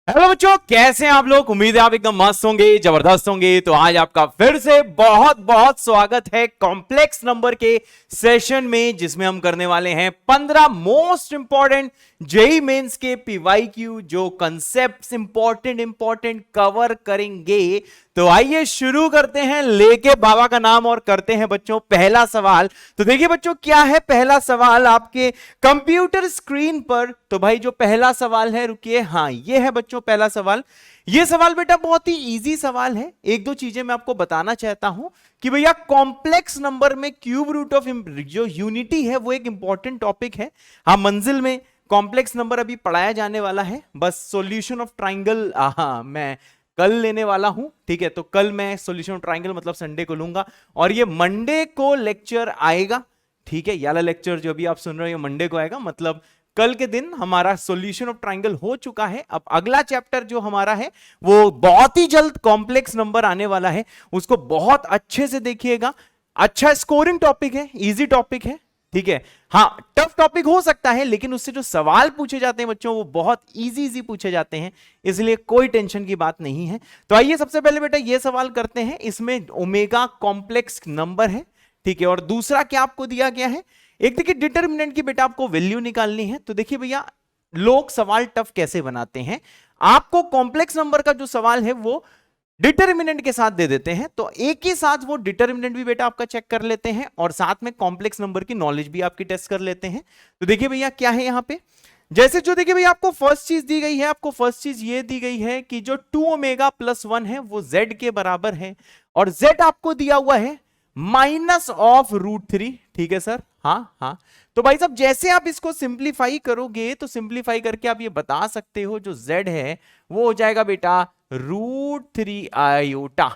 Hello बच्चों, कैसे हैं आप लोग। उम्मीद है आप एकदम मस्त होंगे, जबरदस्त होंगे। तो आज आपका फिर से बहुत बहुत स्वागत है कॉम्प्लेक्स नंबर के सेशन में, जिसमें हम करने वाले हैं 15 मोस्ट इंपॉर्टेंट जेई मेंस के पीवाईक्यू, जो कंसेप्ट्स इंपॉर्टेंट कवर करेंगे। तो आइए शुरू करते हैं, लेके बाबा का नाम और करते हैं बच्चों पहला सवाल। तो देखिए बच्चों, क्या है पहला सवाल आपके कंप्यूटर स्क्रीन पर। तो भाई जो पहला सवाल है, रुकिए, हाँ ये है बच्चों पहला सवाल। ये सवाल बेटा बहुत ही इजी सवाल है। एक दो चीजें मैं आपको बताना चाहता हूं कि भैया कॉम्प्लेक्स नंबर में क्यूब रूट ऑफ जो यूनिटी है वो एक इंपॉर्टेंट टॉपिक है। हाँ, मंजिल में कॉम्प्लेक्स नंबर अभी पढ़ाया जाने वाला है। बस सॉल्यूशन ऑफ ट्राइंगल मैं कल लेने वाला हूं, ठीक है। तो कल मैं सॉल्यूशन ऑफ ट्राइंगल मतलब संडे को लूंगा, और ये मंडे को लेक्चर आएगा, ठीक है। ये वाला लेक्चर जो अभी आप सुन रहे हो ये मंडे को आएगा, मतलब कल के दिन हमारा सॉल्यूशन ऑफ ट्राइंगल हो चुका है। अब अगला चैप्टर जो हमारा है वो बहुत ही जल्द कॉम्प्लेक्स नंबर आने वाला है, उसको बहुत अच्छे से देखिएगा। अच्छा स्कोरिंग टॉपिक है, इजी टॉपिक है, ठीक है। हाँ, टफ टॉपिक हो सकता है, लेकिन उससे जो सवाल पूछे जाते हैं बच्चों वो बहुत इजी पूछे जाते हैं, इसलिए कोई टेंशन की बात नहीं है। तो आइए सबसे पहले बेटा ये सवाल करते हैं। इसमें ओमेगा कॉम्प्लेक्स नंबर है, ठीक है। और दूसरा क्या आपको दिया गया है, एक देखिए डिटर्मिनेंट की बेटा आपको वैल्यू निकालनी है। तो देखिए भैया, लोग सवाल टफ कैसे बनाते हैं, आपको कॉम्प्लेक्स नंबर का जो सवाल है वो डिटर्मिनेंट के साथ दे देते हैं। तो एक ही साथ वो डिटर्मिनेंट भी बेटा आपका चेक कर लेते हैं, और साथ में कॉम्प्लेक्स नंबर की नॉलेज भी आपकी टेस्ट कर लेते हैं। तो देखिए भैया क्या है यहां पे, जैसे जो देखिए भैया आपको फर्स्ट चीज दी गई है, आपको फर्स्ट चीज ये दी गई है कि जो 2 ओमेगा प्लस 1 है वो z के बराबर है, और z आपको दिया हुआ है -√3, ठीक है सर। हाँ हाँ, तो भाई साहब जैसे आप इसको सिंप्लीफाई करोगे तो सिंप्लीफाई करके आप ये बता सकते हो जो z है वो हो जाएगा बेटा √3 आयोटा,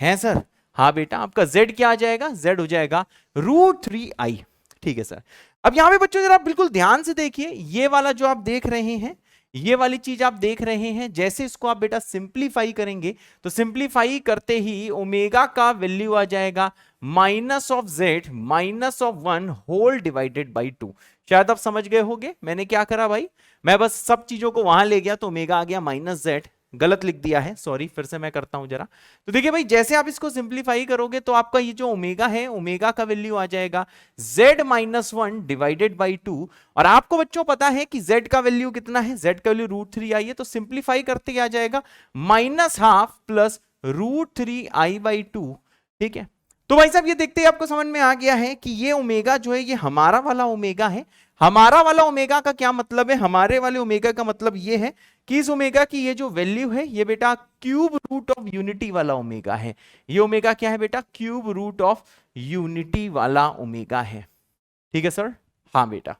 है सर। हाँ बेटा, आपका z क्या आ जाएगा, z हो जाएगा √3i, ठीक है सर। अब यहां पे बच्चों जरा बिल्कुल ध्यान से देखिए, ये वाला जो आप देख रहे हैं, ये वाली चीज आप देख रहे हैं, जैसे इसको आप बेटा सिंप्लीफाई करेंगे तो सिंप्लीफाई करते ही ओमेगा का वैल्यू आ जाएगा -(z) -1 होल डिवाइडेड बाई 2। शायद आप समझ गए होंगे मैंने क्या करा भाई, मैं बस सब चीजों को वहां ले गया तो ओमेगा आ गया -z, गलत लिख दिया है, सॉरी, फिर से मैं करता हूं जरा। तो देखिए भाई, जैसे आप इसको सिंप्लीफाई करोगे तो आपका ये जो ओमेगा है, ओमेगा का वैल्यू आ जाएगा z -1 डिवाइडेड बाई 2। और आपको बच्चों पता है कि z का वैल्यू कितना है, z का वैल्यू √3 आई है, तो सिंप्लीफाई करते ही आ जाएगा -½ प्लस √3i/2, ठीक है। तो भाई साहब ये देखते ही आपको समझ में आ गया है कि ये ओमेगा जो है ये हमारा वाला ओमेगा है। हमारा वाला ओमेगा का क्या मतलब है, हमारे वाले ओमेगा का मतलब ये है कि इस ओमेगा की ये जो वैल्यू है ये बेटा क्यूब रूट ऑफ यूनिटी वाला ओमेगा है। ये ओमेगा क्या है बेटा, क्यूब रूट ऑफ यूनिटी वाला ओमेगा है, ठीक है सर। हाँ बेटा,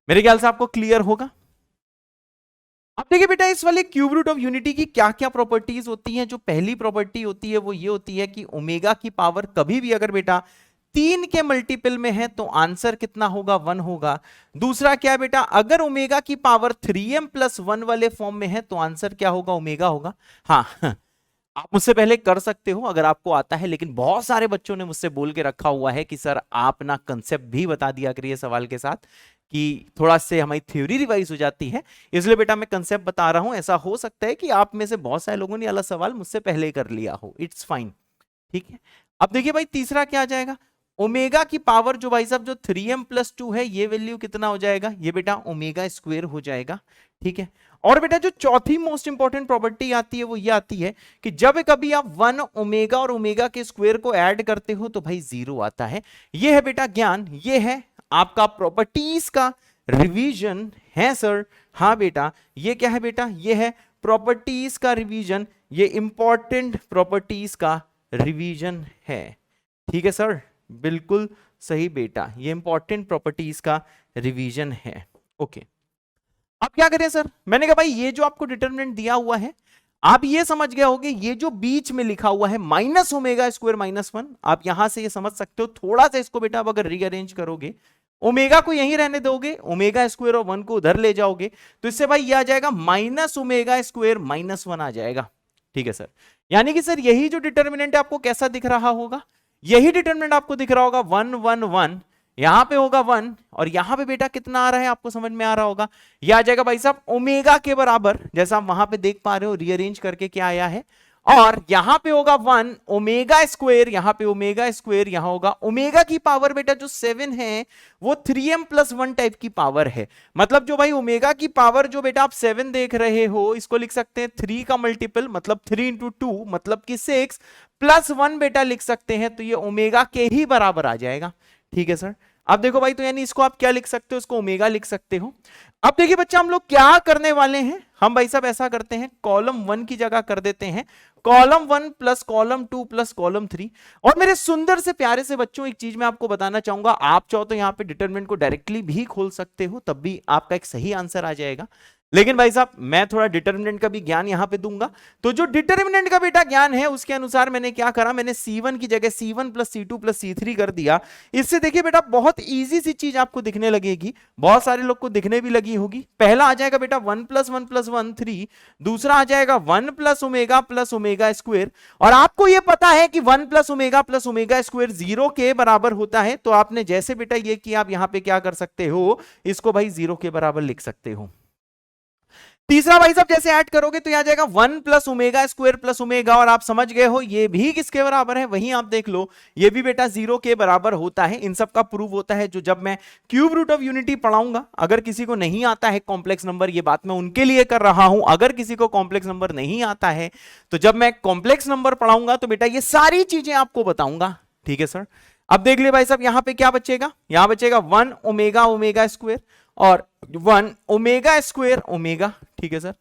मेरे ख्याल से आपको क्लियर होगा। अब देखिए बेटा, इस वाले क्यूब रूट ऑफ यूनिटी की क्या क्या प्रॉपर्टीज होती हैं। जो पहली प्रॉपर्टी होती है वो ये होती है कि ओमेगा की पावर कभी भी अगर बेटा 3 के मल्टीपल में है तो आंसर कितना होगा, 1 होगा। दूसरा क्या है बेटा, अगर ओमेगा की पावर 3m+1 वाले फॉर्म में है तो आंसर क्या होगा, ओमेगा होगा। हाँ आप मुझसे पहले कर सकते हो अगर आपको आता है, लेकिन बहुत सारे बच्चों ने मुझसे बोल के रखा हुआ है कि सर आप ना कंसेप्ट भी बता दिया करिए सवाल के साथ, कि थोड़ा से हमारी थ्योरी रिवाइज हो जाती है। इसलिए बेटा मैं कंसेप्ट बता रहा हूं। ऐसा हो सकता है कि आप में से बहुत सारे लोगों ने वाला सवाल मुझसे पहले कर लिया हो, इट्स फाइन, ठीक है। अब देखिए भाई, तीसरा क्या आ जाएगा, ओमेगा की पावर जो भाई साहब जो 3m+2 है ये वैल्यू कितना हो जाएगा, ये बेटा ओमेगा स्क्वायर हो जाएगा, ठीक है। और बेटा जो चौथी मोस्ट इंपॉर्टेंट प्रॉपर्टी आती है वो ये आती है कि जब कभी आप 1 ओमेगा और ओमेगा के स्क्वायर को ऐड करते हो तो भाई 0 आता है। ये है बेटा ज्ञान, ये है आपका प्रॉपर्टीज का रिवीजन है सर। हाँ बेटा, ये क्या है बेटा, ये है प्रॉपर्टीज का रिवीजन, ये इंपॉर्टेंट प्रॉपर्टीज का रिवीजन है, ठीक है सर। बिल्कुल सही बेटा, ये इंपॉर्टेंट प्रॉपर्टीज का रिवीजन है, ओके। अब क्या करें सर, मैंने कहा भाई ये जो आपको डिटरमिनेंट दिया हुआ है आप ये समझ गए होंगे, ये जो बीच में लिखा हुआ है -(ओमेगा²) -1, आप यहां से ये समझ सकते हो। थोड़ा सा इसको बेटा आप अगर रीअरेंज करोगे, ओमेगा को यहीं रहने दोगे, ओमेगा² और 1 को उधर ले जाओगे, तो इससे भाई ये आ जाएगा -(ओमेगा²) -1 आ जाएगा, ठीक है सर। यानी कि सर यही जो डिटर्मिनेंट है आपको कैसा दिख रहा होगा, यही डिटर्मिनेंट आपको दिख रहा होगा 1 1 1, यहां पे होगा 1 और यहां पे बेटा कितना आ रहा है आपको समझ में आ रहा होगा, ये आ जाएगा भाई साहब ओमेगा के बराबर, जैसा आप वहां पे देख पा रहे हो रीअरेंज करके क्या आया है। और यहां पे होगा 1 ओमेगा स्क्वायर, यहां पे ओमेगा स्क्वायर, यहां होगा ओमेगा की पावर बेटा जो 7 है वो 3m+1 टाइप की पावर है। मतलब जो भाई ओमेगा की पावर जो बेटा आप 7 देख रहे हो इसको लिख सकते हैं 3 का मल्टीपल, मतलब 3 × 2 मतलब कि 6 +1 बेटा लिख सकते हैं, तो ये ओमेगा के ही बराबर आ जाएगा। ठीक है सर। अब देखो भाई, तो यानी इसको आप क्या लिख सकते हो, इसको ओमेगा लिख सकते हो। अब देखिए बच्चा हम लोग क्या करने वाले हैं, हम भाई साहब ऐसा करते हैं कॉलम 1 की जगह कर देते हैं column 1 plus column 2 plus column 3। और मेरे सुंदर से प्यारे से बच्चों एक चीज मैं आपको बताना चाहूंगा, आप चाहो तो यहां पे डिटरमिनेंट को डायरेक्टली भी खोल सकते हो, तब भी आपका एक सही आंसर आ जाएगा। लेकिन भाई साहब मैं थोड़ा डिटरमिनेंट का भी ज्ञान यहां पे दूंगा, तो जो डिटरमिनेंट का बेटा ज्ञान है उसके अनुसार मैंने क्या करा, मैंने C1 की जगह C1 + C2 + C3 कर दिया। इससे देखिए बेटा बहुत इजी सी चीज आपको दिखने लगेगी, बहुत सारे लोग को दिखने भी लगी होगी। पहला आ जाएगा बेटा 1 + 1 + 1 3, दूसरा आ जाएगा 1 + ओमेगा + ओमेगा स्क्वायर। और आपको यह पता है कि 1 + ओमेगा + ओमेगा स्क्वायर 0 के बराबर होता है, तो आपने जैसे बेटा ये किया आप यहां पे क्या कर सकते हो, इसको भाई 0 के बराबर लिख सकते हो। तीसरा भाई साहब जैसे ऐड करोगे तो यहां जाएगा 1 + ओमेगा स्क्वायर + ओमेगा, और आप समझ गए हो ये भी किसके बराबर है, वहीं आप देख लो ये भी बेटा 0 के बराबर होता है। इन सब का प्रूव होता है जो जब मैं क्यूब रूट ऑफ यूनिटी पढ़ाऊंगा। अगर किसी को नहीं आता है कॉम्प्लेक्स नंबर, ये बात मैं उनके लिए कर रहा हूं, अगर किसी को कॉम्प्लेक्स नंबर नहीं आता है तो जब मैं कॉम्प्लेक्स नंबर पढ़ाऊंगा तो बेटा ये सारी चीजें आपको बताऊंगा। ठीक है सर। अब देख लिया भाई साहब यहां पे क्या बचेगा, यहां बचेगा 1 ओमेगा ओमेगा स्क्वायर और 1 ओमेगा स्क्वायर ओमेगा। ठीक है सर।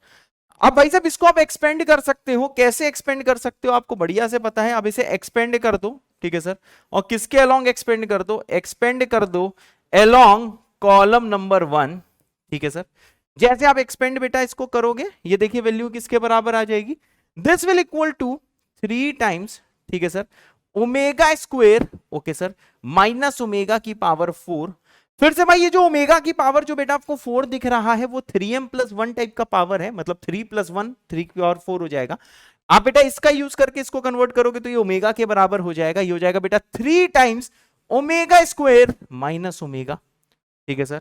अब भाई साहब इसको आप एक्सपेंड कर सकते हो, कैसे एक्सपेंड कर सकते हो आपको बढ़िया से पता है। अब इसे एक्सपेंड कर दो, ठीक है सर, और किसके अलोंग एक्सपेंड कर दो, एक्सपेंड कर दो अलोंग कॉलम नंबर 1। ठीक है सर। जैसे आप एक्सपेंड बेटा इसको करोगे ये देखिए वैल्यू किसके बराबर आ जाएगी, this will equal to 3 times, ठीक है sir, omega square, okay sir, minus omega की पावर 4। फिर से भाई ये जो ओमेगा की पावर जो बेटा आपको 4 दिख रहा है वो 3m+1 टाइप का पावर है, मतलब 3 + 1 3 की और 4 हो जाएगा। आप बेटा इसका यूज करके इसको कन्वर्ट करोगे तो ये ओमेगा के बराबर हो जाएगा, ये हो जाएगा बेटा 3 times omega square minus omega. ठीक है सर।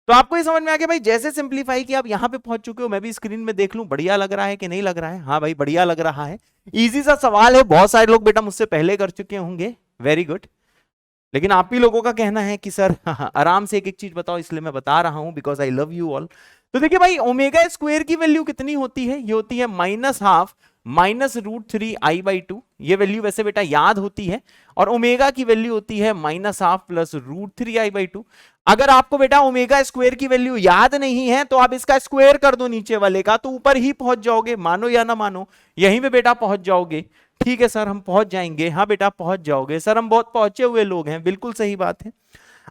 तो आपको ये समझ में आ गया भाई, जैसे सिंप्लीफाई किया आप यहां पे पहुंच चुके हो। मैं भी स्क्रीन में देख लूं बढ़िया लग रहा है कि नहीं लग रहा है। हाँ भाई बढ़िया लग रहा है, इजी सा सवाल है, बहुत सारे लोग बेटा मुझसे पहले कर चुके होंगे, वेरी गुड। लेकिन आप ही लोगों का कहना है कि सर आराम से एक एक चीज बताओ, इसलिए मैं बता रहा हूं because I love you all. तो देखिए भाई ओमेगा स्क्वायर की वैल्यू कितनी होती है, ये होती है -½ -√3i/2। ये वैल्यू वैसे बेटा याद होती है, और ओमेगा की वैल्यू होती है -½ + √3i/2। अगर आपको बेटा ओमेगा स्क्वायर की वैल्यू याद नहीं है तो आप इसका स्क्वायर कर दो नीचे वाले का, तो ऊपर ही पहुंच जाओगे, मानो या ना मानो यहीं पे बेटा पहुंच जाओगे। ठीक है सर हम पहुंच जाएंगे, हाँ बेटा पहुंच जाओगे सर, हम बहुत पहुंचे हुए लोग हैं, बिल्कुल सही बात है।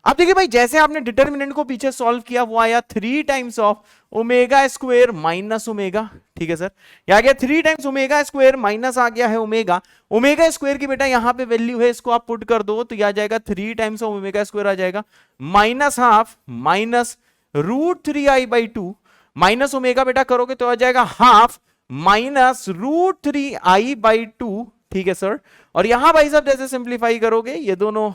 अब देखिए भाई जैसे आपने डिटर्मिनेंट को पीछे सॉल्व किया वो आया 3 times of omega square minus omega. ठीक है सर, ये आ गया 3 टाइम्स ओमेगा स्क्वायर माइनस आ गया है ओमेगा। ओमेगा स्क्वायर की बेटा यहां पे वैल्यू है, इसको आप पुट कर दो तो यह आ जाएगा 3 टाइम्स ऑफ ओमेगा स्क्वायर आ जाएगा -½ -√3i/2 माइनस ओमेगा बेटा करोगे तो आ जाएगा ½ -√3i/2। ठीक है सर। और यहां भाई साहब जैसे सिंप्लीफाई करोगे ये दोनों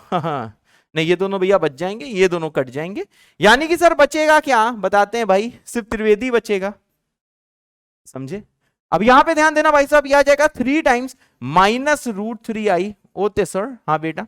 नहीं ये दोनों भैया बच जाएंगे, ये दोनों कट जाएंगे, यानी कि सर बचेगा क्या बताते हैं भाई, सिर्फ त्रिवेदी बचेगा, समझे। अब यहां पे ध्यान देना भाई साहब, यह आ जाएगा 3 टाइम्स -√3i ओते सर, हाँ बेटा।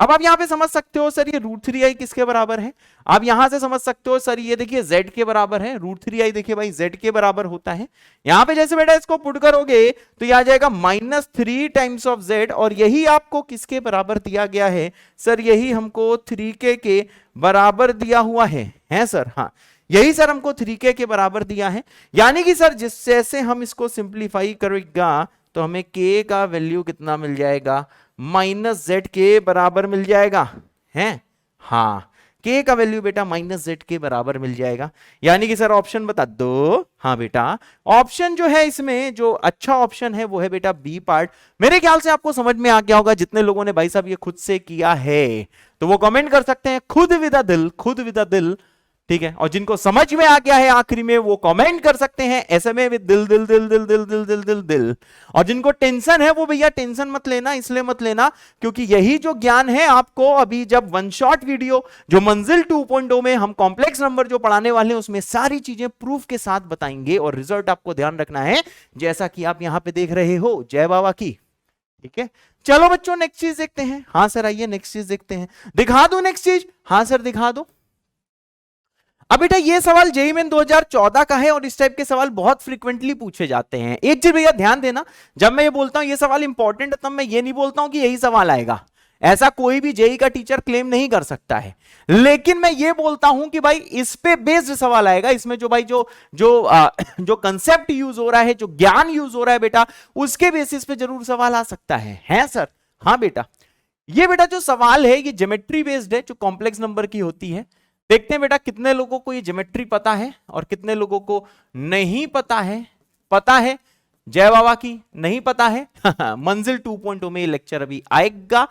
अब आप यहां पे समझ सकते हो सर ये √3i किसके बराबर है, आप यहां से समझ सकते हो सर ये देखिए z के बराबर है, √3i देखिए भाई z के बराबर होता है। यहां पे जैसे बेटा इसको पुट करोगे तो यह आ जाएगा -3 टाइम्स ऑफ z, और यही आपको किसके बराबर दिया गया है सर, यही हमको 3k के बराबर दिया हुआ है सर, हाँ यही सर हमको 3k के बराबर दिया है। यानी कि सर जिस जैसे हम इसको सिंप्लीफाई करेगा तो हमें k का वैल्यू कितना मिल जाएगा, -z के बराबर मिल जाएगा, हैं हाँ k का वैल्यू बेटा -z के बराबर मिल जाएगा। यानी कि सर ऑप्शन बता दो, हाँ बेटा ऑप्शन जो है इसमें जो अच्छा ऑप्शन है वो है बेटा बी पार्ट। मेरे ख्याल से आपको समझ में आ गया होगा, जितने लोगों ने भाई साहब ये खुद से किया है तो वो कमेंट कर सकते हैं खुद विद अ दिल, खुद विद अ दिल ठीक है, और जिनको समझ में आ गया है आखिरी में वो कमेंट कर सकते हैं SMA विद दिल दिल दिल दिल दिल दिल दिल दिल दिल। और जिनको टेंशन है वो भैया टेंशन मत लेना, इसलिए मत लेना क्योंकि यही जो ज्ञान है आपको अभी जब वन शॉट वीडियो जो मंजिल 2.0 में हम कॉम्प्लेक्स नंबर जो पढ़ाने वाले हैं उसमें सारी चीजें प्रूफ के साथ बताएंगे और रिजल्ट आपको ध्यान रखना है जैसा कि आप यहां पे देख रहे हो। जय बाबा की। ठीक है, चलो बच्चों नेक्स्ट चीज देखते हैं। हाँ सर आइए नेक्स्ट चीज देखते हैं, दिखा दो नेक्स्ट चीज। हाँ सर दिखा दो। अब बेटा ये सवाल जेईई मेन 2014 का है और इस टाइप के सवाल बहुत फ्रीक्वेंटली पूछे जाते हैं। एक चीज भैया ध्यान देना, जब मैं ये बोलता हूं ये सवाल इंपॉर्टेंट है तब मैं ये नहीं बोलता हूं कि यही सवाल आएगा, ऐसा कोई भी जेईई का टीचर क्लेम नहीं कर सकता है। लेकिन मैं ये बोलता हूं कि भाई इस पे बेस्ड सवाल आएगा, इसमें जो भाई जो कंसेप्ट यूज हो रहा है, जो ज्ञान यूज हो रहा है बेटा, उसके बेसिस पे जरूर सवाल आ सकता है सर। हाँ बेटा, ये बेटा जो सवाल है ये ज्योमेट्री बेस्ड है, जो कॉम्प्लेक्स नंबर की होती है। देखते हैं बेटा कितने लोगों को ये ज्योमेट्री पता है और कितने लोगों को नहीं पता है। पता है? जय बाबा की। नहीं पता है? मंजिल 2.0 में ये लेक्चर अभी आएगा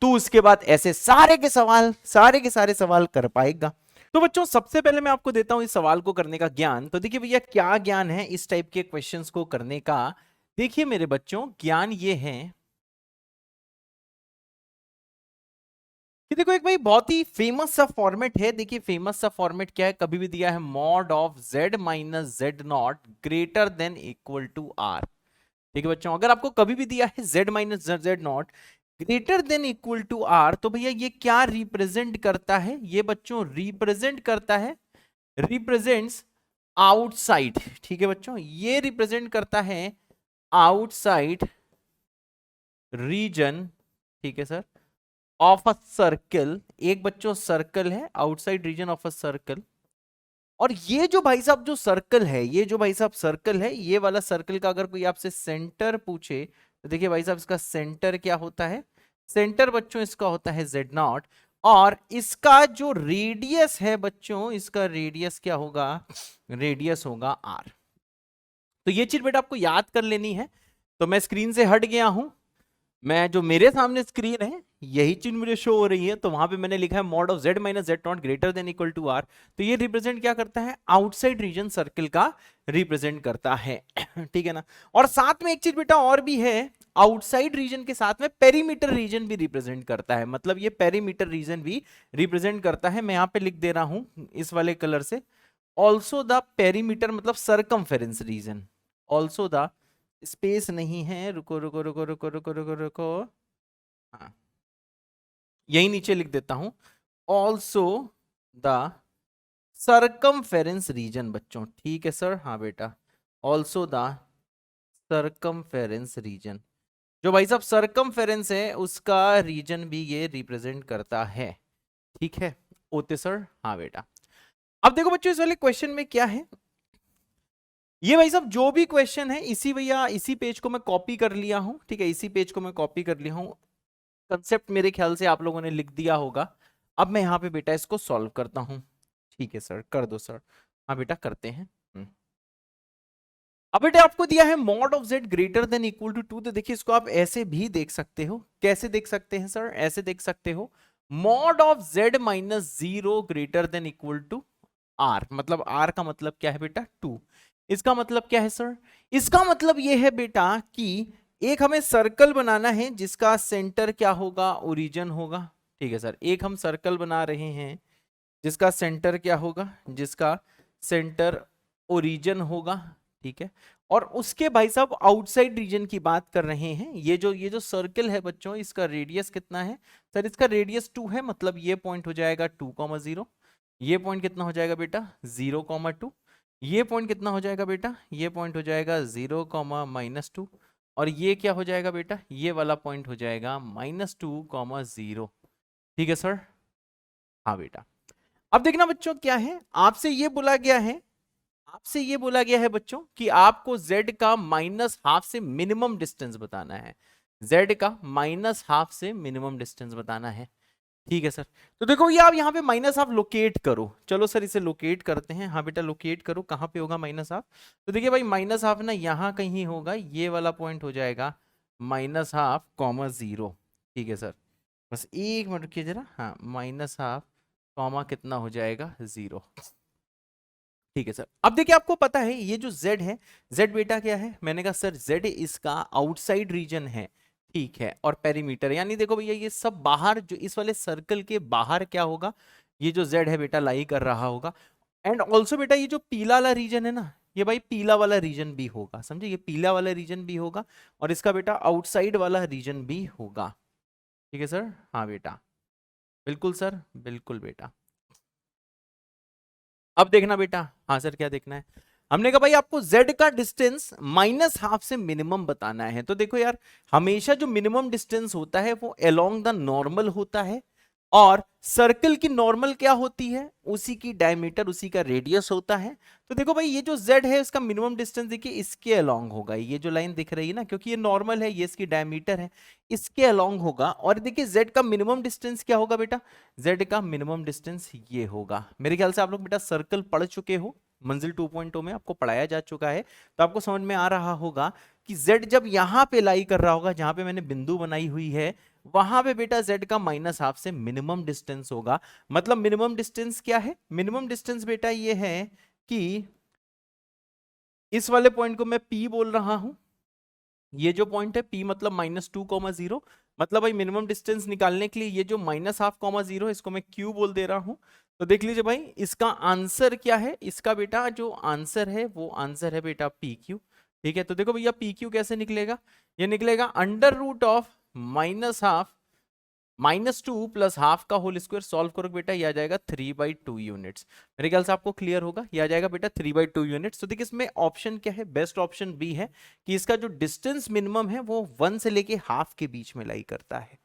तो उसके बाद ऐसे सारे के सारे सवाल कर पाएगा। तो बच्चों सबसे पहले मैं आपको देता हूं इस सवाल को करने का ज्ञान। तो देखिए भैया क्या ज्ञान है इस टाइप के क्वेश्चंस को करने का। देखिए मेरे बच्चों ज्ञान ये है कि देखो एक भाई बहुत ही फेमस सा फॉर्मेट है। देखिए फेमस सा फॉर्मेट क्या है, कभी भी दिया है mod of z minus z not greater than equal to r. ठीक है बच्चों, अगर आपको कभी भी दिया है z minus z not greater than equal to r तो भैया ये क्या रिप्रेजेंट करता है? ये बच्चों रिप्रेजेंट करता है, रिप्रेजेंट्स आउटसाइड। ठीक है बच्चों, ये रिप्रेजेंट करता है आउटसाइड रीजन। ठीक है सर, ऑफ अ सर्कल। एक बच्चों सर्कल है, outside reason of a circle. और ये जो भाई साहब जो सर्कल है, ये जो भाई साहब सर्कल है, ये वाला सर्कल का अगर कोई आपसे सेंटर पूछे तो देखिए भाई साहब इसका सेंटर क्या होता है? सेंटर बच्चों इसका होता है जेड नॉट। और इसका जो रेडियस है बच्चों, इसका रेडियस क्या होगा? रेडियस होगा आर। तो ये चीज बेटा आपको याद कर लेनी है। तो मैं स्क्रीन से हट गया हूं, मैं जो मेरे सामने स्क्रीन है यही चीज मुझे शो हो रही है, तो वहां पे मैंने लिखा है mod of z minus z not greater than equal to r. तो ये रिप्रेजेंट क्या करता है? आउटसाइड रीजन सर्कल का रिप्रेजेंट करता है। ठीक है ना। और साथ में एक चीज बेटा और भी है, आउटसाइड रीजन के साथ में पेरीमीटर रीजन भी रिप्रेजेंट करता है। मतलब ये पेरीमीटर रीजन भी रिप्रेजेंट करता है। मैं यहाँ पे लिख दे रहा हूं इस वाले कलर से, ऑल्सो द पेरीमीटर मतलब circumference region. Also the space नहीं है, रुको रुको रुको रुको रुको रुको रुको, हाँ यही नीचे लिख देता हूं, ऑल्सो द सरकमफेरेंस रीजन बच्चों। ठीक है सर, हाँ बेटा, ऑल्सो द सरकमफेरेंस रीजन। जो भाई साहब सरकमफेरेंस है उसका रीजन भी ये रिप्रेजेंट करता है। ठीक है ओते सर, हाँ बेटा। अब देखो बच्चों इस वाले क्वेश्चन में क्या है, ये भाई साहब जो भी क्वेश्चन है इसी भैया इसी पेज को मैं कॉपी कर लिया हूं। ठीक है, इसी पेज को मैं कॉपी कर लिया हूं, कंसेप्ट मेरे ख्याल से आप लोगों ने लिख दिया होगा। अब मैं यहाँ पे बेटा इसको सॉल्व करता हूं। ठीक है सर, कर दो सर। हाँ बेटा करते हैं। अब बेटा आपको दिया है mod of z greater than equal to 2। तो देखिए इसको आप ऐसे भी देख सकते हो। कैसे देख सकते हैं सर? ऐसे देख सकते हो, mod of z minus 0 greater than equal to r। मतलब r का मतलब क्या है बेटा? 2। इसका मतलब क्या है सर? इसका मतलब यह है बेटा कि एक हमें सर्कल बनाना है जिसका सेंटर क्या होगा? ओरिजिन होगा। ठीक है सर, एक हम सर्कल बना रहे हैं जिसका सेंटर क्या होगा? जिसका सेंटर ओरिजिन होगा। ठीक है, और उसके भाई साहब आउटसाइड रीजन की बात कर रहे हैं। ये जो सर्कल है बच्चों, इसका रेडियस कितना है सर? इसका रेडियस 2 है। मतलब ये पॉइंट हो जाएगा 2,0। ये पॉइंट कितना हो जाएगा बेटा? 0,2। ये पॉइंट कितना हो जाएगा बेटा? ये पॉइंट हो जाएगा 0,-2। और ये क्या हो जाएगा बेटा? ये वाला पॉइंट हो जाएगा -2,0। ठीक है सर, हाँ बेटा। अब देखना बच्चों क्या है, आपसे ये बोला गया है, आपसे ये बोला गया है बच्चों कि आपको z का -½ से मिनिमम डिस्टेंस बताना है। z का -½ से मिनिमम डिस्टेंस बताना है। ठीक है सर, तो देखो ये आप यहाँ पे -½ लोकेट करो। चलो सर इसे लोकेट करते हैं। हाँ बेटा लोकेट करो, कहाँ पे होगा -½ तो देखिए भाई -½ ना यहाँ कहीं होगा, ये वाला पॉइंट हो जाएगा -½ 0। ठीक है सर, बस एक मिनट रुकिए जरा। हाँ -½ कॉमा कितना हो जाएगा 0। ठीक है सर। अब देखिए आपको पता है ये जो z है, z बेटा क्या है, मैंने कहा सर z इसका आउटसाइड रीजन है, ठीक है, और पेरीमीटर यानी देखो भैया ये सब बाहर, जो इस वाले सर्कल के बाहर क्या होगा, ये जो z है बेटा लाई कर रहा होगा। एंड ऑल्सो बेटा ये जो पीला वाला रीजन है ना, ये भाई पीला वाला रीजन भी होगा, समझे, ये पीला वाला रीजन भी होगा और इसका बेटा आउटसाइड वाला रीजन भी होगा। ठीक है सर, हाँ बेटा, बिल्कुल सर, बिल्कुल बेटा। अब देखना बेटा, हाँ सर क्या देखना है, हमने कहा भाई आपको z का डिस्टेंस -½ से मिनिमम बताना है। तो देखो यार, हमेशा जो मिनिमम डिस्टेंस होता है वो अलोंग द नॉर्मल होता है, और सर्कल की नॉर्मल क्या होती है, उसी की डायमीटर, उसी का रेडियस होता है। तो देखो भाई ये जो z है इसका मिनिमम डिस्टेंस देखिए इसके अलोंग होगा, ये जो लाइन दिख रही है ना, क्योंकि ये नॉर्मल है, ये इसकी डायमीटर है, इसके अलोंग होगा। और देखिए z का मिनिमम डिस्टेंस क्या होगा बेटा, z का मिनिमम डिस्टेंस ये होगा। मेरे ख्याल से आप लोग बेटा सर्कल पढ़ चुके हो, मंजिल 2.0 में आपको पढ़ाया जा चुका है, तो आपको समझ में आ रहा होगा कि z जब यहां पे लाई कर रहा होगा, जहां पे मैंने बिंदु बनाई हुई है, वहां पे बेटा z का -½ से मिनिमम डिस्टेंस होगा। मतलब मिनिमम डिस्टेंस क्या है, मिनिमम डिस्टेंस बेटा ये है कि इस वाले पॉइंट को मैं P बोल रहा हूं, ये जो पॉइंट है P मतलब -2,0, मतलब भाई मिनिमम डिस्टेंस निकालने के लिए ये जो -½ है इसको मैं Q बोल दे रहा हूं। तो देख लीजिए भाई इसका आंसर क्या है, इसका बेटा जो आंसर है वो आंसर है बेटा PQ। ठीक है, तो देखो भैया PQ कैसे निकलेगा, ये निकलेगा √ऑफ -½ -2 + ½ का होल स्क्वायर, सॉल्व करो बेटा, ये आ जाएगा 3/2 यूनिट्स। मेरे ख्याल से आपको क्लियर होगा, ये आ जाएगा बेटा 3/2 यूनिट्स। तो देखिए इसमें ऑप्शन क्या है, बेस्ट ऑप्शन बी है कि इसका जो डिस्टेंस मिनिमम है वो 1 से लेके ½ के बीच में लाई करता है।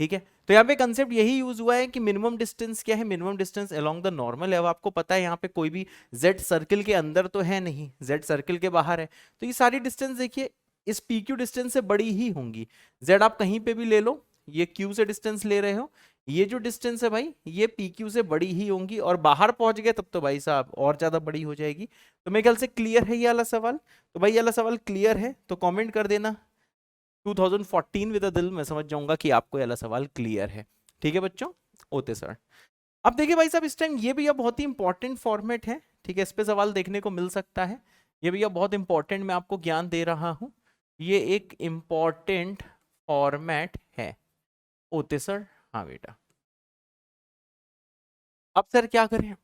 ठीक है, तो यहाँ पे कंसेप्ट यही यूज हुआ है कि मिनिमम डिस्टेंस क्या है, minimum distance along the normal है। अब आपको पता है यहाँ पे कोई भी z सर्कल के अंदर तो है नहीं, z सर्कल के बाहर है, तो ये सारी डिस्टेंस देखिए इस PQ डिस्टेंस से बड़ी ही होंगी। z आप कहीं पे भी ले लो, ये Q से डिस्टेंस ले रहे हो, ये जो डिस्टेंस है भाई ये PQ से बड़ी ही होंगी, और बाहर पहुंच गए तब तो भाई साहब और ज्यादा बड़ी हो जाएगी। तो मेरे ख्याल से क्लियर है ये वाला सवाल। तो भाई ये वाला सवाल क्लियर है तो कमेंट कर देना 2014 विद अ दिल, मैं समझ जाऊंगा कि आपको ये वाला सवाल क्लियर है। ठीक है बच्चों, ओते सर। अब देखिए भाई साहब इस टाइम ये भैया बहुत ही इंपॉर्टेंट फॉर्मेट है, ठीक है, इस पे सवाल देखने को मिल सकता है। ये भैया बहुत इंपॉर्टेंट मैं आपको ज्ञान दे रहा हूं, ये एक इंपॉर्टेंट फॉर्मेट है। ओते सर, हाँ बेटा। अब सर क्या करें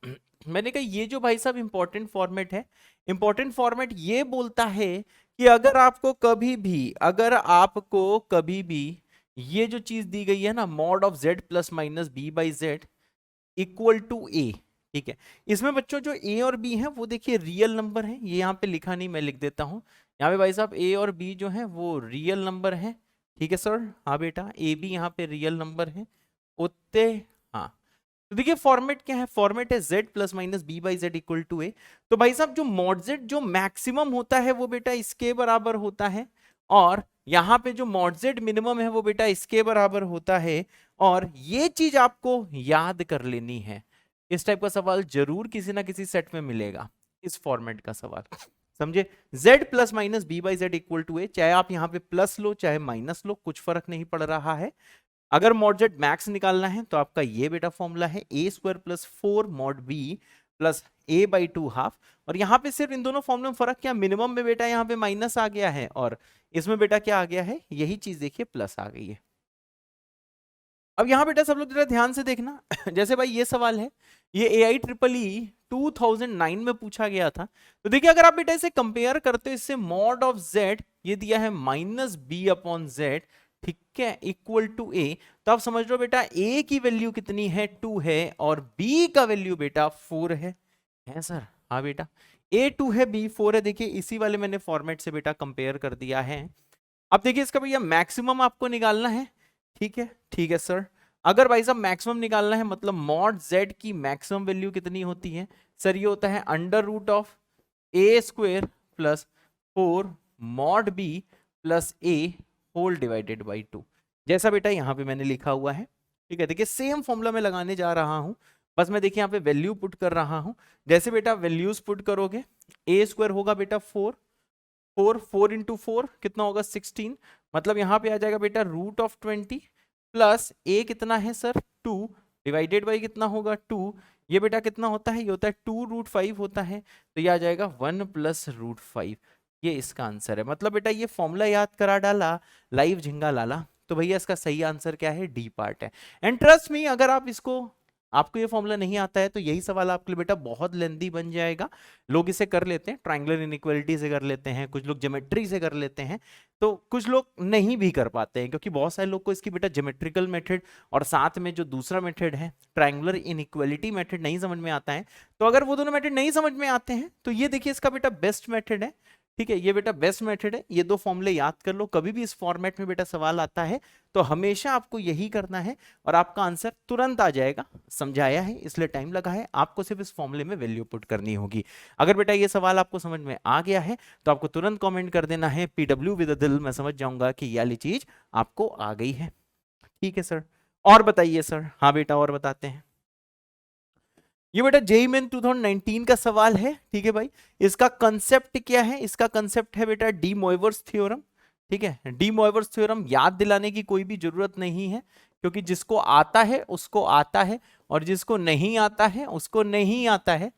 मैंने कहा ये जो भाई साहब इंपॉर्टेंट फॉर्मेट है, इंपॉर्टेंट फॉर्मेट ये बोलता है कि अगर आपको कभी भी, अगर आपको कभी भी ये जो चीज दी गई है ना, mod of z + -b/z equal to a, ठीक है, इसमें बच्चों जो a और b है वो देखिए रियल नंबर है, ये यहाँ पे लिखा नहीं, मैं लिख देता हूँ यहाँ पे भाई साहब a और b जो है वो रियल नंबर है। ठीक है सर, हाँ बेटा, a b यहाँ पे रियल नंबर है, उतने, हाँ। तो देखिए फॉर्मेट क्या है, फॉर्मेट है z + -b/z equal to a। तो भाई साहब जो मॉड z जो मैक्सिमम होता है वो बेटा इसके बराबर होता है, और यहाँ पे जो मॉड z मिनिमम है वो बेटा इसके बराबर होता है। और ये चीज आपको याद कर लेनी है, इस टाइप का सवाल जरूर किसी ना किसी सेट में मिलेगा, इस फॉर्मेट का सवाल, समझे। z + -b/z equal to a, चाहे आप यहाँ पे प्लस लो चाहे माइनस लो, कुछ फर्क नहीं पड़ रहा है। अगर मॉड z मैक्स निकालना है तो आपका ये बेटा फॉर्मूला है a² + 4 mod b + a/2 और यहाँ पे सिर्फ इन दोनों फॉर्मूले में फर्क क्या, मिनिमम में बेटा यहाँ पे माइनस आ गया है और इसमें बेटा क्या आ गया है, यही चीज देखिए प्लस आ गई है। अब यहाँ बेटा सब लोग जरा ध्यान से देखना जैसे भाई ये सवाल है, ये AIEEE 2009 में पूछा गया था। तो देखिए अगर आप बेटा इसे कंपेयर करते हो इससे, मॉड ऑफ z ये दिया है -b/z, ठीक है, इक्वल टू a, तो आप समझ लो बेटा a की वैल्यू कितनी है, 2 है, और b का वैल्यू बेटा 4 है सर, हाँ बेटा, a 2 है b 4 है। देखिए इसी वाले मैंने फॉर्मेट से बेटा कंपेयर कर दिया है। अब देखिए इसका भैया मैक्सिमम आपको निकालना है, ठीक है सर। अगर भाई साहब मैक्सिमम निकालना है मतलब मॉड z की मैक्सिमम वैल्यू कितनी होती है सर, ये होता है √a² + 4 mod b + a whole divided by 2, जैसा बेटा यहाँ पे मैंने लिखा हुआ है। ठीक है, देखिए सेम फॉर्मूला मैं लगाने जा रहा हूं, बस मैं देखिए यहाँ पे वैल्यू पुट कर रहा हूं। जैसे बेटा वैल्यूज पुट करोगे, a² होगा बेटा 4 × 4 कितना होगा 16, मतलब यहाँ पे आ जाएगा बेटा √20 + a कितना है सर 2, डिवाइडेड बाई कितना होगा 2, ये बेटा कितना होता है, ये होता है 2√5 होता है, तो ये आ जाएगा 1 + √5। ये इसका आंसर है। मतलब बेटा ये फॉर्मूला याद करा डाला, लाइव झिंगा लाला, तो भैया इसका सही आंसर क्या है, डी पार्ट है। एंड ट्रस्ट मी, अगर आप इसको, आपको ये फॉर्मूला नहीं आता है तो यही सवाल आपके लिए बेटा बहुत लेंदी बन जाएगा। लोग इसे कर लेते हैं, ट्रायंगुलर इनइक्वालिटी से कर लेते हैं, कुछ लोग ज्योमेट्री से कर लेते हैं, तो कुछ लोग नहीं भी कर पाते हैं, क्योंकि बहुत सारे लोग को इसकी बेटा ज्योमेट्रिकल मेथड और साथ में जो दूसरा मेथड है ट्रायंगुलर इनइक्वालिटी मेथड नहीं समझ में आता है। तो अगर वो दोनों मेथड नहीं समझ में आते हैं तो ये देखिए इसका बेटा बेस्ट मेथड है, ठीक है, ये बेटा बेस्ट मेथड है। ये दो फॉर्मूले याद कर लो, कभी भी इस फॉर्मेट में बेटा सवाल आता है तो हमेशा आपको यही करना है और आपका आंसर तुरंत आ जाएगा। समझाया है इसलिए टाइम लगा है, आपको सिर्फ इस फॉर्मूले में वैल्यू पुट करनी होगी। अगर बेटा ये सवाल आपको समझ में आ गया है तो आपको तुरंत कमेंट कर देना है PW विद अ दिल, मैं समझ जाऊंगा कि ये वाली चीज आपको आ गई है। ठीक है सर, और बताइए सर। हाँ बेटा और बताते हैं। ये बेटा जेईई मेन 2019 का सवाल है, ठीक है भाई। इसका कंसेप्ट क्या है, इसका कंसेप्ट है बेटा डी मोइवर्स थ्योरम, ठीक है। डी मोइवर्स थ्योरम याद दिलाने की कोई भी जरूरत नहीं है, क्योंकि जिसको आता है उसको आता है और जिसको नहीं आता है उसको नहीं आता है।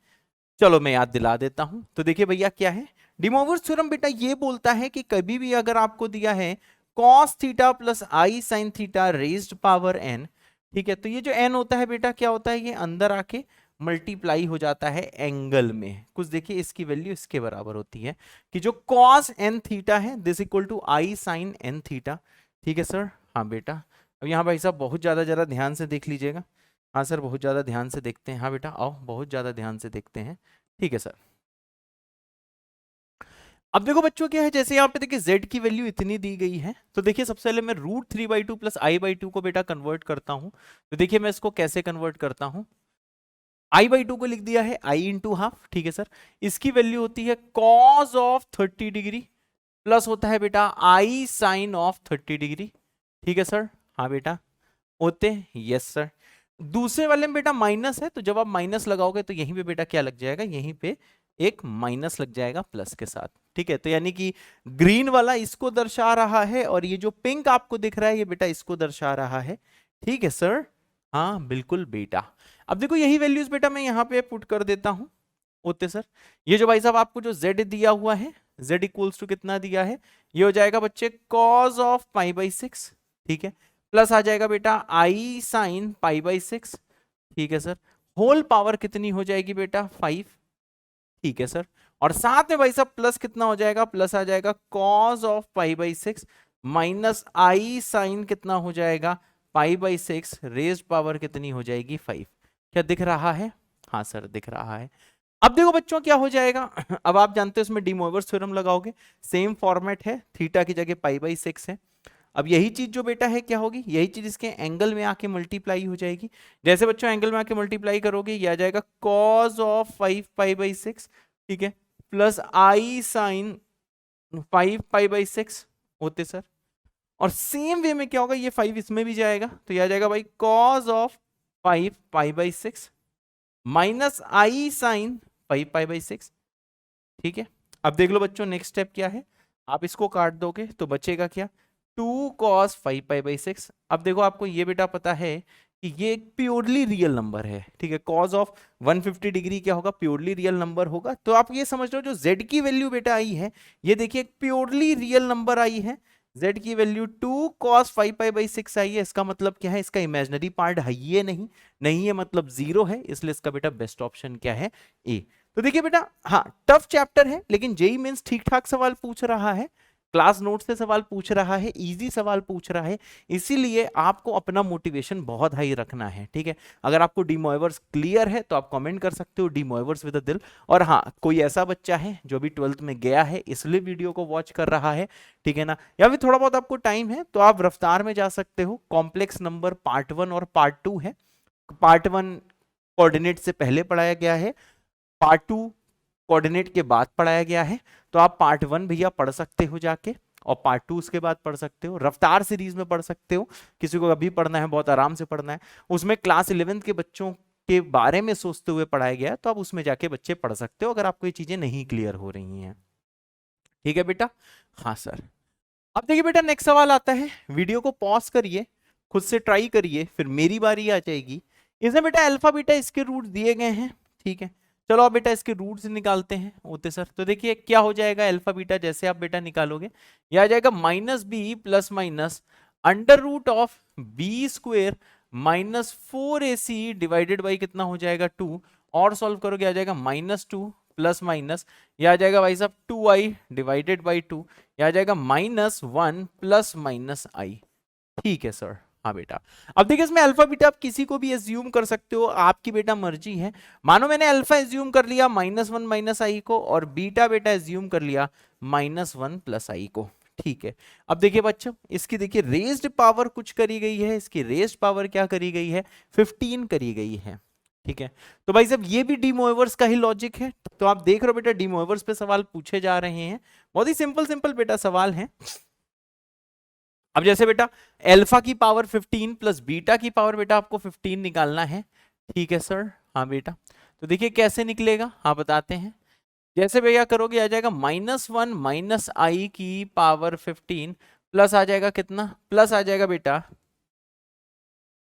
चलो मैं याद दिला देता हूं। तो देखिए भैया क्या है, डी मोइवर्स थ्योरम बेटा ये बोलता है कि कभी भी अगर आपको दिया है cos theta plus i sine theta raised power n, ठीक है, तो ये जो n होता है बेटा क्या होता है, ये अंदर आके मल्टीप्लाई हो जाता है एंगल में। कुछ देखिए इसकी वैल्यू इसके बराबर होती है कि जो cos n थीटा है this equal to i sine n theta. ठीक है सर, हाँ बेटा। अब यहाँ भाई साहब बहुत ज्यादा जरा ध्यान से देख लीजिएगा। हाँ सर बहुत ज्यादा ध्यान से देखते हैं। हाँ बेटा आओ बहुत ज्यादा ध्यान से देखते हैं। ठीक है सर। अब देखो बच्चों क्या है, जैसे यहाँ पे देखिए z की वैल्यू इतनी दी गई है, तो देखिए सबसे पहले मैं √3/2 प्लस i/2 को बेटा कन्वर्ट करता हूं। तो देखिए मैं इसको कैसे कन्वर्ट करता हूं, i/2 को लिख दिया है i इंटू हाफ, ठीक है सर। इसकी वैल्यू होती है cos ऑफ 30 डिग्री प्लस होता है बेटा i साइन ऑफ 30 डिग्री, ठीक है सर। हाँ बेटा होते हैं, यस सर। दूसरे वाले में बेटा माइनस है, तो जब आप माइनस लगाओगे तो यहीं पे बेटा क्या लग जाएगा, यहीं पे एक माइनस लग जाएगा प्लस के साथ, ठीक है। तो यानी कि ग्रीन वाला इसको दर्शा रहा है और ये जो पिंक आपको दिख रहा है ये बेटा इसको दर्शा रहा है, ठीक है सर। हाँ बिल्कुल बेटा। अब देखो यही वैल्यूज बेटा मैं यहाँ पे पुट कर देता हूं, ओके सर। ये जो भाई साहब आपको जो z दिया हुआ है, z इक्वल्स टू कितना दिया है, ये हो जाएगा बच्चे cos ऑफ π/6, ठीक है, प्लस आ जाएगा बेटा i साइन π/6, ठीक है सर। होल पावर कितनी हो जाएगी बेटा 5, ठीक है सर। और साथ में भाई साहब प्लस कितना हो जाएगा, प्लस आ जाएगा cos of π/6 minus i sine कितना हो जाएगा π/6 रेज्ड पावर कितनी हो जाएगी 5। क्या दिख रहा है, हाँ सर दिख रहा है। अब देखो बच्चों क्या हो जाएगा, अब आप जानते हो इसमें डी मोइवर्स थ्योरम लगाओगे, सेम फॉर्मेट है, थीटा की जगह π/6 है। अब यही चीज जो बेटा है क्या होगी, यही चीज इसके एंगल में आके मल्टीप्लाई हो जाएगी। जैसे बच्चों एंगल में आके मल्टीप्लाई करोगे ये आ जाएगा cos ऑफ 5π/6, ठीक है, प्लस i साइन 5π/6 होते सर। और सेम वे में क्या होगा, ये 5 इसमें भी जाएगा तो ये आ जाएगा भाई cos of 5π/6 minus i sine 5π/6, ठीक है। अब देख लो बच्चों नेक्स्ट स्टेप क्या है, आप इसको काट दोगे तो बचेगा क्या 2 cos 5π/6। अब देखो आपको ये बेटा पता है कि ये एक प्योरली रियल नंबर है, ठीक है। cos ऑफ 150 डिग्री क्या होगा, प्योरली रियल नंबर होगा। तो आप ये समझ लो जो z की वैल्यू बेटा आई है ये देखिए एक प्योरली रियल नंबर आई है, z की वैल्यू 2 cos 5π/6 आई है। इसका मतलब क्या है, इसका इमेजिनरी पार्ट है ये नहीं, नहीं है मतलब 0 है, इसलिए इसका बेटा बेस्ट ऑप्शन क्या है ए। तो देखिए बेटा हाँ टफ चैप्टर है लेकिन जेईई मेंस ठीक ठाक सवाल पूछ रहा है, क्लास नोट से सवाल पूछ रहा है, इजी सवाल पूछ रहा है, इसीलिए आपको अपना मोटिवेशन बहुत हाई रखना है, ठीक है। अगर आपको डी मोइवर्स क्लियर है तो आप कमेंट कर सकते हो डी मोइवर्स विद अ दिल। और हाँ कोई ऐसा बच्चा है जो भी 12th में गया है इसलिए वीडियो को वॉच कर रहा है, ठीक है ना, या फिर थोड़ा बहुत आपको टाइम है तो आप रफ्तार में जा सकते हो। कॉम्प्लेक्स नंबर पार्ट 1 और पार्ट 2 है। पार्ट 1 कोऑर्डिनेट से पहले पढ़ाया गया है, पार्ट 2 कोऑर्डिनेट के बाद पढ़ाया गया है। तो आप पार्ट 1 भैया पढ़ सकते हो जाके और पार्ट 2 उसके बाद पढ़ सकते हो। रफ्तार सीरीज में पढ़ सकते हो, किसी को अभी पढ़ना है बहुत आराम से पढ़ना है, उसमें क्लास 11th के बच्चों के बारे में सोचते हुए पढ़ाया गया है, तो आप उसमें जाके बच्चे पढ़ सकते हो अगर आपको ये चीजें नहीं क्लियर हो रही हैं, ठीक है बेटा। हाँ सर। अब देखिए बेटा नेक्स्ट सवाल आता है, वीडियो को पॉज करिए, खुद से ट्राई करिए, फिर मेरी बारी आ जाएगी। इसमें बेटा अल्फा बीटा इसके रूट दिए गए हैं, ठीक है। चलो अब बेटा इसके रूट्स निकालते हैं होते सर। तो देखिए क्या हो जाएगा अल्फा बीटा, जैसे आप बेटा निकालोगे यह आ जाएगा minus b plus minus under root of b square minus 4ac divided by कितना हो जाएगा 2, और सॉल्व करोगे आ जाएगा -2 प्लस माइनस यह आ जाएगा भाई साहब 2i डिवाइडेड बाई 2, यह आ जाएगा -1 प्लस माइनस आई। ठीक है सर। हाँ बेटा, अब देखिए इसमें अल्फा बीटा आप किसी को भी एज्यूम कर सकते हो, आपकी बेटा मर्जी है। मानो मैंने अल्फा एज्यूम कर लिया -1 माइनस आई को, और बीटा बेटा एज्यूम कर लिया -1 प्लस आई को। ठीक है, अब देखिए बच्चों इसकी देखिए रेज्ड पावर कुछ करी गई है, इसकी रेज्ड पावर क्या करी गई है 15 करी गई है। ठीक है, तो भाई साहब ये भी डी मोएवर्स का ही लॉजिक है। तो आप देख रहे हो बेटा डी मोएवर्स पे सवाल पूछे जा रहे हैं, बहुत ही सिंपल सिंपल बेटा सवाल है। अब जैसे बेटा अल्फा की पावर 15 प्लस बीटा की पावर बेटा आपको 15 निकालना है। ठीक है सर। हाँ बेटा, तो देखिए कैसे निकलेगा हाँ बताते हैं। जैसे भैया करोगे आ जाएगा -1 माइनस आई की पावर 15 प्लस आ जाएगा कितना, प्लस आ जाएगा बेटा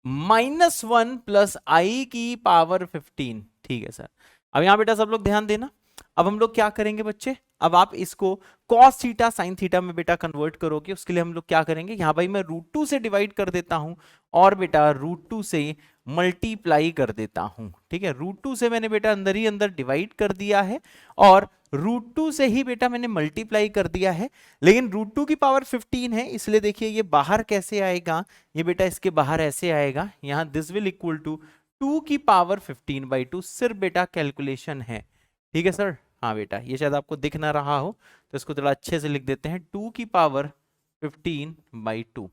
-1 प्लस आई की पावर 15। ठीक है सर। अब यहां बेटा सब लोग ध्यान देना, अब हम लोग क्या करेंगे बच्चे, अब आप इसको cos थीटा sin थीटा में बेटा कन्वर्ट करोगे, उसके लिए हम लोग क्या करेंगे, यहां भाई मैं √2 से डिवाइड कर देता हूं और बेटा √2 से मल्टीप्लाई कर देता हूं। ठीक है, √2 से मैंने बेटा अंदर ही अंदर डिवाइड कर दिया है और √2 से ही बेटा मैंने मल्टीप्लाई कर दिया है, लेकिन √2 की पावर 15 है, इसलिए देखिए ये बाहर कैसे आएगा, ये बेटा इसके बाहर ऐसे आएगा, यहां दिस विल इक्वल टू 2 की पावर 15/2, सिर्फ बेटा कैलकुलेशन है। ठीक है सर। हाँ बेटा, ये शायद आपको दिख ना रहा हो तो इसको थोड़ा अच्छे से लिख देते हैं, 2 की पावर 15/2।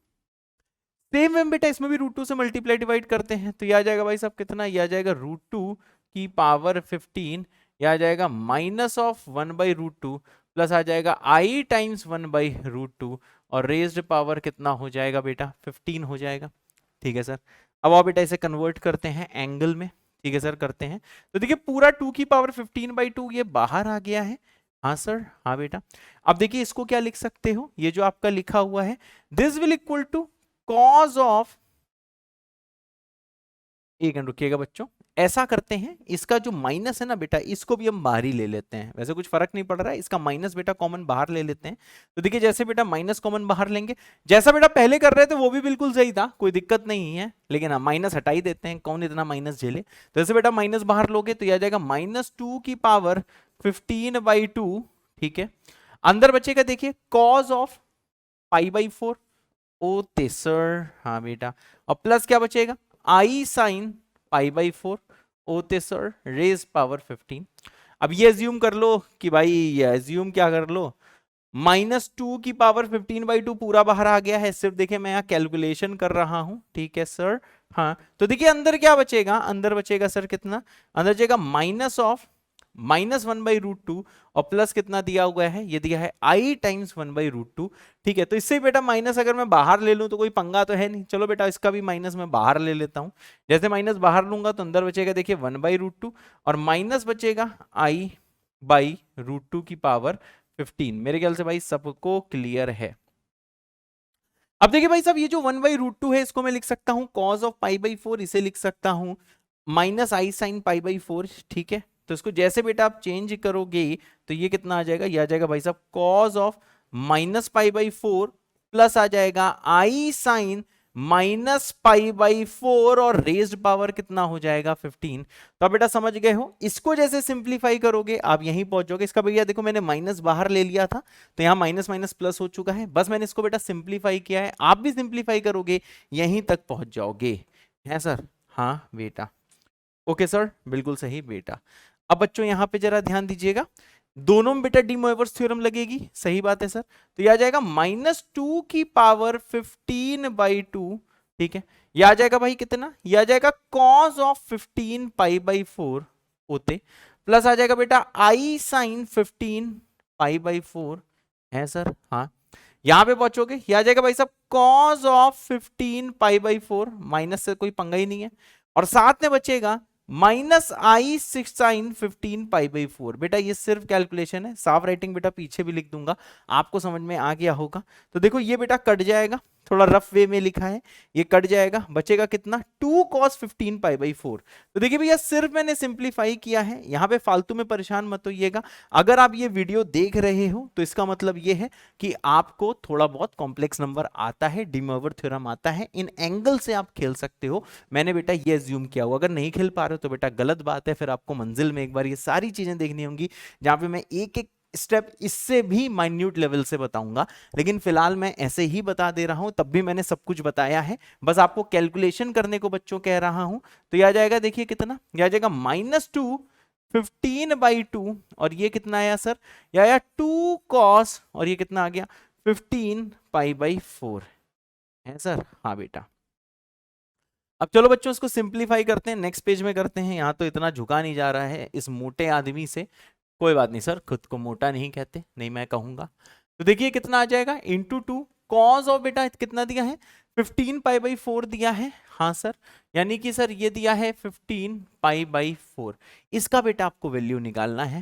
सेम वेम बेटा इसमें भी √2 से मल्टीप्लाई डिवाइड करते हैं, तो यह आ जाएगा भाई साहब कितना, यह आ जाएगा √2 की पावर 15, यह आ जाएगा -1/√2 प्लस आ जाएगा i टाइम्स 1/√2 और रेज्ड पावर कितना हो जाएगा बेटा 15 हो जाएगा। ठीक है सर। अब आप बेटा इसे कन्वर्ट करते हैं एंगल में। ठीक है सर, करते हैं। तो देखिए पूरा 2 की पावर 15/2 ये बाहर आ गया है। हाँ सर। हाँ बेटा, अब देखिए इसको क्या लिख सकते हो, ये जो आपका लिखा हुआ है this will equal to cos of, एक मिनट रुकिएगा बच्चों, ऐसा करते हैं इसका जो माइनस है ना बेटा इसको भी हम बाहर ही ले लेते हैं, वैसे कुछ फर्क नहीं पड़ रहा है, इसका माइनस बेटा कॉमन बाहर ले लेते हैं। तो देखिए जैसे बेटा माइनस कॉमन बाहर लेंगे, जैसा बेटा पहले कर रहे थे वो भी बिल्कुल सही था, कोई दिक्कत नहीं है, लेकिन हम माइनस हटा ही देते हैं, कौन इतना माइनस झेले। तो जैसे बेटा माइनस बाहर लोगे तो यह आ जाएगा -2 की पावर 15/2। ठीक है, अंदर बचेगा देखिए कॉज ऑफ π/4 ओ तेसर। हाँ बेटा, और प्लस क्या बचेगा आई साइन π/4 ओ तेसर रेज पावर 15। अब ये एज्यूम कर लो कि भाई ये एज्यूम क्या कर लो, -2 की पावर 15/2 पूरा बाहर आ गया है, सिर्फ देखिए मैं यहाँ कैलकुलेशन कर रहा हूं। ठीक है सर। हाँ, तो देखिए अंदर क्या बचेगा, अंदर बचेगा सर कितना, अंदर बचेगा -1/√2 और प्लस कितना दिया हुआ है, ये दिया है i टाइम्स 1/√2। ठीक है, तो इससे बेटा माइनस अगर मैं बाहर ले लूं तो कोई पंगा तो है नहीं, चलो बेटा इसका भी माइनस मैं बाहर ले लेता हूं। जैसे माइनस बाहर लूंगा तो अंदर बचेगा देखिए 1/√2 और माइनस बचेगा i/√2 की पावर 15। मेरे ख्याल से भाई सबको क्लियर है। अब देखिए भाई साहब ये जो 1/√2 है इसको मैं लिख सकता हूं cos ऑफ π/4, इसे लिख सकता हूं -i sin π/4। ठीक है, तो इसको जैसे बेटा आप चेंज करोगे तो ये कितना आ जाएगा, ये आ जाएगा भाई साहब cos ऑफ -π/4 प्लस आ जाएगा i sin -π/4 और रेज्ड पावर कितना हो जाएगा 15। तो आप बेटा समझ गए हो, इसको जैसे सिंप्लीफाई करोगे आप यहीं पहुंचोगे। इसका भैया देखो मैंने माइनस बाहर ले लिया था तो यहाँ माइनस माइनस प्लस हो चुका है, बस मैंने इसको बेटा सिंप्लीफाई किया है, आप भी सिंप्लीफाई करोगे यहीं तक पहुंच जाओगे। है सर। हाँ बेटा, ओके सर, बिल्कुल सही बेटा। अब बच्चों यहां पे जरा ध्यान दीजिएगा, दोनों में बेटा डी मोएवर्स थ्योरम लगेगी, सही बात है सर। तो यह आ जाएगा -2 की पावर 15/2। ठीक है, यह आ जाएगा भाई कितना, यह आ जाएगा cos ऑफ 15 π/4 होते प्लस आ जाएगा बेटा i sin 15 π/4। है सर। हाँ, यहां पे पहुंचोगे यह आ जाएगा भाई साहब cos ऑफ 15 π/4, माइनस से कोई पंगा ही नहीं है, और साथ में बचेगा -i sin 15 π/4। बेटा ये सिर्फ कैलकुलेशन है, साफ राइटिंग बेटा पीछे भी लिख दूंगा, आपको समझ में आ गया होगा। तो देखो ये बेटा कट जाएगा, थोड़ा रफ वे में लिखा है, ये कट जाएगा, बचेगा कितना 2 cos 15 पाई बाई 4। तो देखिए भैया सिर्फ मैंने सिंप्लीफाई किया है, यहाँ पे फालतू में परेशान मत होइएगा। अगर आप ये वीडियो देख रहे हो तो इसका मतलब ये है कि आपको थोड़ा बहुत कॉम्प्लेक्स नंबर आता है, डी मोइवर थ्योरम आता है, इन एंगल से आप खेल सकते हो। मैंने बेटा ये अज्यूम किया हुआ, अगर नहीं खेल पा रहे हो तो बेटा गलत बात है, फिर आपको मंजिल में एक बार ये सारी चीजें देखनी होंगी जहां पे मैं एक एक स्टेप इससे भी माइन्यूट लेवल से बताऊंगा। लेकिन फिलहाल मैं ऐसे ही बता दे रहा हूं, तब भी मैंने सब कुछ बताया है, बस आपको कैलकुलेशन करने को बच्चों कह रहा हूं। तो यह आ जाएगा, देखिए कितना यह आ जाएगा -2 15/2, और ये कितना आया सर, यह आया 2 cos, और ये कितना आ गया 15 पाई/4 है सर। हाँ बेटा, अब चलो बच्चों इसको सिंप्लीफाई करते हैं, नेक्स्ट पेज में करते हैं। यहाँ तो इतना झुका नहीं जा रहा है इस मोटे आदमी से, कोई बात नहीं सर, खुद को मोटा नहीं कहते, नहीं मैं कहूंगा। तो देखिए कितना आ जाएगा ×2 cos ऑफ बेटा कितना दिया है 15 पाई/4 दिया है। हाँ सर, यानी कि सर ये दिया है 15 पाई/4, इसका बेटा आपको वैल्यू निकालना है।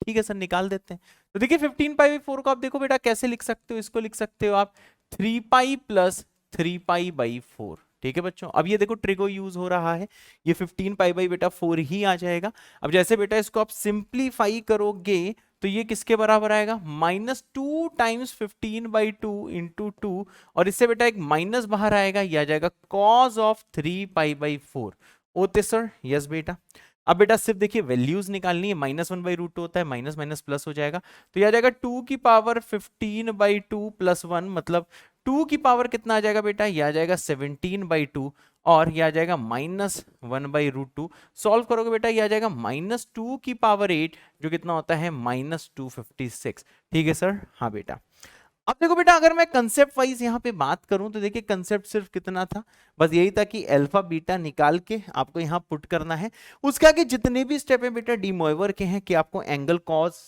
ठीक है सर, निकाल देते हैं। तो देखिए 15 पाई/4 को आप देखो बेटा कैसे लिख सकते हो, इसको लिख सकते हो आप 3 पाई + 3 पाई/4। ठीक है बच्चों, अब ये देखो ट्रिको यूज हो रहा है, ये 15 पाई/4 ही आ जाएगा। अब जैसे बेटा इसको आप सिंप्लीफाई करोगे तो ये किसके बराबर आएगा, -2 × 15/2 × 2, और इससे बेटा एक माइनस बाहर आएगा, ये आ जाएगा cos ऑफ 3 पाई/4। ओते सर, यस बेटा। अब बेटा सिर्फ देखिए वैल्यूज निकालनी है, -1/√2 होता है, माइनस माइनस प्लस हो जाएगा, तो यह आ जाएगा 2 की पावर 15/2 + 1, मतलब 2 की पावर कितना आ जाएगा बेटा, यह आ जाएगा 17/2, और यह आ जाएगा -1/√2। सॉल्व करोगे बेटा यह आ जाएगा -2 की पावर 8, जो कितना होता है -256। ठीक है सर। हाँ बेटा, अब देखो बेटा अगर मैं कंसेप्ट वाइज यहाँ पे बात करूं तो देखिए कंसेप्ट सिर्फ कितना था, बस यही था कि अल्फा बीटा निकाल के आपको यहाँ पुट करना है। उसके आगे जितने भी स्टेप है बेटा डी मोइवर के हैं कि आपको angle cos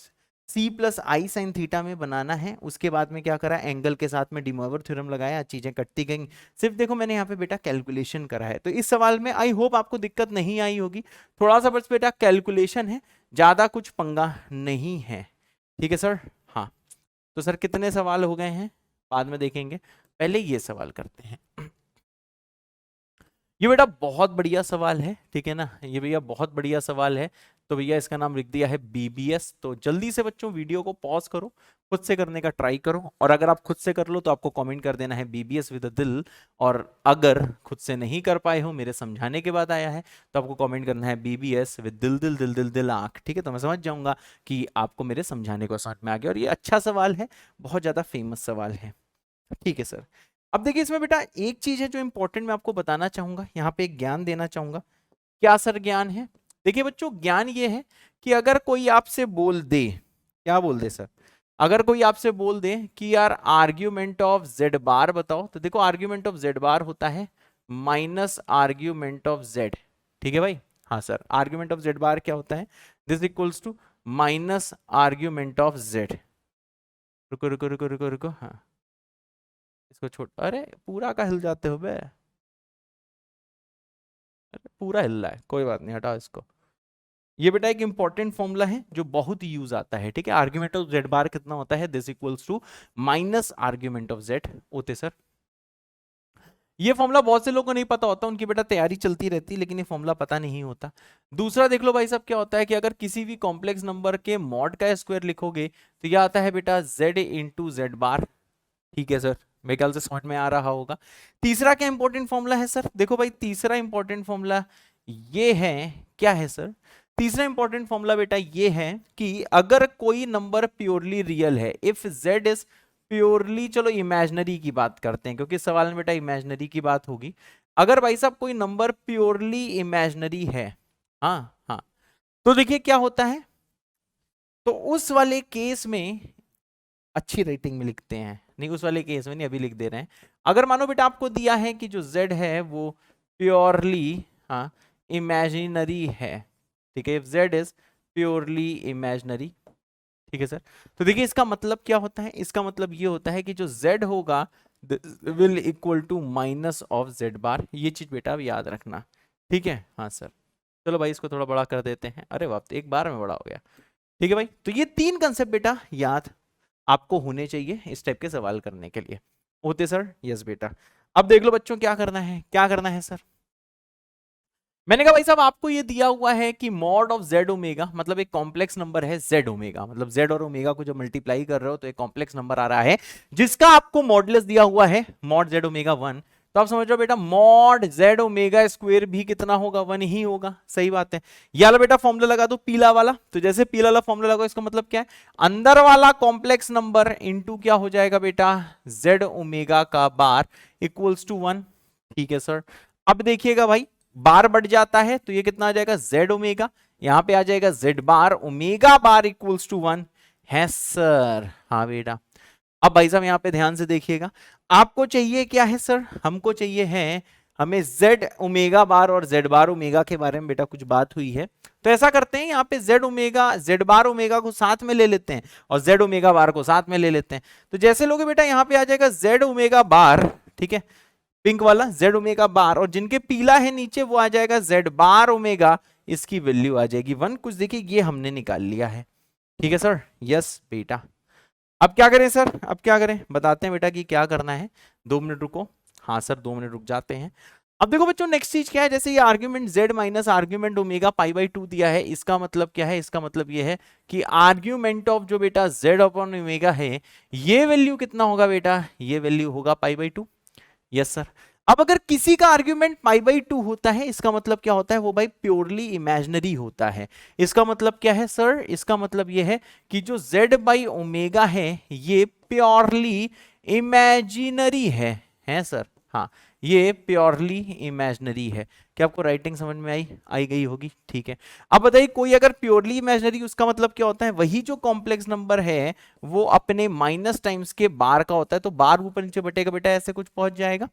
c + i sin theta में बनाना है। उसके बाद में क्या करा, एंगल के साथ में डी मोइवर थ्योरम लगाया, चीजें कटती गई। सिर्फ देखो मैंने यहाँ पे बेटा कैलकुलेशन करा है, तो इस सवाल में आई होप आपको दिक्कत नहीं आई होगी। थोड़ा सा बस बेटा कैलकुलेशन है, ज्यादा कुछ पंगा नहीं है। ठीक है सर। हाँ, तो सर कितने सवाल हो गए हैं बाद में देखेंगे, पहले ये सवाल करते हैं। ये बेटा बहुत बढ़िया सवाल है, ठीक है ना, ये भैया बहुत बढ़िया सवाल है। तो भैया इसका नाम लिख दिया है BBS। तो जल्दी से बच्चों वीडियो को पॉज करो, खुद से करने का ट्राई करो, और अगर आप खुद से कर लो तो आपको कमेंट कर देना है BBS विद दिल, और अगर खुद से नहीं कर पाए हो, मेरे समझाने के बाद आया है, तो आपको कमेंट करना है BBS विद दिल दिल दिल दिल दिल आंख। ठीक है, तो मैं समझ जाऊंगा कि आपको मेरे समझाने को समझ में आ गया, और ये अच्छा सवाल है, बहुत ज्यादा फेमस सवाल है। ठीक है सर। अब देखिए इसमें बेटा एक चीज है जो इंपॉर्टेंट मैं आपको बताना चाहूंगा, यहाँ पे एक ज्ञान देना चाहूंगा। क्या सर ज्ञान है? देखिए बच्चों ज्ञान ये है कि अगर कोई आपसे बोल दे, क्या बोल दे सर, अगर कोई आपसे बोल दे कि यार आर्ग्यूमेंट ऑफ जेड बार बताओ, तो देखो आर्ग्यूमेंट ऑफ जेड बार होता है माइनस आर्ग्यूमेंट ऑफ जेड। ठीक है भाई। हाँ sir, argument of z bar क्या होता है, this equals to minus argument of z. रुको रुको रुको रुको रुको, हाँ इसको छोड़, अरे पूरा का हिल जाते हो बे, अरे पूरा हिल रहा है, कोई बात नहीं, हटाओ इसको। ये बेटा एक इंपॉर्टेंट फॉर्मूला है जो बहुत यूज आता है। ठीक है, आर्ग्यूमेंट ऑफ जेड बार कितना होता है, this equals to minus argument of z होते सर। ये फॉर्मूला बहुत से लोगों को नहीं पता होता, उनकी बेटा तैयारी चलती रहती है, लेकिन ये फॉर्मूला पता नहीं होता। दूसरा देख लो भाई साहब, क्या होता है कि अगर किसी भी कॉम्प्लेक्स नंबर के मॉड का स्क्वायर लिखोगे तो यह आता है बेटा z इंटू जेड बार। ठीक है सर, मेरे ख्याल से समझ में आ रहा होगा। तीसरा क्या इंपॉर्टेंट फॉर्मूला है सर, देखो भाई तीसरा इंपॉर्टेंट फॉर्मूला ये है, क्या है सर, तीसरा इंपॉर्टेंट फॉर्मूला बेटा ये है कि अगर कोई नंबर प्योरली रियल है, इफ z इज प्योरली, चलो इमेजिनरी की बात करते हैं क्योंकि इस सवाल में बेटा इमेजिनरी की बात होगी। अगर भाई साहब कोई नंबर प्योरली इमेजिनरी है, हाँ हाँ, तो देखिए क्या होता है, तो उस वाले केस में अच्छी रेटिंग में लिखते हैं, नहीं उस वाले केस में नहीं, अभी लिख दे रहे हैं। अगर मानो बेटा आपको दिया है कि जो z है वो प्योरली हाँ इमेजिनरी है, ठीक है, if z is purely imaginary, ठीक है सर, तो देखिए इसका मतलब क्या होता है, इसका मतलब ये होता है कि जो z होगा will equal to minus of z bar. ये चीज बेटा अब याद रखना, ठीक है। हाँ सर, चलो भाई इसको थोड़ा बड़ा कर देते हैं, अरे बाप, एक बार में बड़ा हो गया। ठीक है भाई, तो ये तीन कंसेप्ट बेटा याद आपको होने चाहिए इस टाइप के सवाल करने के लिए। होते सर? यस बेटा। अब देख लो बच्चों क्या करना है, क्या करना है सर। मैंने कहा भाई साहब आपको ये दिया हुआ है कि मॉड ऑफ जेड ओमेगा, मतलब एक कॉम्प्लेक्स नंबर है जेड ओमेगा, मतलब जेड और ओमेगा को जब मल्टीप्लाई कर रहे हो तो एक कॉम्प्लेक्स नंबर आ रहा है जिसका आपको मॉडुलस दिया हुआ है मॉड जेड ओमेगा 1। तो आप समझ रहे हो बेटा मॉड जेड ओमेगा स्क्वायर भी कितना होगा, 1 ही होगा। सही बात है। ये वाला बेटा फॉर्मूला लगा दो पीला वाला, तो जैसे पीला वाला फॉर्मूला लगाओ इसका मतलब क्या है, अंदर वाला कॉम्प्लेक्स नंबर इंटू क्या हो जाएगा बेटा जेड ओमेगा का बार इक्वल्स टू 1। ठीक है सर। अब देखिएगा भाई बार बढ़ जाता है तो ये कितना आ जाएगा जेड ओमेगा, यहां पे आ जाएगा z bar omega bar equals to 1 है सर। हाँ बेटा। अब भाई साहब यहां पे ध्यान से देखिएगा, आपको चाहिए क्या है सर, हमको चाहिए है, हमें जेड ओमेगा बार और जेड बार ओमेगा के बारे में बेटा कुछ बात हुई है, तो ऐसा करते हैं यहाँ पे Z omega Z bar omega को साथ में ले लेते हैं और जेड ओमेगा बार को साथ में ले लेते हैं। तो जैसे लोगे बेटा यहाँ पे आ जाएगा जेड ओमेगा बार, ठीक है, पिंक वाला जेड ओमेगा बार, और जिनके पीला है नीचे वो आ जाएगा जेड बार ओमेगा, इसकी वैल्यू आ जाएगी 1। कुछ देखिए ये हमने निकाल लिया है। ठीक है सर? यस बेटा। अब क्या करें सर, अब क्या करें बताते हैं बेटा कि क्या करना है। 2 मिनट रुको। हाँ सर 2 मिनट रुक जाते हैं। अब देखो बच्चों नेक्स्ट चीज क्या है, जैसे ये argument z minus argument omega pi by 2 दिया है, इसका मतलब क्या है, इसका मतलब ये है कि आर्ग्यूमेंट ऑफ जो बेटा z अपॉन ओमेगा है ये वैल्यू कितना होगा बेटा, ये वैल्यू होगा पाई बाई 2। Yes sir. अब अगर किसी का आर्ग्यूमेंट पाई बाई 2 होता है इसका मतलब क्या होता है, वो भाई प्योरली इमेजिनरी होता है। इसका मतलब क्या है सर, इसका मतलब ये है कि जो z बाई ओमेगा है ये प्योरली इमेजिनरी है सर। हाँ ये प्योरली इमेजिनरी है। क्या आपको राइटिंग समझ में आई गई होगी? ठीक है। अब बताइए कोई अगर प्योरली इमेजिनरी, उसका मतलब क्या होता है, वही जो कॉम्प्लेक्स नंबर है वो अपने माइनस टाइम्स के बार का होता है, तो बार ऊपर नीचे बटेगा बेटा ऐसे कुछ पहुंच जाएगा।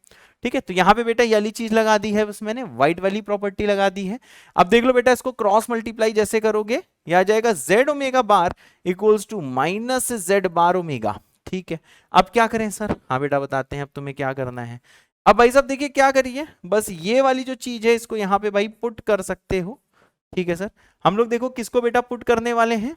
ठीक है, तो यहां पे बेटा ये वाली चीज लगा दी है, बस मैंने व्हाइट वाली प्रॉपर्टी लगा दी है। अब देख लो बेटा इसको क्रॉस मल्टीप्लाई जैसे करोगे ये आ जाएगा z omega bar equals to minus z bar omega. ठीक है। अब क्या करें सर? हाँ बेटा बताते हैं अब तुम्हें क्या करना है। अब भाई साहब देखिए क्या करिए, बस ये वाली जो चीज है इसको यहाँ पे भाई पुट कर सकते हो। ठीक है सर। हम लोग देखो किसको बेटा पुट करने वाले हैं,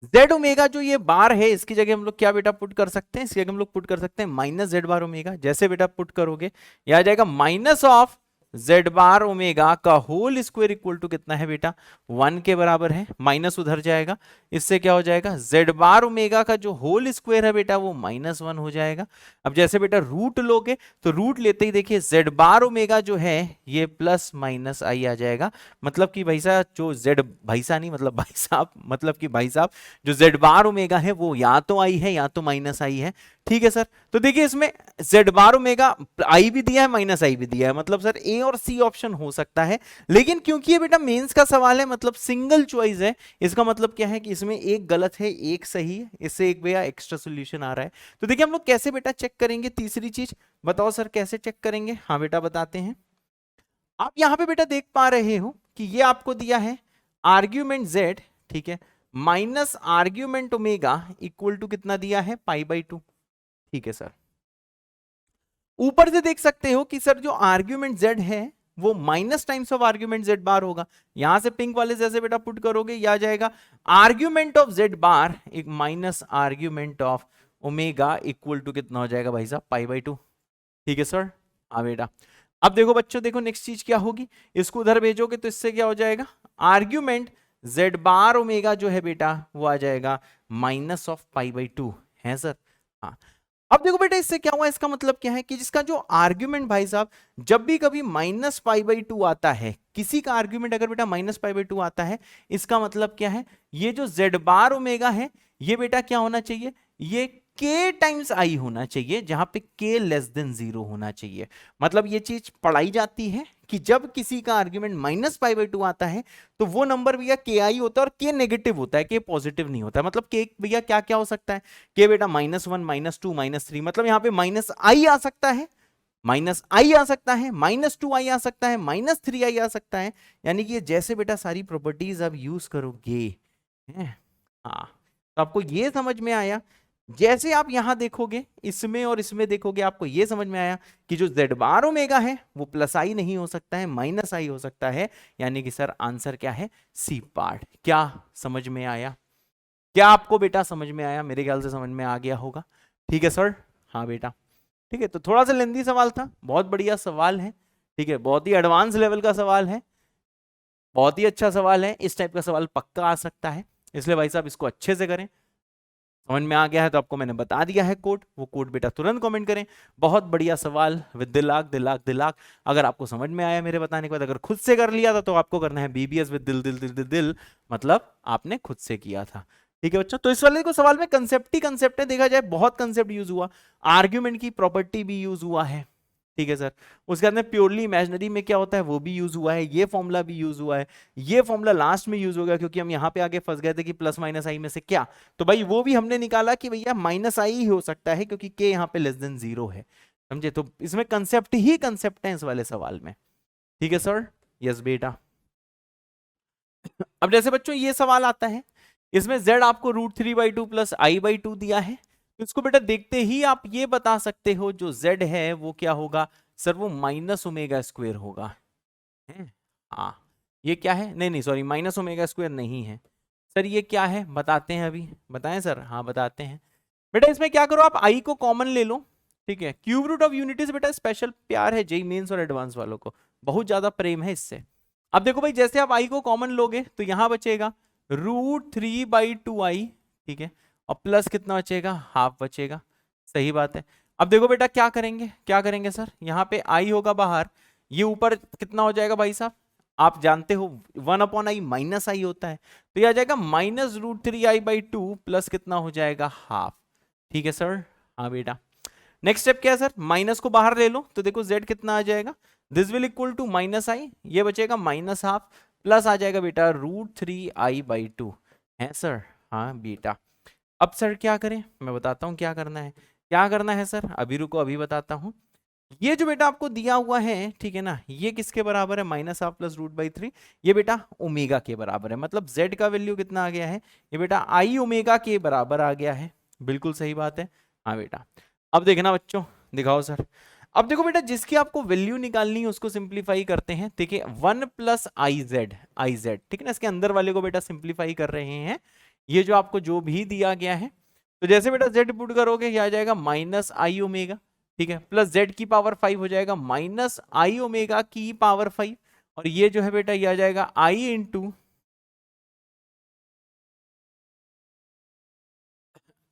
जेड ओमेगा जो ये बार है इसकी जगह हम लोग क्या बेटा पुट कर सकते हैं, इसकी जगह हम लोग पुट कर सकते हैं माइनस जेड बार ओमेगा। जैसे बेटा पुट करोगे ये आ जाएगा minus of z bar omega का होल स्क्वायर इक्वल टू कितना है बेटा 1 के बराबर है, माइनस उधर जाएगा, इससे क्या हो जाएगा जेड बार ओमेगा का जो होल स्क्वायर है बेटा वो -1 हो जाएगा। अब जैसे बेटा रूट लोगे तो रूट लेते ही देखिए जेड बार ओमेगा जो है ये प्लस माइनस आई आ जाएगा, मतलब कि भाई साहब जो जेड भाई साहब नहीं मतलब भाई साहब मतलब कि भाई साहब जो जेड बार ओमेगा है वो या तो आई है या तो माइनस आई है। ठीक है सर। तो देखिए इसमें जेड बार ओमेगा आई भी दिया है माइनस आई भी दिया है, मतलब सर ए और सी ऑप्शन हो सकता है, लेकिन क्योंकि ये बेटा मेंस का सवाल है मतलब सिंगल चॉइस है, इसका मतलब क्या है कि इसमें एक गलत है एक सही है, इससे एक भैया एक्स्ट्रा सोल्यूशन आ रहा है। तो देखिए हम लोग कैसे बेटा चेक करेंगे, तीसरी चीज बताओ सर कैसे चेक करेंगे। हाँ बेटा बताते हैं। आप यहां पे बेटा देख पा रहे हो कि ये आपको दिया है आर्ग्यूमेंट z, ठीक है, minus argument omega equal to कितना दिया है पाई बाई 2। ठीक है सर। ऊपर से देख सकते हो कि सर जो आर्ग्यूमेंट z है वो minus times of argument z बार होगा। यहां से पिंक वाले जैसे बेटा पुट करोगे ये आ जाएगा आर्ग्यूमेंट ऑफ z बार एक minus argument of omega equal to कितना हो जाएगा भाई साहब पाई बाई 2। ठीक है सर। हाँ बेटा। अब देखो बच्चों देखो नेक्स्ट चीज क्या होगी, इसको उधर भेजोगे तो इससे क्या हो जाएगा आर्ग्यूमेंट z बार ओमेगा जो है बेटा वो आ जाएगा माइनस ऑफ पाई बाई 2 है सर। हाँ। अब देखो बेटा इससे क्या हुआ, इसका मतलब क्या है कि जिसका जो आर्ग्यूमेंट भाई साहब जब भी कभी माइनस पाई बाई 2 आता है, किसी का आर्ग्यूमेंट अगर बेटा माइनस पाई बाई 2 आता है, इसका मतलब क्या है ये जो जेड बार ओमेगा है ये बेटा क्या होना चाहिए, ये k टाइम्स आई होना चाहिए, जहां पे k लेस देन 0 होना चाहिए। मतलब ये चीज पढ़ाई जाती है कि जब किसी का आर्ग्यूमेंट माइनस पाई बाई 2 आता है तो वो नंबर भैया के आई होता है और के नेगेटिव होता है, के पॉजिटिव नहीं होता है। मतलब के भैया क्या क्या हो सकता है, के बेटा -1 -2 -3, मतलब यहाँ पे माइनस आई आ सकता है, माइनस आई आ सकता है, -2 आई आ सकता है, -3 आई आ सकता है। यानी कि ये जैसे बेटा सारी प्रॉपर्टीज आप यूज करोगे हाँ तो आपको ये समझ में आया। जैसे आप यहां देखोगे इसमें और इसमें देखोगे आपको यह समझ में आया कि जो जेड बार ओमेगा है वो प्लस आई नहीं हो सकता है, माइनस आई हो सकता है। यानी कि सर आंसर क्या है सी पार्ट। क्या समझ में आया? क्या आपको बेटा समझ में आया? मेरे ख्याल से समझ में आ गया होगा। ठीक है सर। हाँ बेटा, ठीक है। तो थोड़ा सा लेंथी सवाल था, बहुत बढ़िया सवाल है, ठीक है, बहुत ही एडवांस लेवल का सवाल है, बहुत ही अच्छा सवाल है। इस टाइप का सवाल पक्का आ सकता है, इसलिए भाई साहब इसको अच्छे से करें। समझ में आ गया है तो आपको मैंने बता दिया है कोड, वो कोड बेटा तुरंत कमेंट करें। बहुत बढ़िया सवाल विद दिलाक दिलाक दिलाक। अगर आपको समझ में आया मेरे बताने के बाद, अगर खुद से कर लिया था तो आपको करना है बीबीएस विद दिल दिल दिल दिल दिल, मतलब आपने खुद से किया था। ठीक है बच्चों, तो इस वाले को सवाल में कंसेप्ट ही कंसेप्ट है, देखा जाए बहुत कंसेप्ट यूज हुआ, आर्ग्यूमेंट की प्रॉपर्टी भी यूज हुआ है, ठीक है सर। उसके बाद में प्योरली इमेजिनरी में क्या होता है वो भी यूज हुआ है, ये फॉर्मूला भी यूज हुआ है, ये फॉर्मूला लास्ट में यूज होगा क्योंकि हम यहाँ पे आगे फंस गए थे कि प्लस माइनस आई में से क्या, तो भाई वो भी हमने निकाला कि भैया माइनस आई ही हो सकता है क्योंकि के यहाँ पे लेस देन 0 है, समझे। तो इसमें कंसेप्ट ही कंसेप्ट है इस वाले सवाल में, ठीक है सर। यस बेटा। अब जैसे बच्चों ये सवाल आता है, इसमें z आपको √3/2 प्लस i/2 दिया है, तो इसको बेटा देखते ही आप ये बता सकते हो जो z है वो क्या होगा सर, वो माइनस ओमेगा स्क्वायर होगा, है। हाँ, ये क्या है, नहीं नहीं सॉरी, माइनस ओमेगा स्क्वायर नहीं है सर, ये क्या है बताते हैं, अभी बताएं सर, हाँ बताते हैं बेटा। इसमें क्या करो, आप i को कॉमन ले लो, ठीक है। क्यूब रूट ऑफ यूनिटी से बेटा स्पेशल प्यार है जेई मेंस और एडवांस वालों को, बहुत ज्यादा प्रेम है इससे। अब देखो भाई, जैसे आप i को कॉमन लोगे तो यहां बचेगा √3/2i, ठीक है, और प्लस कितना बचेगा, हाफ बचेगा, सही बात है। अब देखो बेटा क्या करेंगे, क्या करेंगे सर, यहाँ पे i होगा बाहर, ये ऊपर कितना हो जाएगा भाई साहब, आप जानते हो 1/i माइनस आई होता है, तो यह आ जाएगा -√3i/2 प्लस कितना हो जाएगा, हाफ, ठीक है सर। हाँ बेटा, नेक्स्ट स्टेप क्या है सर, माइनस को बाहर ले लो तो देखो z कितना आ जाएगा, this will equal to -i, ये बचेगा -हाफ, प्लस आ जाएगा बेटा √3i/2, है सर। हाँ बेटा, अब सर क्या करें, मैं बताता हूँ क्या करना है, क्या करना है सर, अभी रुको अभी बताता हूँ। ये जो बेटा आपको दिया हुआ है, ठीक है ना, ये किसके बराबर है, -हाफ प्लस √3, ये बेटा ओमेगा के बराबर है, मतलब z का वैल्यू कितना आ गया है, ये बेटा i ओमेगा के बराबर आ गया है, बिल्कुल सही बात है। हाँ बेटा, अब देखना बच्चों, दिखाओ सर। अब देखो बेटा, जिसकी आपको वैल्यू निकालनी है उसको सिंप्लीफाई करते हैं, देखिए 1 प्लस आई जेड, ठीक है ना, इसके अंदर वाले को बेटा सिंप्लीफाई कर रहे हैं, ये जो आपको जो भी दिया गया है, तो जैसे बेटा z पुट करोगे ये आ जाएगा -i ओमेगा, ठीक है, प्लस z की पावर 5 हो जाएगा -i ओमेगा की पावर 5, और ये जो है बेटा ये आ जाएगा i इंटू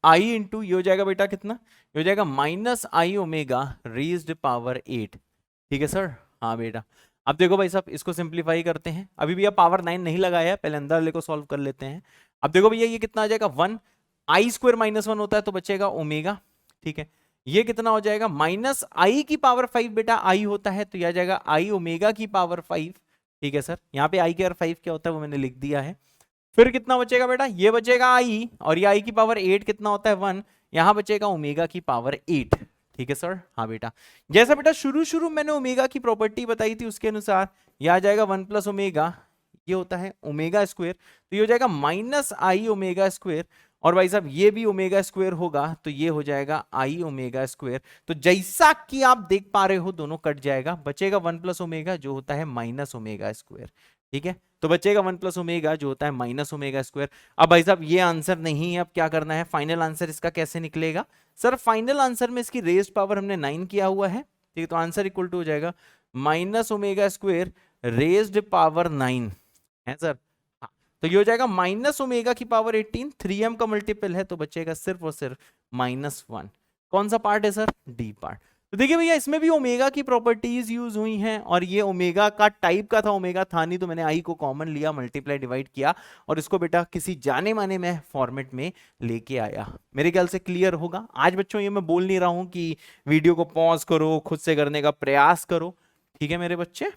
ये हो जाएगा बेटा कितना, ये हो जाएगा -i ओमेगा रेज्ड पावर 8, ठीक है सर। हाँ बेटा, अब देखो भाई साहब इसको सिंप्लीफाई करते हैं, अभी भी पावर 9 नहीं लगाया है, पहले अंदर वाले को सॉल्व कर लेते हैं। अब देखो भैया ये कितना आ जाएगा, 1 i² -1 होता है तो बचेगा ओमेगा, ठीक है, ये कितना हो जाएगा -i की पावर 5, बेटा i होता है तो यह आ जाएगा i ओमेगा की पावर 5, ठीक है सर। यहाँ पे i की पावर 5 क्या होता है वो मैंने लिख दिया है। फिर कितना बचेगा बेटा, ये बचेगा i, और ये i की पावर 8 कितना होता है 1, यहां बचेगा ओमेगा की पावर 8, ठीक है सर। हाँ बेटा, जैसा बेटा शुरू शुरू मैंने ओमेगा की प्रॉपर्टी बताई थी उसके अनुसार ये आ जाएगा 1 प्लस ओमेगा, ये होता है ओमेगा स्क्वायर, तो ये हो जाएगा -i ओमेगा स्क्वायर, और भाई साहब ये भी ओमेगा स्क्वायर होगा तो ये हो जाएगा i ओमेगा स्क्वायर, तो जैसा कि आप देख पा रहे हो दोनों कट जाएगा, बचेगा 1 प्लस ओमेगा जो होता है माइनस ओमेगा स्क्वायर, ठीक है, तो बचेगा 1 प्लस ओमेगा जो होता है माइनस ओमेगा स्क्वायर। अब भाई साहब ये आंसर नहीं है, अब क्या करना है, फाइनल आंसर इसका कैसे निकलेगा सर, फाइनल आंसर में इसकी रेज्ड पावर हमने 9 किया हुआ है, ठीक है, तो आंसर इक्वल टू हो जाएगा -ओमेगा स्क्वायर रेज्ड पावर 9, है सर। हाँ, तो ये हो जाएगा -ओमेगा की पावर 18, 3m का मल्टीपल है तो बचेगा सिर्फ और सिर्फ -1, कौन सा पार्ट है सर, डी पार्ट। तो देखिए भैया इसमें भी ओमेगा की प्रॉपर्टीज यूज हुई हैं, और ये ओमेगा का टाइप का था, ओमेगा था नहीं तो मैंने आई को कॉमन लिया, मल्टीप्लाई डिवाइड किया, और इसको बेटा किसी जाने माने में फॉर्मेट में लेके आया। मेरे ख्याल से क्लियर होगा। आज बच्चों ये मैं बोल नहीं रहा हूं कि वीडियो को पॉज करो, खुद से करने का प्रयास करो, ठीक है मेरे बच्चे,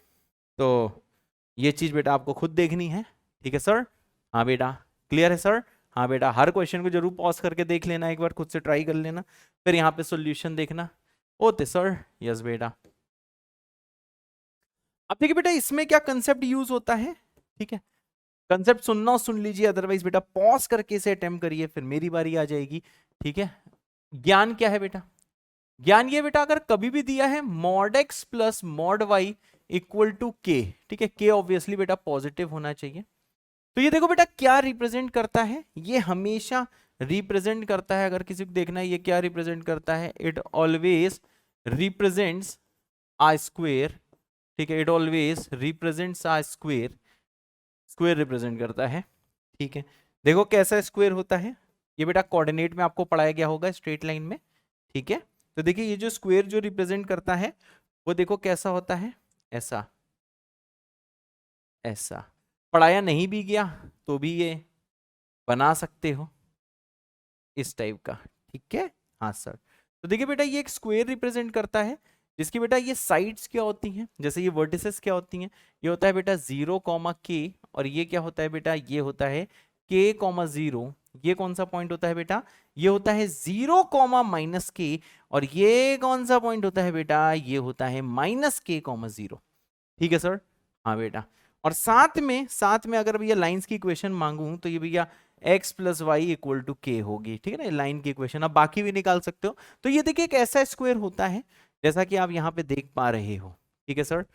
तो ये चीज बेटा आपको खुद देखनी है, ठीक है सर। हाँ बेटा, क्लियर है सर। हाँ बेटा, हर क्वेश्चन को जरूर पॉज करके देख लेना, एक बार खुद से ट्राई कर लेना, फिर यहाँ पे सोल्यूशन देखना। ओके सर, यस बेटा। अब देखिए बेटा इसमें क्या कंसेप्ट यूज होता है, ठीक है, कंसेप्ट सुनना हो सुन लीजिए, अदरवाइज बेटा पॉज करके इसे अटेम्प्ट करिए, फिर मेरी बारी आ जाएगी, ठीक है। ज्ञान क्या है बेटा, ज्ञान ये बेटा अगर कभी भी दिया है mod x plus mod y equal to k, ठीक है, k ऑब्वियसली बेटा पॉजिटिव होना चाहिए, तो ये देखो बेटा क्या रिप्रेजेंट करता है, ये हमेशा रिप्रेजेंट करता है, अगर किसी को देखना है ये क्या रिप्रेजेंट करता है, it always represents a square, ठीक है, it always represents a square, square represent करता है, ठीक है। देखो कैसा स्क्वेयर होता है, ये बेटा कोऑर्डिनेट में आपको पढ़ाया गया होगा स्ट्रेट लाइन में, ठीक है। तो देखिए ये जो स्क्वेयर जो रिप्रेजेंट करता है वो देखो कैसा होता है, ऐसा, ऐसा पढ़ाया नहीं भी गया तो भी ये बना सकते हो इस टाइप का, ठीक है। हाँ सर, तो देखिए बेटा ये एक स्क्वायर रिप्रेजेंट करता है जिसकी बेटा ये साइड्स क्या होती हैं, जैसे ये वर्टिसेस क्या होती हैं, ये होता है बेटा 0, k, और ये क्या होता है बेटा, ये होता है k, 0। ये कौन सा पॉइंट होता है बेटा, ये होता है 0, -k, और ये कौन सा पॉइंट होता है बेटा, ये होता है -k, 0। ठीक है सर, हाँ बेटा। और साथ में अगर भैया लाइंस की इक्वेशन मांगू तो ये भैया x + y = k होगी, ठीक है ना, लाइन की इक्वेशन। अब बाकी भी निकाल सकते हो। तो ये देखिए एक ऐसा स्क्वायर होता है जैसा कि आप यहाँ पे देख पा रहे हो, ठीक है सर।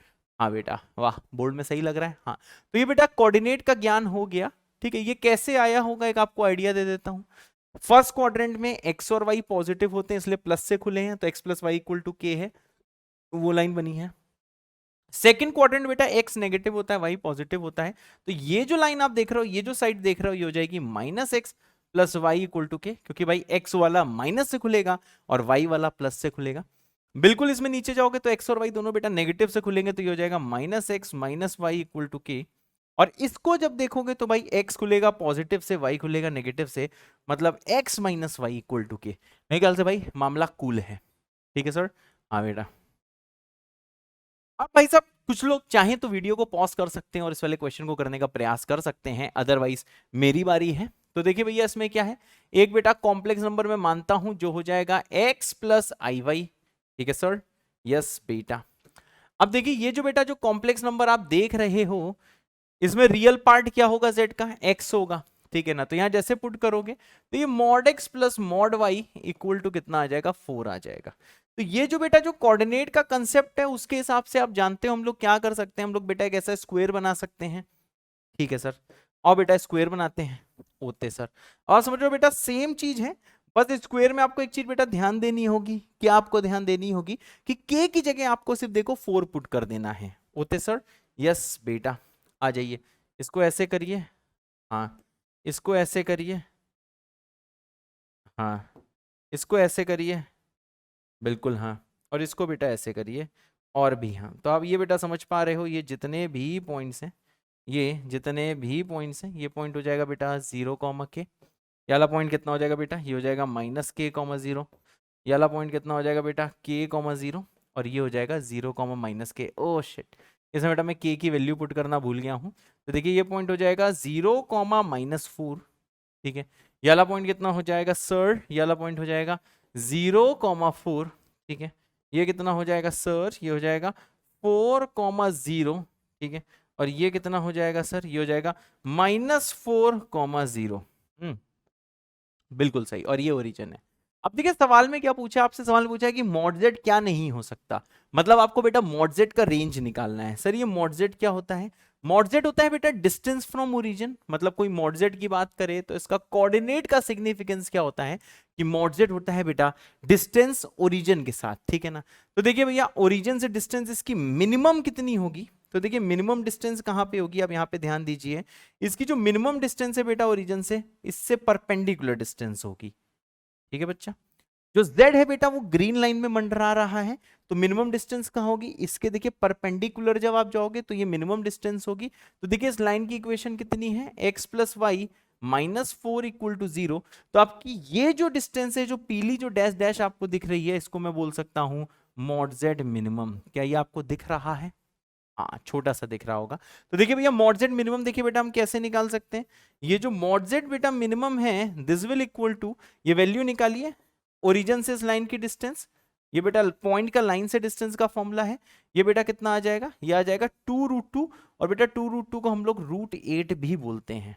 हाँ बेटा, वाह, बोर्ड में सही लग रहा है। हाँ, तो ये बेटा कोऑर्डिनेट का ज्ञान हो गया, ठीक है। ये कैसे आया होगा एक आपको आइडिया दे देता हूँ। फर्स्ट क्वाड्रेंट में x और y पॉजिटिव होते हैं इसलिए प्लस से खुले हैं, तो x + y = k है, वो लाइन बनी है। सेकंड क्वाड्रेंट बेटा x नेगेटिव होता है, y पॉजिटिव होता है, तो ये जो लाइन आप देख रहे हो, ये जो साइड देख रहे हो, ये हो जाएगी -x + y = k, क्योंकि भाई x वाला माइनस से खुलेगा और y वाला प्लस से खुलेगा। बिल्कुल इसमें नीचे जाओगे तो x और y दोनों बेटा नेगेटिव से खुलेंगे, तो ये हो जाएगा -x - y = k। और इसको जब देखोगे तो भाई x खुलेगा पॉजिटिव से, y खुलेगा नेगेटिव से, मतलब x - y = k। मेरे ख्याल से भाई मामला कूल है, ठीक है सर। हाँ बेटा, अब भाई साहब कुछ लोग चाहें तो वीडियो को पॉज कर सकते हैं और इस वाले क्वेश्चन को करने का प्रयास कर सकते हैं, अदरवाइज मेरी बारी है। तो देखिए भैया इसमें क्या है, एक बेटा कॉम्प्लेक्स नंबर में मानता हूं जो हो जाएगा x + iy, ठीक है सर, यस बेटा। अब देखिए ये जो बेटा जो कॉम्प्लेक्स नंबर आप देख रहे हो, इसमें रियल पार्ट क्या होगा, z का x होगा, ठीक है ना। तो यहां जैसे पुट करोगे तो ये mod x + mod y = कितना आ जाएगा, 4 आ जाएगा। तो ये जो बेटा जो कोऑर्डिनेट का कंसेप्ट है उसके हिसाब से आप जानते हो हम लोग क्या कर सकते हैं, हम लोग बेटा एक ऐसा स्क्वायर बना सकते हैं, ठीक है सर। और बेटा स्क्वायर बनाते हैं होते सर, और समझ लो बेटा सेम चीज है, बस स्क्वायर में आपको एक चीज बेटा ध्यान देनी होगी, क्या आपको ध्यान देनी होगी कि k की जगह आपको सिर्फ देखो 4 पुट कर देना है, होते सर, यस बेटा। आ जाइए, इसको ऐसे करिए, हाँ, इसको ऐसे करिए, हाँ, इसको ऐसे करिए, बिल्कुल हाँ, और इसको बेटा ऐसे करिए, और भी हाँ। तो आप ये बेटा समझ पा रहे हो, ये जितने भी पॉइंट्स हैं, ये जितने भी पॉइंट्स हैं, ये पॉइंट हो जाएगा बेटा 0, k। ये वाला पॉइंट कितना हो जाएगा बेटा, ये हो जाएगा -k, 0। ये वाला पॉइंट कितना हो जाएगा बेटा, k, 0, और ये हो जाएगा 0, -k। ओह शिट, इसमें बेटा मैं k की वैल्यू पुट करना भूल गया हूँ। तो देखिए ये पॉइंट हो जाएगा 0, -4, ठीक है। ये वाला पॉइंट कितना हो जाएगा सर, ये वाला पॉइंट हो जाएगा 0, 4, ठीक है। ये कितना हो जाएगा सर, ये हो जाएगा 4, 0, ठीक है। और ये कितना हो जाएगा सर, ये हो जाएगा -4, 0। बिल्कुल सही, और ये ओरिजिन है। अब देखिए सवाल में क्या पूछा, आपसे सवाल पूछा है कि mod z क्या नहीं हो सकता, मतलब आपको बेटा mod z का रेंज निकालना है। सर ये mod z क्या होता है, mod z होता है बेटा डिस्टेंस फ्रॉम ओरिजिन, मतलब कोई mod z की बात करे तो इसका कोऑर्डिनेट का सिग्निफिकेंस क्या होता है कि mod z होता है बेटा डिस्टेंस ओरिजिन के साथ, ठीक है ना। तो देखिए भैया ओरिजिन से डिस्टेंस इसकी मिनिमम कितनी होगी, तो देखिए मिनिमम डिस्टेंस कहां पे होगी, अब यहां पे ध्यान दीजिए, इसकी जो मिनिमम डिस्टेंस है बेटा ओरिजिन से, इससे परपेंडिकुलर डिस्टेंस होगी, ठीक है बच्चा। जो z है बेटा वो ग्रीन लाइन में मंडरा रहा है, तो मिनिमम डिस्टेंस कहां होगी, इसके देखिए परपेंडिकुलर जब आप जाओगे तो ये मिनिमम डिस्टेंस होगी। तो देखिए इस लाइन की इक्वेशन कितनी है, x + y -4 = 0। तो आपकी ये जो डिस्टेंस है, जो पीली जो डैश डैश आपको दिख रही है, इसको मैं बोल सकता हूं mod z मिनिमम। क्या ये आपको दिख रहा है, हाँ छोटा सा दिख रहा होगा। तो देखिए भैया mod z मिनिमम देखिए बेटा हम कैसे निकाल सकते हैं, ये जो mod z बेटा मिनिमम है, दिस विल इक्वल टू, ये वैल्यू निकालिए ओरिजिन से इस लाइन की डिस्टेंस, ये बेटा पॉइंट का लाइन से डिस्टेंस का फॉर्मूला है, ये बेटा कितना आ जाएगा, ये आ जाएगा 2√2, और बेटा 2√2 को हम लोग √8 भी बोलते हैं,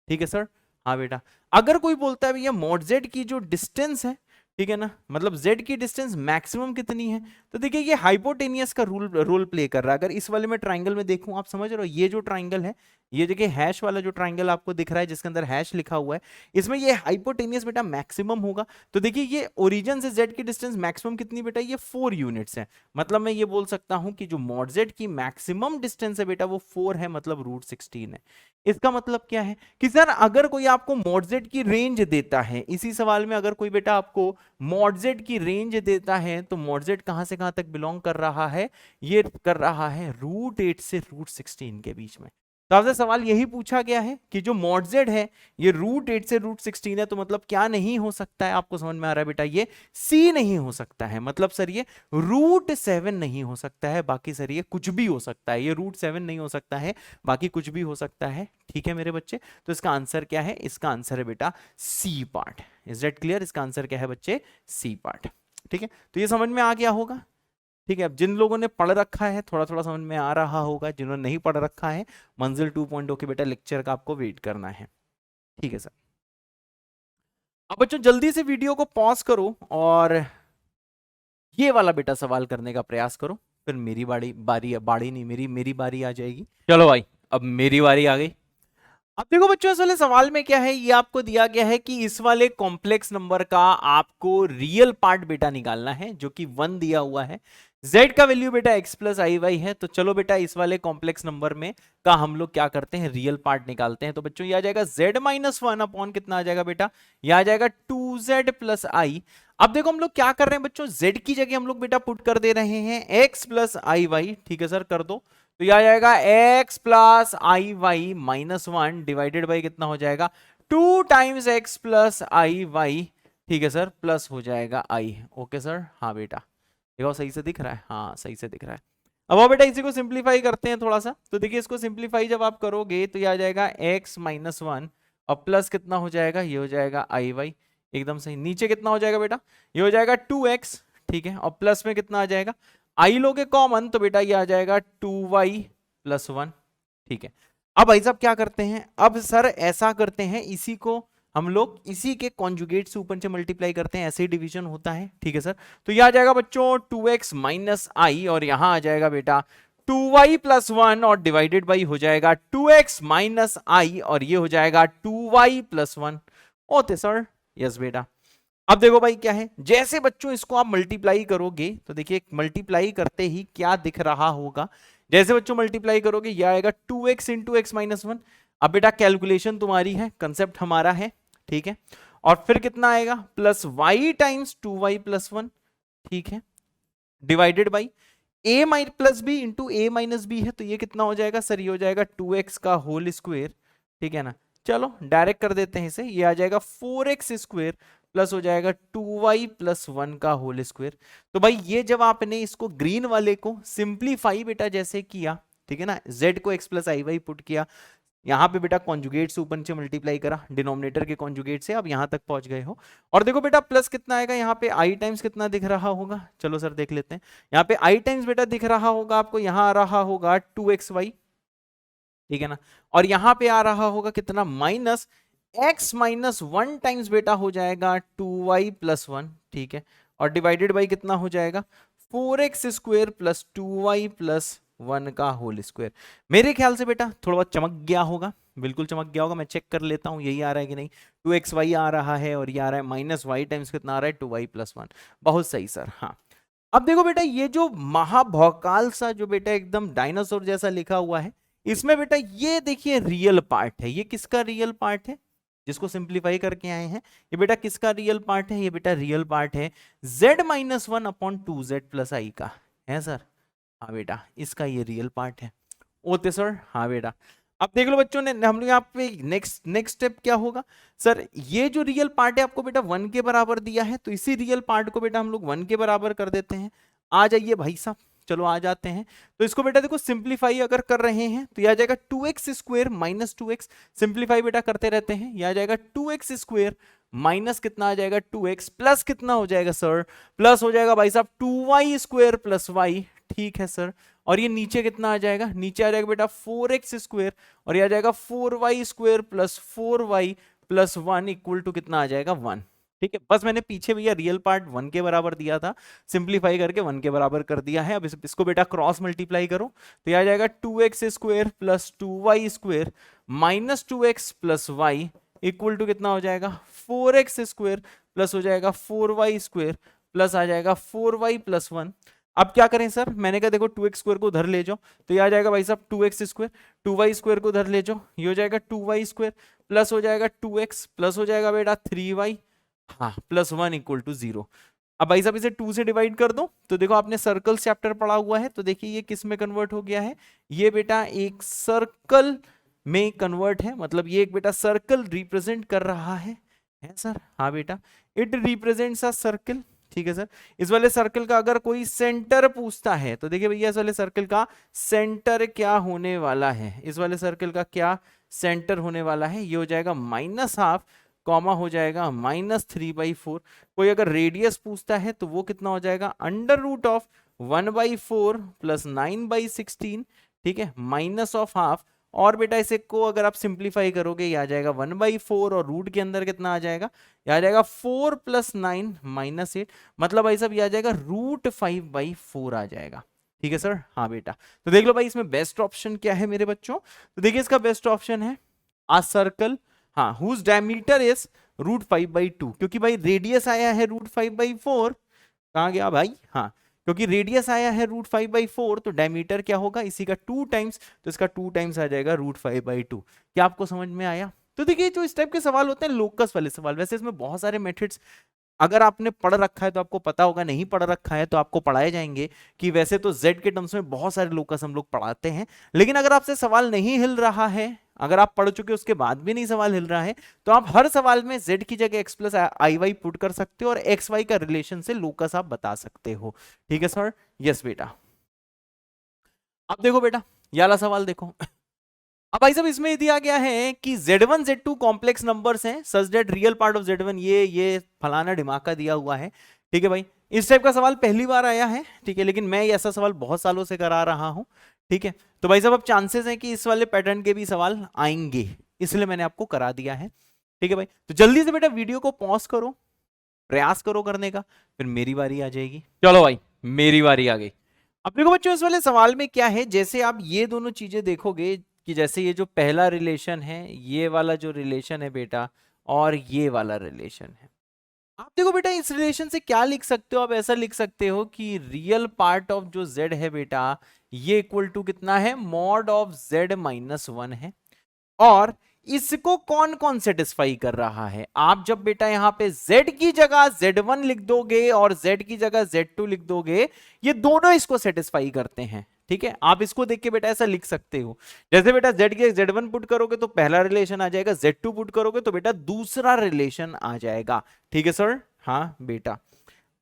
ठीक है सर। हाँ बेटा, अगर कोई बोलता है भैया mod z की जो डिस्टेंस है, ठीक है ना, मतलब z की डिस्टेंस मैक्सिमम कितनी है, तो देखिए ये हाइपोटेनियस का रोल प्ले कर रहा है। अगर इस वाले में ट्राइंगल में देखूं, आप समझ रहे हो, ये जो ट्राइंगल है ये देखिए हैश वाला जो ट्राइंगल आपको दिख रहा है जिसके अंदर हैश लिखा हुआ है, इसमें ये हाइपोटेनियस बेटा मैक्सिमम होगा। तो देखिए ये ओरिजिन से जेड की डिस्टेंस मैक्सिमम कितनी बेटा, ये 4 यूनिट्स है। मतलब मैं ये बोल सकता हूं कि जो मॉड जेड की मैक्सिमम डिस्टेंस है बेटा वो 4 है, मतलब √16 है। इसका मतलब क्या है कि सर अगर कोई आपको मॉड जेड की रेंज देता है, इसी सवाल में अगर कोई बेटा आपको मॉड जेड की रेंज देता है, तो मॉड जेड कहां से कहां तक बिलोंग कर रहा है, ये कर रहा है √8 से √16 के बीच में। तो आपसे सवाल यही पूछा गया है कि जो मॉड जेड है ये √8 से √16 है, तो मतलब क्या नहीं हो सकता है, आपको समझ में आ रहा है बेटा, ये सी नहीं हो सकता है। मतलब सर ये √7 नहीं हो सकता है, बाकी सर ये कुछ भी हो सकता है। ये √7 नहीं हो सकता है, बाकी कुछ भी हो सकता है। ठीक है मेरे बच्चे, तो इसका आंसर क्या है, इसका आंसर है बेटा C part. Is that clear? इसका आंसर क्या है बच्चे, सी पार्ट। ठीक है, तो ये समझ में आ गया होगा। ठीक है, अब जिन लोगों ने पढ़ रखा है थोड़ा थोड़ा समझ में आ रहा होगा, जिन्होंने नहीं पढ़ रखा है मंजिल 2.0 के बेटा लेक्चर का आपको वेट करना है। ठीक है सर, अब बच्चों जल्दी से वीडियो को पॉज करो और ये वाला बेटा सवाल करने का प्रयास करो, फिर मेरी बारी नहीं, मेरी बारी आ जाएगी। चलो भाई, अब मेरी बारी आ गई। अब देखो बच्चों इस वाले सवाल में क्या है, ये आपको दिया गया है कि इस वाले कॉम्प्लेक्स नंबर का आपको रियल पार्ट बेटा निकालना है, जो कि 1 दिया हुआ है। z का वैल्यू बेटा x प्लस आई वाई है। तो चलो बेटा इस वाले कॉम्प्लेक्स नंबर में का हम लोग क्या करते हैं, रियल पार्ट निकालते हैं। तो बच्चों ये आ जाएगा z माइनस 1 अपॉन कितना आ जाएगा बेटा, ये आ जाएगा 2z प्लस आई। अब देखो हम लोग क्या कर रहे हैं बच्चों, z की जगह हम लोग बेटा पुट कर दे रहे हैं x प्लस आई वाई। ठीक है सर, कर दो। तो यह आ जाएगा x plus i y minus 1 divided by कितना हो जाएगा, 2 times x plus i y. ठीक है सर, प्लस हो जाएगा i। ओके सर, हाँ बेटा देखो सही से दिख रहा है, हाँ सही से दिख रहा है। अब वो बेटा इसी को सिंप्लीफाई करते हैं थोड़ा सा। तो देखिए इसको सिंप्लीफाई जब आप करोगे तो ये आ जाएगा x माइनस 1 और प्लस कितना हो जाएगा, ये हो जाएगा आई वाई। एकदम सही। नीचे कितना हो जाएगा बेटा, ये हो जाएगा 2x। ठीक है, और प्लस में कितना आ जाएगा, आई लोगे कॉमन तो बेटा ये आ जाएगा 2y प्लस 1। ठीक है, अब भाई साहब क्या करते हैं, अब सर ऐसा करते हैं, इसी को हम लोग इसी के कॉन्जुगेट से ऊपर से मल्टीप्लाई करते हैं, ऐसे ही डिवीजन होता है। ठीक है सर, तो ये आ जाएगा बच्चों 2x माइनस आई और यहां आ जाएगा बेटा 2y प्लस 1 और डिवाइडेड बाई हो जाएगा 2x माइनस आई और ये हो जाएगा 2y plus 1। Okay sir, yes बेटा। अब देखो भाई क्या है, जैसे बच्चों इसको आप मल्टीप्लाई करोगे तो देखिए मल्टीप्लाई करते ही क्या दिख रहा होगा, जैसे बच्चों मल्टीप्लाई करोगे ये आएगा 2x इंटू एक्स माइनस 1। अब बेटा कैलकुलेशन तुम्हारी है, कंसेप्ट हमारा है। ठीक है, और फिर कितना आएगा, plus y times 2y plus 1। ठीक है, divided by a minus plus b into a minus b है, तो ये कितना हो जाएगा सर, ये हो जाएगा 2x का होल स्क्वायर। ठीक है ना, चलो डायरेक्ट कर देते हैं इसे, ये आ जाएगा 4x स्क्वायर प्लस हो जाएगा 2y प्लस 1 का होल स्क्वायर। तो भाई ये जब आपने इसको ग्रीन वाले को सिंप्लीफाई बेटा जैसे किया, ठीक है ना, z को x plus i Y put किया, यहाँ पे बेटा कॉन्जुगेट से ऊपर नीचे मल्टीप्लाई करा, डिनोमिनेटर के कॉन्जुगेट से अब यहाँ तक पहुंच गए हो। और देखो बेटा प्लस कितना आएगा, यहाँ पे i टाइम्स कितना दिख रहा होगा, चलो सर देख लेते हैं। यहाँ पे i टाइम्स बेटा दिख रहा होगा आपको, यहाँ आ रहा होगा 2xy। ठीक है ना, और यहाँ पे आ रहा होगा कितना, माइनस x माइनस 1 टाइम्स बेटा हो जाएगा 2y प्लस 1। ठीक है, और डिवाइडेड बाई कितना हो जाएगा 4x square plus 2y plus 1 का होल स्क्वायर। मेरे ख्याल से बेटा थोड़ा बहुत चमक गया होगा, बिल्कुल चमक गया होगा। मैं चेक कर लेता हूँ यही आ रहा है कि नहीं। 2xy आ रहा है और ये आ रहा है माइनस वाई टाइम्स कितना आ रहा है 2y प्लस 1। बहुत सही सर, हाँ। अब देखो बेटा ये जो महाभौकाल सा जो बेटा एकदम डायनासोर जैसा लिखा हुआ है, इसमें बेटा ये देखिए रियल पार्ट है। ये किसका रियल पार्ट है, जिसको सिंप्लीफाई करके आए हैं, ये बेटा किसका रियल पार्ट है, ये बेटा रियल पार्ट है z minus 1 upon 2z plus i का है सर। हाँ बेटा इसका ये रियल पार्ट है। ओके सर, हाँ बेटा। अब देख लो बच्चों ने हम लोग यहाँ पे नेक्स्ट स्टेप क्या होगा सर, ये जो रियल पार्ट है आपको बेटा 1 के बराबर दिया है, तो इसी रियल पार्ट को बेटा हम लोग 1 के बराबर कर देते हैं। आ जाइए भाई साहब, चलो आ जाते हैं। तो इसको बेटा देखो सिंप्लीफाई अगर कर रहे हैं तो यह आ जाएगा 2x square minus 2x। Simplify बेटा करते रहते हैं, यह आ जाएगा 2x स्क्वायर माइनस कितना आ जाएगा 2x प्लस कितना हो जाएगा सर, प्लस हो जाएगा भाई साहब 2y स्क्वायर प्लस y। ठीक है सर, और ये नीचे कितना आ जाएगा, नीचे आ जाएगा बेटा 4x स्क्वायर और ये आ जाएगा 4y square plus 4y plus 1 equal to कितना आ जाएगा 1। ठीक है, बस मैंने पीछे भैया रियल पार्ट 1 के बराबर दिया था, सिंप्लीफाई करके 1 के बराबर कर दिया है। अब इसको बेटा क्रॉस मल्टीप्लाई करो तो यह आ जाएगा 2x square plus 2y square minus 2x plus y equal to कितना हो जाएगा 4x स्क्वायर प्लस हो जाएगा 4y स्क्वायर प्लस आ जाएगा 4y प्लस 1। अब क्या करें सर, मैंने कहा देखो 2x स्क्वायर को उधर ले जाओ तो ये आ जाएगा भाई साहब 2x स्क्वायर, 2y स्क्वायर को उधर ले जाओ ये हो जाएगा 2y स्क्वायर प्लस हो जाएगा 2x प्लस हो जाएगा बेटा 3y, हाँ प्लस 1 इक्वल टू 0। अब भाई साहब इसे 2 से डिवाइड कर दो तो देखो आपने सर्कल चैप्टर पढ़ा हुआ है तो देखिए ये किस में कन्वर्ट हो गया है, ये बेटा एक सर्कल में कन्वर्ट है, मतलब ये एक बेटा सर्कल रिप्रेजेंट कर रहा है सर, हाँ बेटा इट रिप्रेजेंट्स अ सर्कल। ठीक है सर, इस वाले सर्कल का अगर कोई सेंटर पूछता है तो देखिए भैया इस वाले सर्कल का सेंटर क्या होने वाला है, इस वाले सर्कल का क्या सेंटर होने वाला है, ये हो जाएगा -½ कॉमा हो जाएगा -3/4। कोई अगर रेडियस पूछता है तो वो कितना हो जाएगा √1/4 प्लस 9/16, ठीक है -½ और बेटा इसे को अगर आप सिंप्लीफाई करोगे ये आ जाएगा 1/4 और रूट के अंदर कितना आ जाएगा, ये आ जाएगा 4 + 9 -8, मतलब भाई साहब ये आ जाएगा √5/4 आ जाएगा। ठीक है सर, हाँ बेटा तो देख लो भाई इसमें बेस्ट ऑप्शन क्या है मेरे बच्चों, तो देखिए इसका बेस्ट ऑप्शन है आ सर्कल, हाँ हुज डायमीटर इज √5/2, क्योंकि भाई रेडियस आया है √5/4, कहाँ गया भाई, हाँ क्योंकि रेडियस आया है √5/4 तो डायमीटर क्या होगा इसी का 2 टाइम्स, तो इसका 2 टाइम्स आ जाएगा √5/2। क्या आपको समझ में आया? तो देखिए जो इस टाइप के सवाल होते हैं लोकस वाले सवाल, वैसे इसमें बहुत सारे मेथड्स अगर आपने पढ़ रखा है तो आपको पता होगा, नहीं पढ़ रखा है तो आपको पढ़ाए जाएंगे कि वैसे तो z के टर्म्स में बहुत सारे लोकस हम लोग पढ़ाते हैं, लेकिन अगर आपसे सवाल नहीं हिल रहा है, अगर आप पढ़ चुके उसके बाद भी नहीं सवाल हिल रहा है तो आप हर सवाल में z की जगह x + iy पुट कर सकते हो और एक्स वाई का रिलेशन से लोकस आप बता सकते हो। ठीक है सर, यस बेटा। अब देखो बेटा ये वाला सवाल देखो अब भाई साहब इसमें दिया गया है कि Z1 Z2 कॉम्प्लेक्स नंबर्स हैं such that real part of Z1 ये फलाना ढिमाका दिया हुआ है। ठीक है भाई, इस टाइप का सवाल पहली बार आया है, ठीक है, लेकिन मैं ऐसा सवाल बहुत सालों से करा रहा हूं। ठीक है, तो भाई साहब अब चांसेस हैं कि इस वाले पैटर्न के भी सवाल आएंगे, इसलिए मैंने आपको करा दिया है। ठीक है भाई, तो जल्दी से बेटा वीडियो को पॉज करो, प्रयास करो करने का, फिर मेरी बारी आ जाएगी। चलो भाई मेरी बारी आ गई। अब देखो बच्चों इस वाले सवाल में क्या है, जैसे आप ये दोनों चीजें देखोगे कि जैसे ये जो पहला रिलेशन है, ये वाला जो रिलेशन है बेटा और ये वाला रिलेशन है, आप देखो बेटा इस रिलेशन से क्या लिख सकते हो, आप ऐसा लिख सकते हो कि रियल पार्ट ऑफ जो z है बेटा ये इक्वल टू कितना है मॉड ऑफ z - 1 है, और इसको कौन कौन सेटिस्फाई कर रहा है, आप जब बेटा यहां पे z की जगह z1 लिख दोगे और z की जगह z2 लिख दोगे, ये दोनों इसको सेटिस्फाई करते हैं। ठीक है, आप इसको देख के बेटा ऐसा लिख सकते हो, जैसे बेटा z की z1 पुट करोगे तो पहला रिलेशन आ जाएगा, z2 पुट करोगे तो बेटा दूसरा रिलेशन आ जाएगा। ठीक है सर, हाँ बेटा।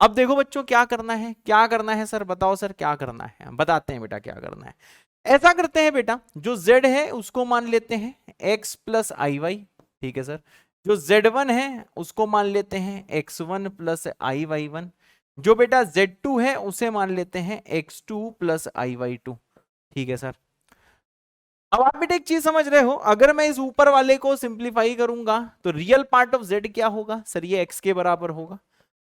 अब देखो बच्चों क्या करना है, क्या करना है सर बताओ सर क्या करना है, बताते हैं बेटा क्या करना है। ऐसा करते हैं बेटा जो z है उसको मान लेते हैं x + iy, ठीक है सर, जो z1 है उसको मान लेते हैं x1 + iy1, जो बेटा z2 है उसे मान लेते हैं x2 + iy2। ठीक है सर, अब आप बेटा एक चीज समझ रहे हो, अगर मैं इस ऊपर वाले को सिंप्लीफाई करूंगा तो रियल पार्ट ऑफ z क्या होगा सर, ये x के बराबर होगा,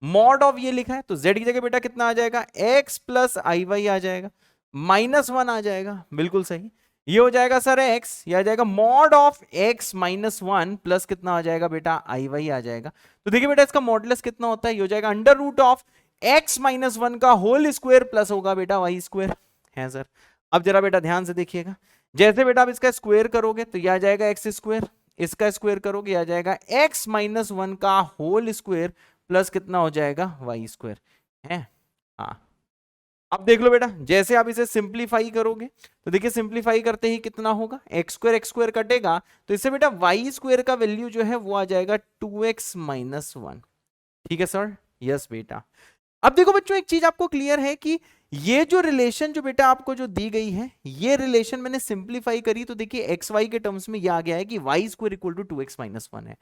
मॉड ऑफ ये लिखा है तो z की जगह बेटा कितना आ जाएगा x + iy आ जाएगा, -1 आ जाएगा, बिल्कुल सही, ये हो जाएगा सर x, ये आ जाएगा मॉड ऑफ x - 1 प्लस कितना आ जाएगा बेटा iy आ जाएगा। तो देखिए बेटा इसका मॉडुलस कितना होता है, ये हो जाएगा √x - 1 का होल स्क्वायर प्लस होगा बेटा y स्क्वायर है सर। अब जरा बेटा ध्यान से देखिएगा, जैसे बेटा आप इसका स्क्वायर करोगे तो यह आ जाएगा x स्क्वायर, इसका स्क्वायर करोगे आ जाएगा x - 1 का होल स्क्वायर प्लस कितना हो जाएगा y स्क्वायर है। हाँ, अब देख लो बेटा जैसे आप इसे सिंप्लीफाई करोगे तो देखिए सिंप्लीफाई करते ही कितना होगा, x स्क्वायर कटेगा तो इससे बेटा y स्क्वायर का वैल्यू जो है वो आ जाएगा 2x - 1। ठीक है सर, यस बेटा। अब देखो बच्चों एक चीज आपको क्लियर है कि ये जो रिलेशन जो बेटा आपको जो दी गई है, ये रिलेशन मैंने सिंप्लीफाई करी तो देखिए एक्स वाई के टर्म्स में ये आ गया है कि y square equal to 2x - 1 है।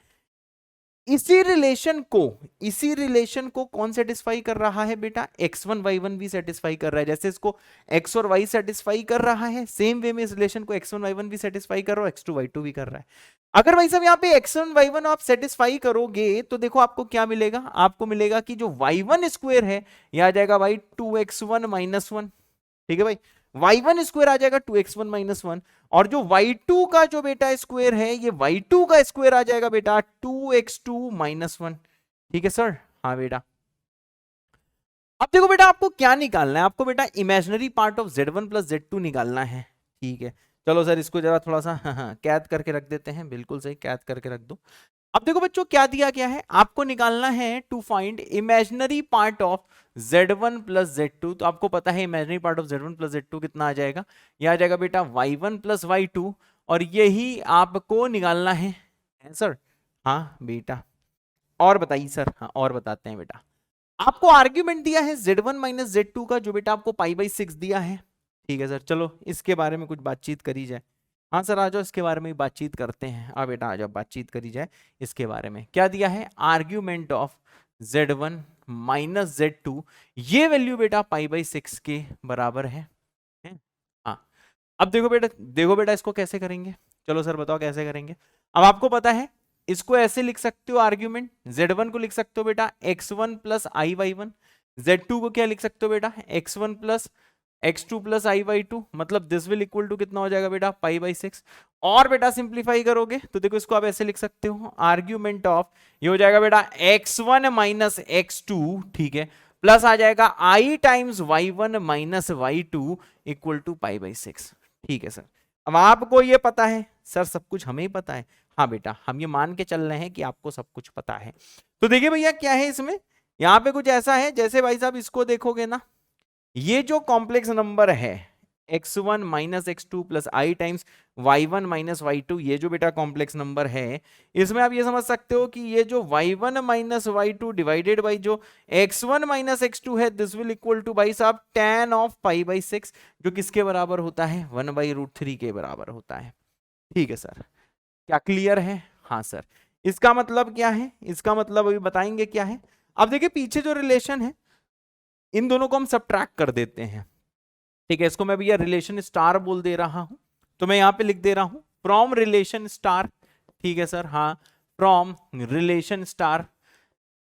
इसी रिलेशन को कौन सेटिस्फाई कर रहा है बेटा, x1 y1 भी सेटिस्फाई कर रहा है। जैसे इसको x और y सेटिस्फाई कर रहा है, सेम वे में इस रिलेशन को x1 y1 भी सेटिस्फाई कर रहा है, x2 y2 भी कर रहा है। अगर भाई साहब यहाँ पे x1 y1 आप सेटिस्फाई करोगे तो देखो आपको क्या मिलेगा, आपको मिलेगा कि जो y1 स्क्वायर है ये आ जाएगा भाई 2x1 माइनस 1, ठीक है भाई, y1 स्क्वायर आ जाएगा 2x1 माइनस 1, और जो y2 का जो बेटा स्क्वायर है ये y2 का स्क्वायर आ जाएगा बेटा 2x2 माइनस 1, ठीक है सर, हाँ बेटा। अब देखो बेटा आपको क्या निकालना है, आपको बेटा imaginary part of z1 plus z2 निकालना है, ठीक है। चलो सर इसको जरा थोड़ा सा कैद करके रख देते हैं, बिल्कुल सही, कैद करके रख दो। अब देखो बच्चों क्या दिया गया है, आपको निकालना है to find imaginary part of z1 plus z2। तो आपको पता है imaginary part of z1 plus z2 कितना आ जाएगा, ये आ जाएगा बेटा y1 प्लस y2, और यही आपको निकालना है सर, हाँ बेटा। और बताइए सर, हाँ और बताते हैं बेटा, आपको आर्ग्यूमेंट दिया है z1 माइनस z2 का, जो बेटा आपको पाई बाई 6 दिया है, ठीक है सर। चलो इसके बारे में कुछ बातचीत करी जाए। हाँ सर आ जाओ, इसके बारे में बातचीत करते हैं, आ बेटा आ जाओ बातचीत करी जाए इसके बारे में। क्या दिया है, argument of z1 minus z2, ये वैल्यू बेटा पाई बाई 6 के बराबर है। हाँ अब देखो बेटा इसको कैसे करेंगे, चलो सर बताओ कैसे करेंगे। अब आपको पता है इसको ऐसे लिख सकते हो, आर्ग्यूमेंट z1 को लिख सकते हो बेटा x1 plus i Y one, z2 को क्या लिख सकते हो बेटा x1 plus x2 plus I by two, मतलब दिस विल इक्वल टू कितना हो जाएगा बेटा पाई बाई 6। और बेटा सिंप्लीफाई करोगे तो देखो इसको आप ऐसे लिख सकते हो, आर्ग्यूमेंट ऑफ ये हो जाएगा बेटा x1 माइनस x2, ठीक है, प्लस आ जाएगा i times y1 minus y2 equal to pi by 6, ठीक है सर। अब आपको ये पता है सर, सब कुछ हमें ही पता है, हाँ बेटा हम ये मान के चल रहे हैं कि आपको सब कुछ पता है। तो देखिए भैया क्या है इसमें, यहाँ पे कुछ ऐसा है जैसे भाई साहब इसको देखोगे ना, ये जो कॉम्प्लेक्स नंबर है x1 माइनस x2 प्लस आई टाइम्स y1 माइनस y2, ये जो बेटा कॉम्प्लेक्स नंबर है, इसमें आप ये समझ सकते हो कि ये जो y1 minus y2 divided by जो x1 माइनस x2 है, दिस विल इक्वल टू भाई साहब tan ऑफ पाई बाई 6, जो किसके बराबर होता है 1/√3 के बराबर होता है, ठीक है सर। क्या क्लियर है, हाँ सर। इसका मतलब क्या है, इसका मतलब अभी बताएंगे क्या है। अब देखिए पीछे जो रिलेशन है इन दोनों को हम सब्ट्रैक्ट कर देते हैं, ठीक है। इसको मैं भैया रिलेशन स्टार बोल दे रहा हूं, तो मैं यहां पे लिख दे रहा हूं फ्रॉम रिलेशन स्टार, ठीक है सर, हाँ फ्रॉम रिलेशन स्टार,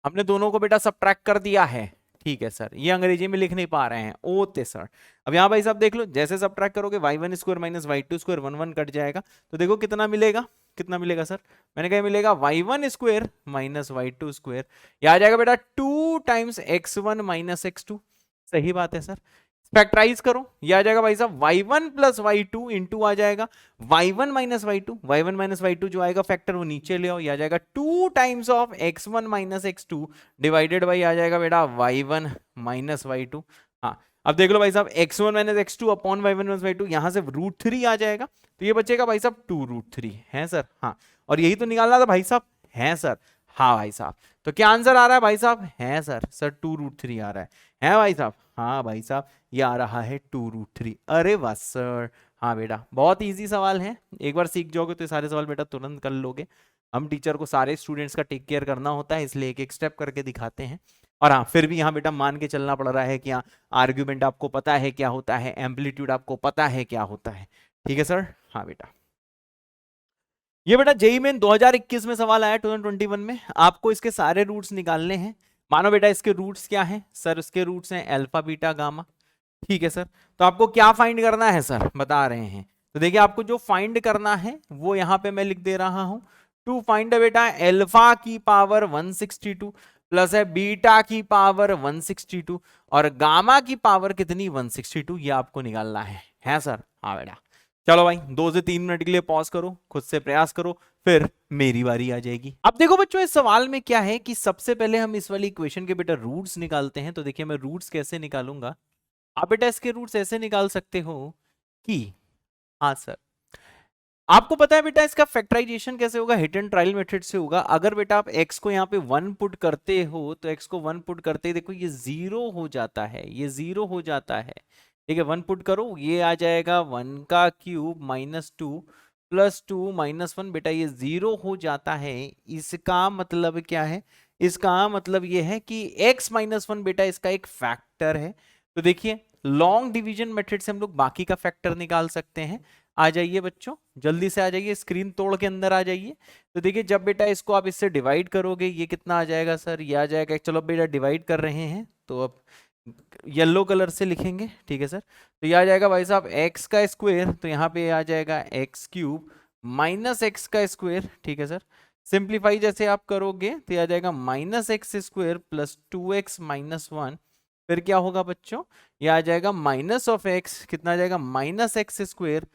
हमने दोनों को बेटा सब्ट्रैक्ट कर दिया है, ठीक है सर। ये अंग्रेजी में लिख नहीं पा रहे हैं, ओते सर। अब यहाँ भाई साहब देख लो, जैसे सब्ट्रैक्ट करोगे y1 square minus y2 square 1 1 cut जाएगा, तो देखो कितना मिलेगा, कितना मिलेगा सर, मैंने कहा मिलेगा y1 square minus y2 square, ये आ जाएगा बेटा 2 टाइम्स x1 माइनस x2, सही बात है सर। फैक्टराइज करो, ये आ जाएगा भाई साहब y1 प्लस y2 इंटू आ जाएगा y1 minus y2, y1 minus y2 जो आएगा फैक्टर वो नीचे ले आओ, ये आ जाएगा 2 times of x1 minus x2 divided by आ जाएगा बेटा y1 माइनस y2। हाँ अब देख लो भाई साहब x1 minus x2 upon y1 minus y2, यहां से √3 आ जाएगा, तो ये बचेगा भाई साहब 2√3 है सर, हाँ। और यही तो निकालना था भाई साहब, है सर, हाँ भाई साहब। तो क्या आंसर आ रहा है भाई साहब, है सर, सर 2√3 आ रहा है भाई साहब, हाँ भाई साहब ये आ रहा है 2√3। अरे वाह सर, हाँ बेटा बहुत इजी सवाल है, एक बार सीख जाओगे तो ये सारे सवाल बेटा तुरंत कर लोगे। हम टीचर को सारे स्टूडेंट्स का टेक केयर करना होता है, इसलिए एक एक स्टेप करके दिखाते हैं। और हाँ फिर भी यहाँ बेटा मान के चलना पड़ रहा है कि हाँ आर्ग्यूमेंट आपको पता है क्या होता है, एम्पलीट्यूड आपको पता है क्या होता है, ठीक है सर, हाँ बेटा। ये बेटा जेईई मेन 2021 में सवाल आया, 2021 में, आपको इसके सारे रूट्स निकालने हैं। मानो बेटा इसके रूट्स क्या हैं सर, इसके रूट्स हैं अल्फा बीटा गामा, ठीक है सर। तो आपको क्या फाइंड करना है सर, बता रहे हैं। तो देखिए आपको जो फाइंड करना है वो यहाँ पे मैं लिख दे रहा हूं, टू फाइंड बेटा अल्फा की पावर 162 प्लस है बीटा की पावर 162 और गामा की पावर कितनी 162, ये आपको निकालना है सर, हाँ बेटा। चलो भाई 2 से 3 मिनट के लिए पॉज करो, खुद से प्रयास करो, फिर मेरी बारी आ जाएगी। अब देखो बच्चों इस सवाल में क्या है कि सबसे पहले हम इस वाली इक्वेशन के बेटा रूट्स निकालते हैं। तो देखिए मैं रूट्स कैसे निकालूंगा, आप बेटा इसके रूट्स ऐसे निकाल सकते हो कि, हाँ सर आपको पता है बेटा इसका फैक्टराइजेशन कैसे होगा, हिट एंड ट्रायल मेथड से होगा। अगर बेटा आप x को यहाँ पे 1 पुट करते हो, तो x को 1 पुट करते ही देखो ये 0 हो जाता है, ये 0 हो जाता है, ठीक है। 1 पुट करो, ये आ जाएगा 1 का क्यूब माइनस 2 +2 -1 बेटा ये 0 हो जाता है। इसका मतलब क्या है? इसका मतलब ये है कि x -1 बेटा इसका एक फैक्टर है। तो देखिए लॉन्ग डिवीजन मेथड से हम लोग बाकी का फैक्टर निकाल सकते हैं। आ जाइए बच्चों, जल्दी से आ जाइए, स्क्रीन तोड़ के अंदर आ जाइए। तो देखिए जब बेटा इसको आप इससे डिवाइड करोगे ये कितना आ जाएगा सर? ये आ जाएगा, चलो बेटा डिवाइड कर रहे हैं तो अब येलो कलर से लिखेंगे, ठीक है सर। तो ये आ जाएगा भाई साहब एक्स का स्क्वायर, तो यहाँ पे आ जाएगा एक्स क्यूब माइनस एक्स का स्क्वायर, ठीक है सर। सिंप्लीफाई जैसे आप करोगे तो ये आ जाएगा minus x square plus 2x -1। फिर क्या होगा बच्चों? ये आ जाएगा माइनस ऑफ एक्स, कितना आ जाएगा? Minus x square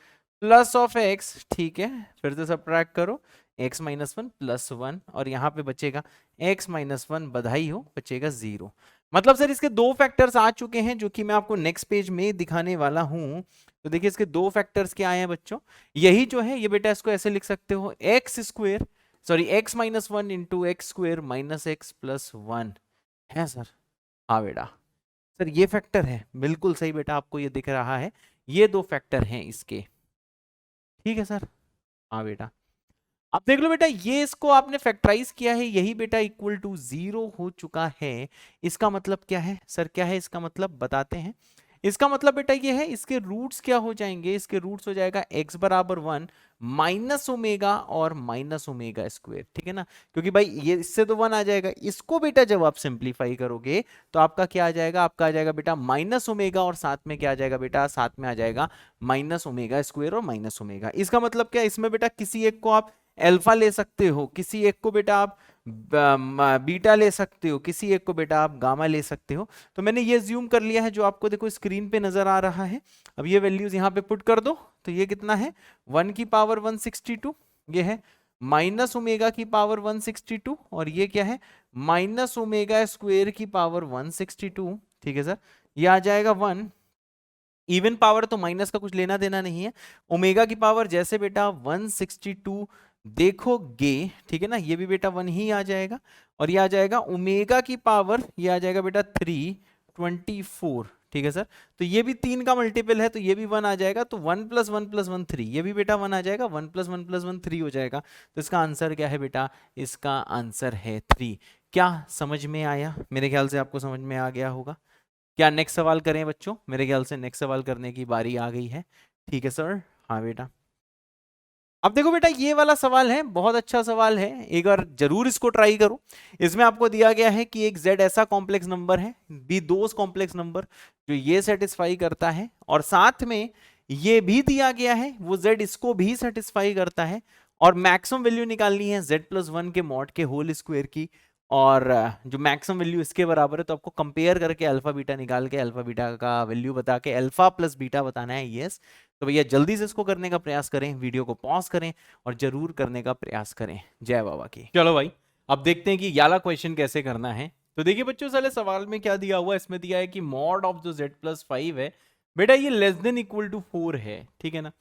plus of x, ठीक है। फिर से सब्ट्रैक्ट करो, x -1 +1 और यहाँ पे बचेगा x -1, बधाई हो, बचेगा 0। मतलब सर इसके दो फैक्टर्स आ चुके हैं जो कि मैं आपको नेक्स्ट पेज में दिखाने वाला हूं। तो देखिए इसके दो फैक्टर्स क्या आए हैं बच्चों? यही जो है ये बेटा इसको ऐसे लिख सकते हो x square sorry x -1 into x square minus x plus 1 है सर। हाँ बेटा, सर ये फैक्टर है, बिल्कुल सही बेटा, आपको ये दिख रहा है, ये दो फैक्टर हैं इसके, ठीक है सर। हाँ बेटा, अब देख लो बेटा, ये इसको आपने फैक्टराइज किया है, यही बेटा इक्वल टू 0 हो चुका है। इसका मतलब क्या है सर? क्या है इसका मतलब? बताते हैं। इसका मतलब बेटा ये है, इसके रूट्स क्या हो जाएंगे? इसके रूट्स हो जाएगा x बराबर 1 माइनस ओमेगा और माइनस ओमेगा स्क्वायर, ठीक है ना। क्योंकि भाई ये इससे तो 1 आ जाएगा, इसको बेटा जब आप सिंप्लीफाई करोगे तो आपका क्या आ जाएगा? आपका आ जाएगा बेटा माइनस ओमेगा और साथ में क्या आ जाएगा बेटा? साथ में आ जाएगा माइनस ओमेगा स्क्वायर और माइनस ओमेगा। इसका मतलब क्या? इसमें बेटा किसी एक को आप अल्फा ले सकते हो, किसी एक को बेटा आप बीटा ले सकते हो, किसी एक को बेटा आप गामा ले सकते हो। तो मैंने ये ज्यूम कर लिया है जो आपको देखो स्क्रीन पे नजर आ रहा है। अब ये वैल्यूज यहाँ पे पुट कर दो, तो ये कितना है? 1 की पावर 162, ये है माइनस ओमेगा की पावर 162 और ये क्या है? माइनस ओमेगा स्क्वेयर की पावर 162, ठीक है सर। ये आ जाएगा 1। इवन पावर तो माइनस का कुछ लेना देना नहीं है। ओमेगा की पावर जैसे बेटा 162 देखोगे, ठीक है ना, ये भी बेटा 1 ही आ जाएगा। और ये आ जाएगा ओमेगा की पावर, ये आ जाएगा बेटा 324, ठीक है सर। तो ये भी 3 का मल्टीपल है, तो ये भी 1 आ जाएगा। तो 1 + 1 + 1 3, ये भी बेटा 1 आ जाएगा। 1 + 1 + 1 3 हो जाएगा। तो इसका आंसर क्या है बेटा? इसका आंसर है 3। क्या समझ में आया? मेरे ख्याल से आपको समझ में आ गया होगा। क्या नेक्स्ट सवाल करें बच्चों? मेरे ख्याल से नेक्स्ट सवाल करने की बारी आ गई है, ठीक है सर। हाँ बेटा, अब देखो बेटा ये वाला सवाल है, बहुत अच्छा सवाल है, एक बार जरूर इसको ट्राई करो। इसमें आपको दिया गया है कि एक z ऐसा कॉम्प्लेक्स नंबर है, बी दोस कॉम्प्लेक्स नंबर जो ये सेटिस्फाई करता है, और साथ में ये भी दिया गया है वो z इसको भी सेटिस्फाई करता है, और मैक्सिमम वैल्यू निकालनी है z+1 के मॉड के होल स्क्वायर की, और जो मैक्सिमम वैल्यू इसके बराबर है, तो आपको कंपेयर करके अल्फा बीटा निकाल के अल्फा बीटा का वैल्यू बता के अल्फा प्लस बीटा बताना है। यस, तो भैया जल्दी से इसको करने का प्रयास करें, वीडियो को पॉज करें और जरूर करने का प्रयास करें। जय बाबा की। चलो भाई, अब देखते हैं कि ये वाला क्वेश्चन कैसे करना है। तो देखिए बच्चों, साले सवाल में क्या दिया हुआ है? इसमें दिया है कि मॉड ऑफ जो z+5 है बेटा ये लेस देन इक्वल टू 4 है, ठीक है ना।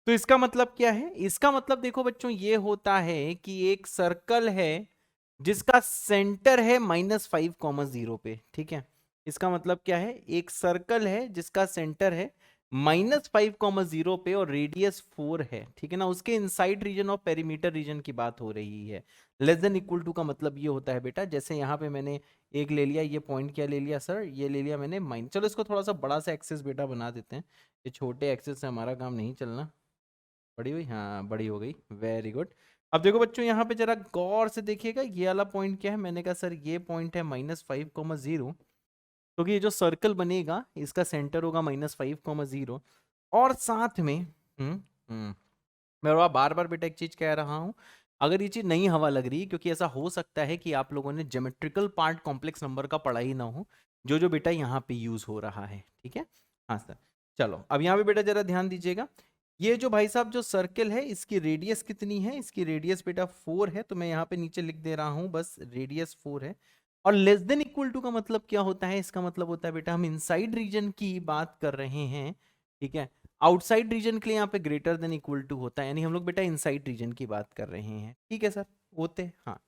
तो इसका मतलब क्या है? इसका मतलब देखो बच्चों ये होता है कि एक सर्कल है जिसका सेंटर है -5,0 पे, ठीक है। इसका मतलब क्या है? एक सर्कल है जिसका सेंटर है -5,0 पे और रेडियस 4 है, ठीक है ना। उसके इनसाइड रीजन और पेरीमीटर रीजन की बात हो रही है। लेस देन इक्वल टू का मतलब ये होता है बेटा, जैसे यहाँ पे मैंने एक ले लिया, ये पॉइंट क्या ले लिया सर? ये ले लिया मैंने माइन, चलो इसको थोड़ा सा बड़ा सा एक्सेस बेटा बना देते हैं, ये छोटे एक्सेस से हमारा काम नहीं चलना। बड़ी हुई, हाँ बड़ी हो गई, वेरी गुड। अब देखो बच्चों यहाँ पे जरा गौर से देखिएगा, ये वाला पॉइंट क्या है? मैंने कहा सर ये पॉइंट है -5,0, क्योंकि ये जो सर्कल बनेगा इसका सेंटर होगा -5,0, और साथ में मैं बार बार बेटा एक चीज कह रहा हूं, अगर ये चीज नहीं हवा लग रही, क्योंकि ऐसा हो सकता है कि आप लोगों ने ज्योमेट्रिकल पार्ट कॉम्प्लेक्स नंबर का पढ़ा ही ना हो, जो जो बेटा यहाँ पे यूज हो रहा है, ठीक है। हाँ सर, चलो अब यहाँ पे बेटा जरा ध्यान दीजिएगा। ये जो भाई साहब जो सर्कल है इसकी रेडियस कितनी है? इसकी रेडियस बेटा 4 है, तो मैं यहाँ पे नीचे लिख दे रहा हूँ बस रेडियस 4 है। और लेस देन इक्वल टू का मतलब क्या होता है? इसका मतलब होता है बेटा हम इनसाइड रीजन की बात कर रहे हैं, ठीक है। आउटसाइड रीजन के लिए यहाँ पे ग्रेटर देन इक्वल टू होता है, यानी हम लोग बेटा इनसाइड रीजन की बात कर रहे हैं, ठीक है सर, होते हाँ।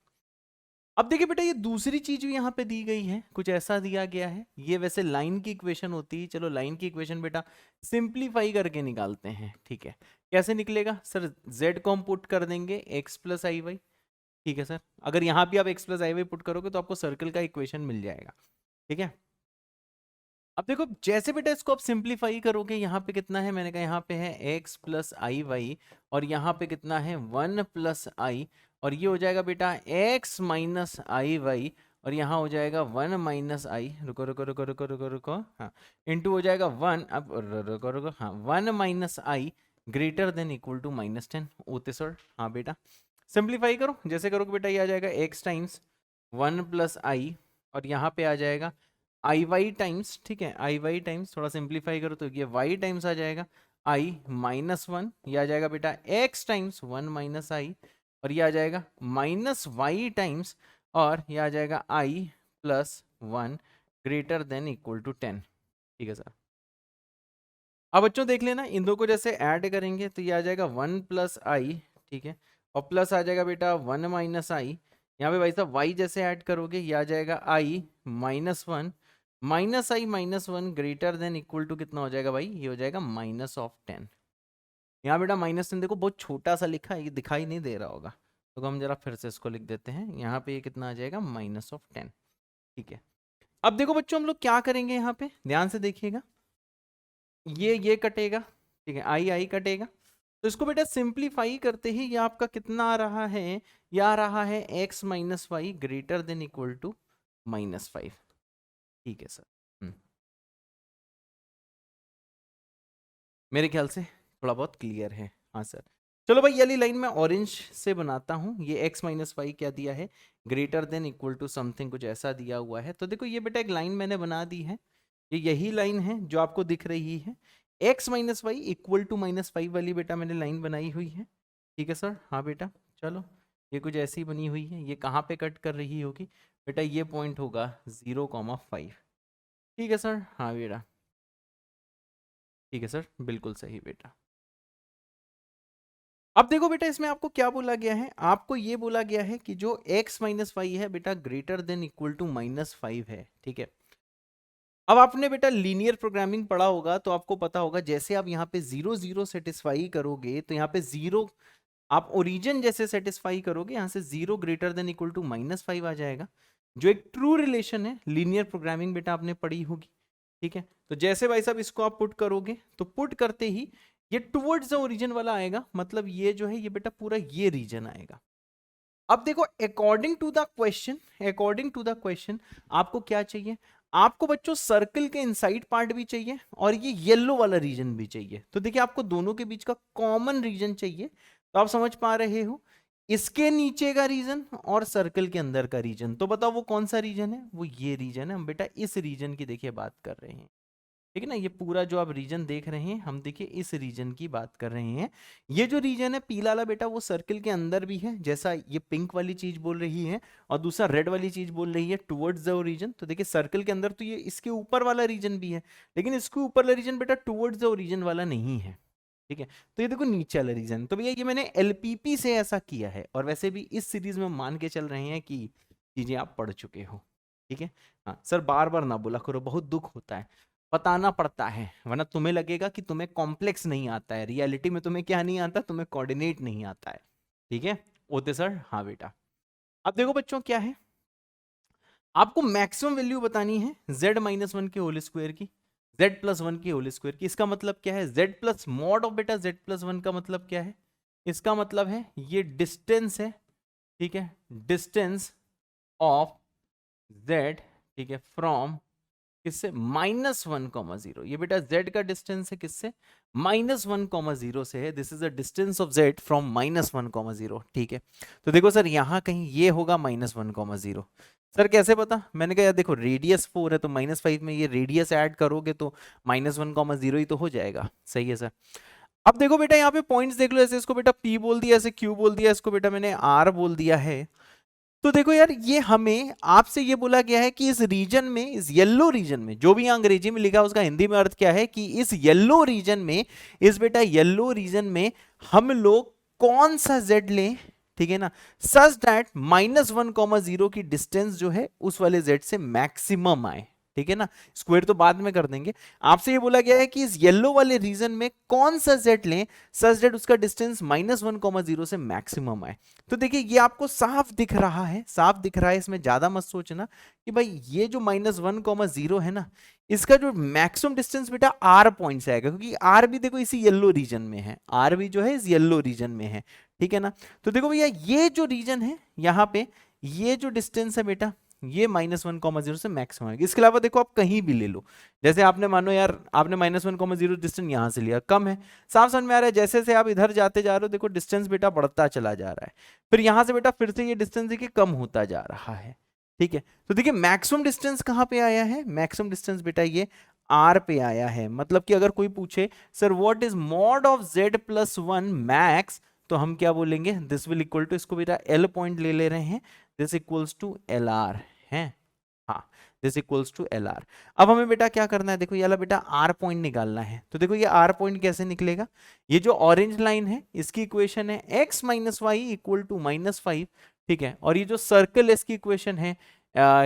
अब देखिए बेटा ये दूसरी चीज भी यहाँ पे दी गई है, कुछ ऐसा दिया गया है। ये वैसे लाइन की इक्वेशन होती है, चलो लाइन की इक्वेशन बेटा सिंप्लीफाई करके निकालते हैं। ठीक है, कैसे निकलेगा सर? z को हम पुट कर देंगे x प्लस आई वाई। ठीक है सर, अगर यहाँ भी आप x plus i Y put करोगे तो आपको सर्कल का इक्वेशन मिल जाएगा। ठीक है, अब देखो जैसे बेटा इसको आप सिंप्लीफाई करोगे, यहाँ पे कितना है, मैंने कहा यहाँ पे है x प्लस आई वाई, और यहाँ पे कितना है 1 प्लस आई, और ये हो जाएगा बेटा x माइनस आई वाई, और यहाँ हो जाएगा 1 माइनस आई, रुको रुको रुको रुको रुको रुको, हाँ, इंटू हो जाएगा 1, अब रुको रुको, हाँ 1 minus i greater than equal to -10 ओते सर। हाँ बेटा सिंप्लीफाई करो, जैसे करोगे बेटा ये आ जाएगा x टाइम्स 1 प्लस आई, और यहाँ पे आ जाएगा आई वाई टाइम्स, ठीक है, आई वाई टाइम्स, थोड़ा सिंप्लीफाई करो तो ये y टाइम्स आ जाएगा i -1, ये आ जाएगा बेटा x टाइम्स 1 माइनस आई, और ये आ जाएगा माइनस वाई टाइम्स, और ये आ जाएगा i plus 1 greater than equal to 10। ठीक है सर, अब बच्चों देख लेना, इन दो को जैसे ऐड करेंगे तो ये आ जाएगा 1 प्लस आई, ठीक है, और प्लस आ जाएगा बेटा 1 माइनस आई, यहाँ पे भाई साहब y जैसे ऐड करोगे ये आ जाएगा i -1 minus i -1 greater than equal to कितना हो जाएगा भाई, ये हो जाएगा -10। यहाँ बेटा -10 देखो बहुत छोटा सा लिखा है, ये दिखाई नहीं दे रहा होगा, तो हम जरा फिर से इसको लिख देते हैं, यहाँ पे ये कितना आ जाएगा -10। ठीक है, अब देखो बच्चों हम लोग क्या करेंगे, यहाँ पे ध्यान से देखिएगा, ये कटेगा, ठीक है, आई कटेगा, तो इसको बेटा सिंप्लीफाई करते ही ये आपका कितना आ रहा है, ये आ रहा है x minus y greater than equal to -5। ठीक है सर, मेरे ख्याल से थोड़ा बहुत क्लियर है। हाँ सर, चलो भाई ये वाली लाइन मैं ऑरेंज से बनाता हूँ, ये x माइनस वाई क्या दिया है, greater than equal to something, कुछ ऐसा दिया हुआ है। तो देखो ये बेटा एक लाइन मैंने बना दी है, ये यही लाइन है जो आपको दिख रही है, x minus y equal to -5 वाली बेटा मैंने लाइन बनाई हुई है। ठीक है सर, हाँ बेटा चलो ये कुछ ऐसी बनी हुई है, ये कहाँ पे कट कर रही होगी बेटा, ये पॉइंट होगा 0,5। ठीक है सर, हाँ बेटा, ठीक है सर, बिल्कुल सही बेटा। अब देखो बेटा इसमें आपको क्या बोला गया है, आपको ये बोला गया है कि जो x माइनस वाई है बेटा ग्रेटर देन इक्वल टू -5 है। ठीक है, अब आपने बेटा लीनियर प्रोग्रामिंग पढ़ा होगा तो आपको पता होगा, जैसे आप यहाँ पे 0 0 सेटिस्फाई करोगे तो यहाँ पे 0 आप ओरिजिन जैसे सेटिस्फाई करोगे, यहाँ से 0 ग्रेटर देन इक्वल टू -5 आ जाएगा, जो एक ट्रू रिलेशन है, लीनियर प्रोग्रामिंग बेटा आपने पढ़ी होगी। ठीक है, तो जैसे भाई साहब इसको आप पुट करोगे तो पुट करते ही ये टुवर्ड्स द ओरिजिन वाला आएगा, मतलब ये जो है ये बेटा पूरा ये रीजन आएगा। अब देखो according to the question, according to the question आपको क्या चाहिए, आपको बच्चों सर्कल के इनसाइड पार्ट भी चाहिए और ये येलो वाला रीजन भी चाहिए। तो देखिए आपको दोनों के बीच का कॉमन रीजन चाहिए, तो आप समझ पा रहे हो, इसके नीचे का रीजन और सर्कल के अंदर का रीजन। तो बताओ वो कौन सा रीजन है, वो ये रीजन है। हम बेटा इस रीजन की देखिए बात कर रहे हैं, ठीक है ना, ये पूरा जो आप रीजन देख रहे हैं हम देखिए इस रीजन की बात कर रहे हैं। ये जो रीजन है पीला वाला बेटा वो सर्कल के अंदर भी है, जैसा ये पिंक वाली चीज बोल रही है और दूसरा रेड वाली चीज बोल रही है टुवर्ड्स द ओरिजिन। तो देखिए सर्कल के अंदर तो ये इसके ऊपर वाला रीजन भी है, लेकिन इसके ऊपर वाला रीजन बेटा टुवर्ड्स द ओरिजिन वाला नहीं है। ठीक है, तो ये देखो नीचे वाला रीजन। तो भैया ये मैंने एलपीपी से ऐसा किया है, और वैसे भी इस सीरीज में मान के चल रहे हैं कि चीजें आप पढ़ चुके हो। ठीक है, हाँ सर बार बार ना बोला करो, बहुत दुख होता है, बताना पड़ता है, वरना तुम्हें लगेगा कि तुम्हें कॉम्प्लेक्स नहीं आता है, रियलिटी में तुम्हें क्या नहीं आता, तुम्हें कोऑर्डिनेट नहीं आता है। ठीक है ओते सर, हाँ बेटा। अब देखो बच्चों क्या है, आपको मैक्सिमम वैल्यू बतानी है z-1 के होल स्क्वायर की, z+1 की होल स्क्वायर की। इसका मतलब क्या है, z प्लस मॉड ऑफ बेटा z+1 का मतलब क्या है, इसका मतलब है ये डिस्टेंस है, ठीक है, डिस्टेंस ऑफ z, ठीक है, फ्रॉम किससे, -1,0। ये बेटा z का डिस्टेंस है किससे, -1,0 से है। This is the distance of z from -1,0। ठीक है, तो देखो सर यहाँ कहीं ये होगा -1,0। सर कैसे पता, मैंने कहा यार देखो रेडियस 4 है तो -5 में ये रेडियस ऐड करोगे तो -1,0 ही तो हो जाएगा। सही है सर। अब देखो बेटा यहाँ पे पॉइंट्स देख लो, ऐसे इसको बेटा p बोल दिया, ऐसे q बोल दिया, इसको बेटा मैंने r बोल दिया है। तो देखो यार ये हमें आपसे ये बोला गया है कि इस रीजन में, इस येलो रीजन में, जो भी अंग्रेजी में लिखा है उसका हिंदी में अर्थ क्या है, कि इस येलो रीजन में, इस बेटा येलो रीजन में हम लोग कौन सा z लें। ठीक है ना, सच दैट -1,0 की डिस्टेंस जो है उस वाले z से मैक्सिमम आए, ठीक है ना, स्क्वायर तो बाद में कर देंगे। आपसे ये बोला गया है कि इस येलो वाले रीजन में कौन सा z लें सच दैट उसका डिस्टेंस -1,0 से मैक्सिमम आए। तो देखिए ये आपको साफ दिख रहा है, साफ दिख रहा है, इसमें ज्यादा मत सोचना कि भाई ये जो -1,0 है ना, इसका जो मैक्सिमम डिस्टेंस बेटा r पॉइंट से आएगा, क्योंकि r भी देखो इसी येलो रीजन में है, r भी जो है इस येलो रीजन में है, ठीक है ना। तो देखो भैया ये जो रीजन है यहाँ पे, ये जो डिस्टेंस है बेटा, ये -1,0 से मैक्सिमम है। इसके अलावा देखो आप कहीं भी ले लो, जैसे आपने मानो यार आपने -1,0 डिस्टेंस यहां से लिया, कम है, साफ समझ में आ रहा है, जैसे जैसे आप इधर जाते जा रहे हो देखो डिस्टेंस बेटा बढ़ता चला जा रहा है, फिर यहां से बेटा फिर से ये डिस्टेंस देखिए कम होता जा रहा है, ठीक है। तो देखिए मैक्सिमम डिस्टेंस कहां पे आया है, मैक्सिमम डिस्टेंस बेटा ये आर पे आया है। मतलब कि अगर कोई पूछे sir what is mod of z+1 max, तो हम क्या बोलेंगे, दिस विल इक्वल टू, इसको बेटा एल पॉइंट ले रहे हैं, this equals to L R है, हाँ this equals to L R. अब हमें बेटा क्या करना है, देखो ये वाला बेटा आर पॉइंट निकालना है। तो देखो ये आर पॉइंट कैसे निकलेगा, ये जो ऑरेंज लाइन है इसकी इक्वेशन है x - y इक्वल टू -5, ठीक है, और ये जो सर्कल है इसकी इक्वेशन है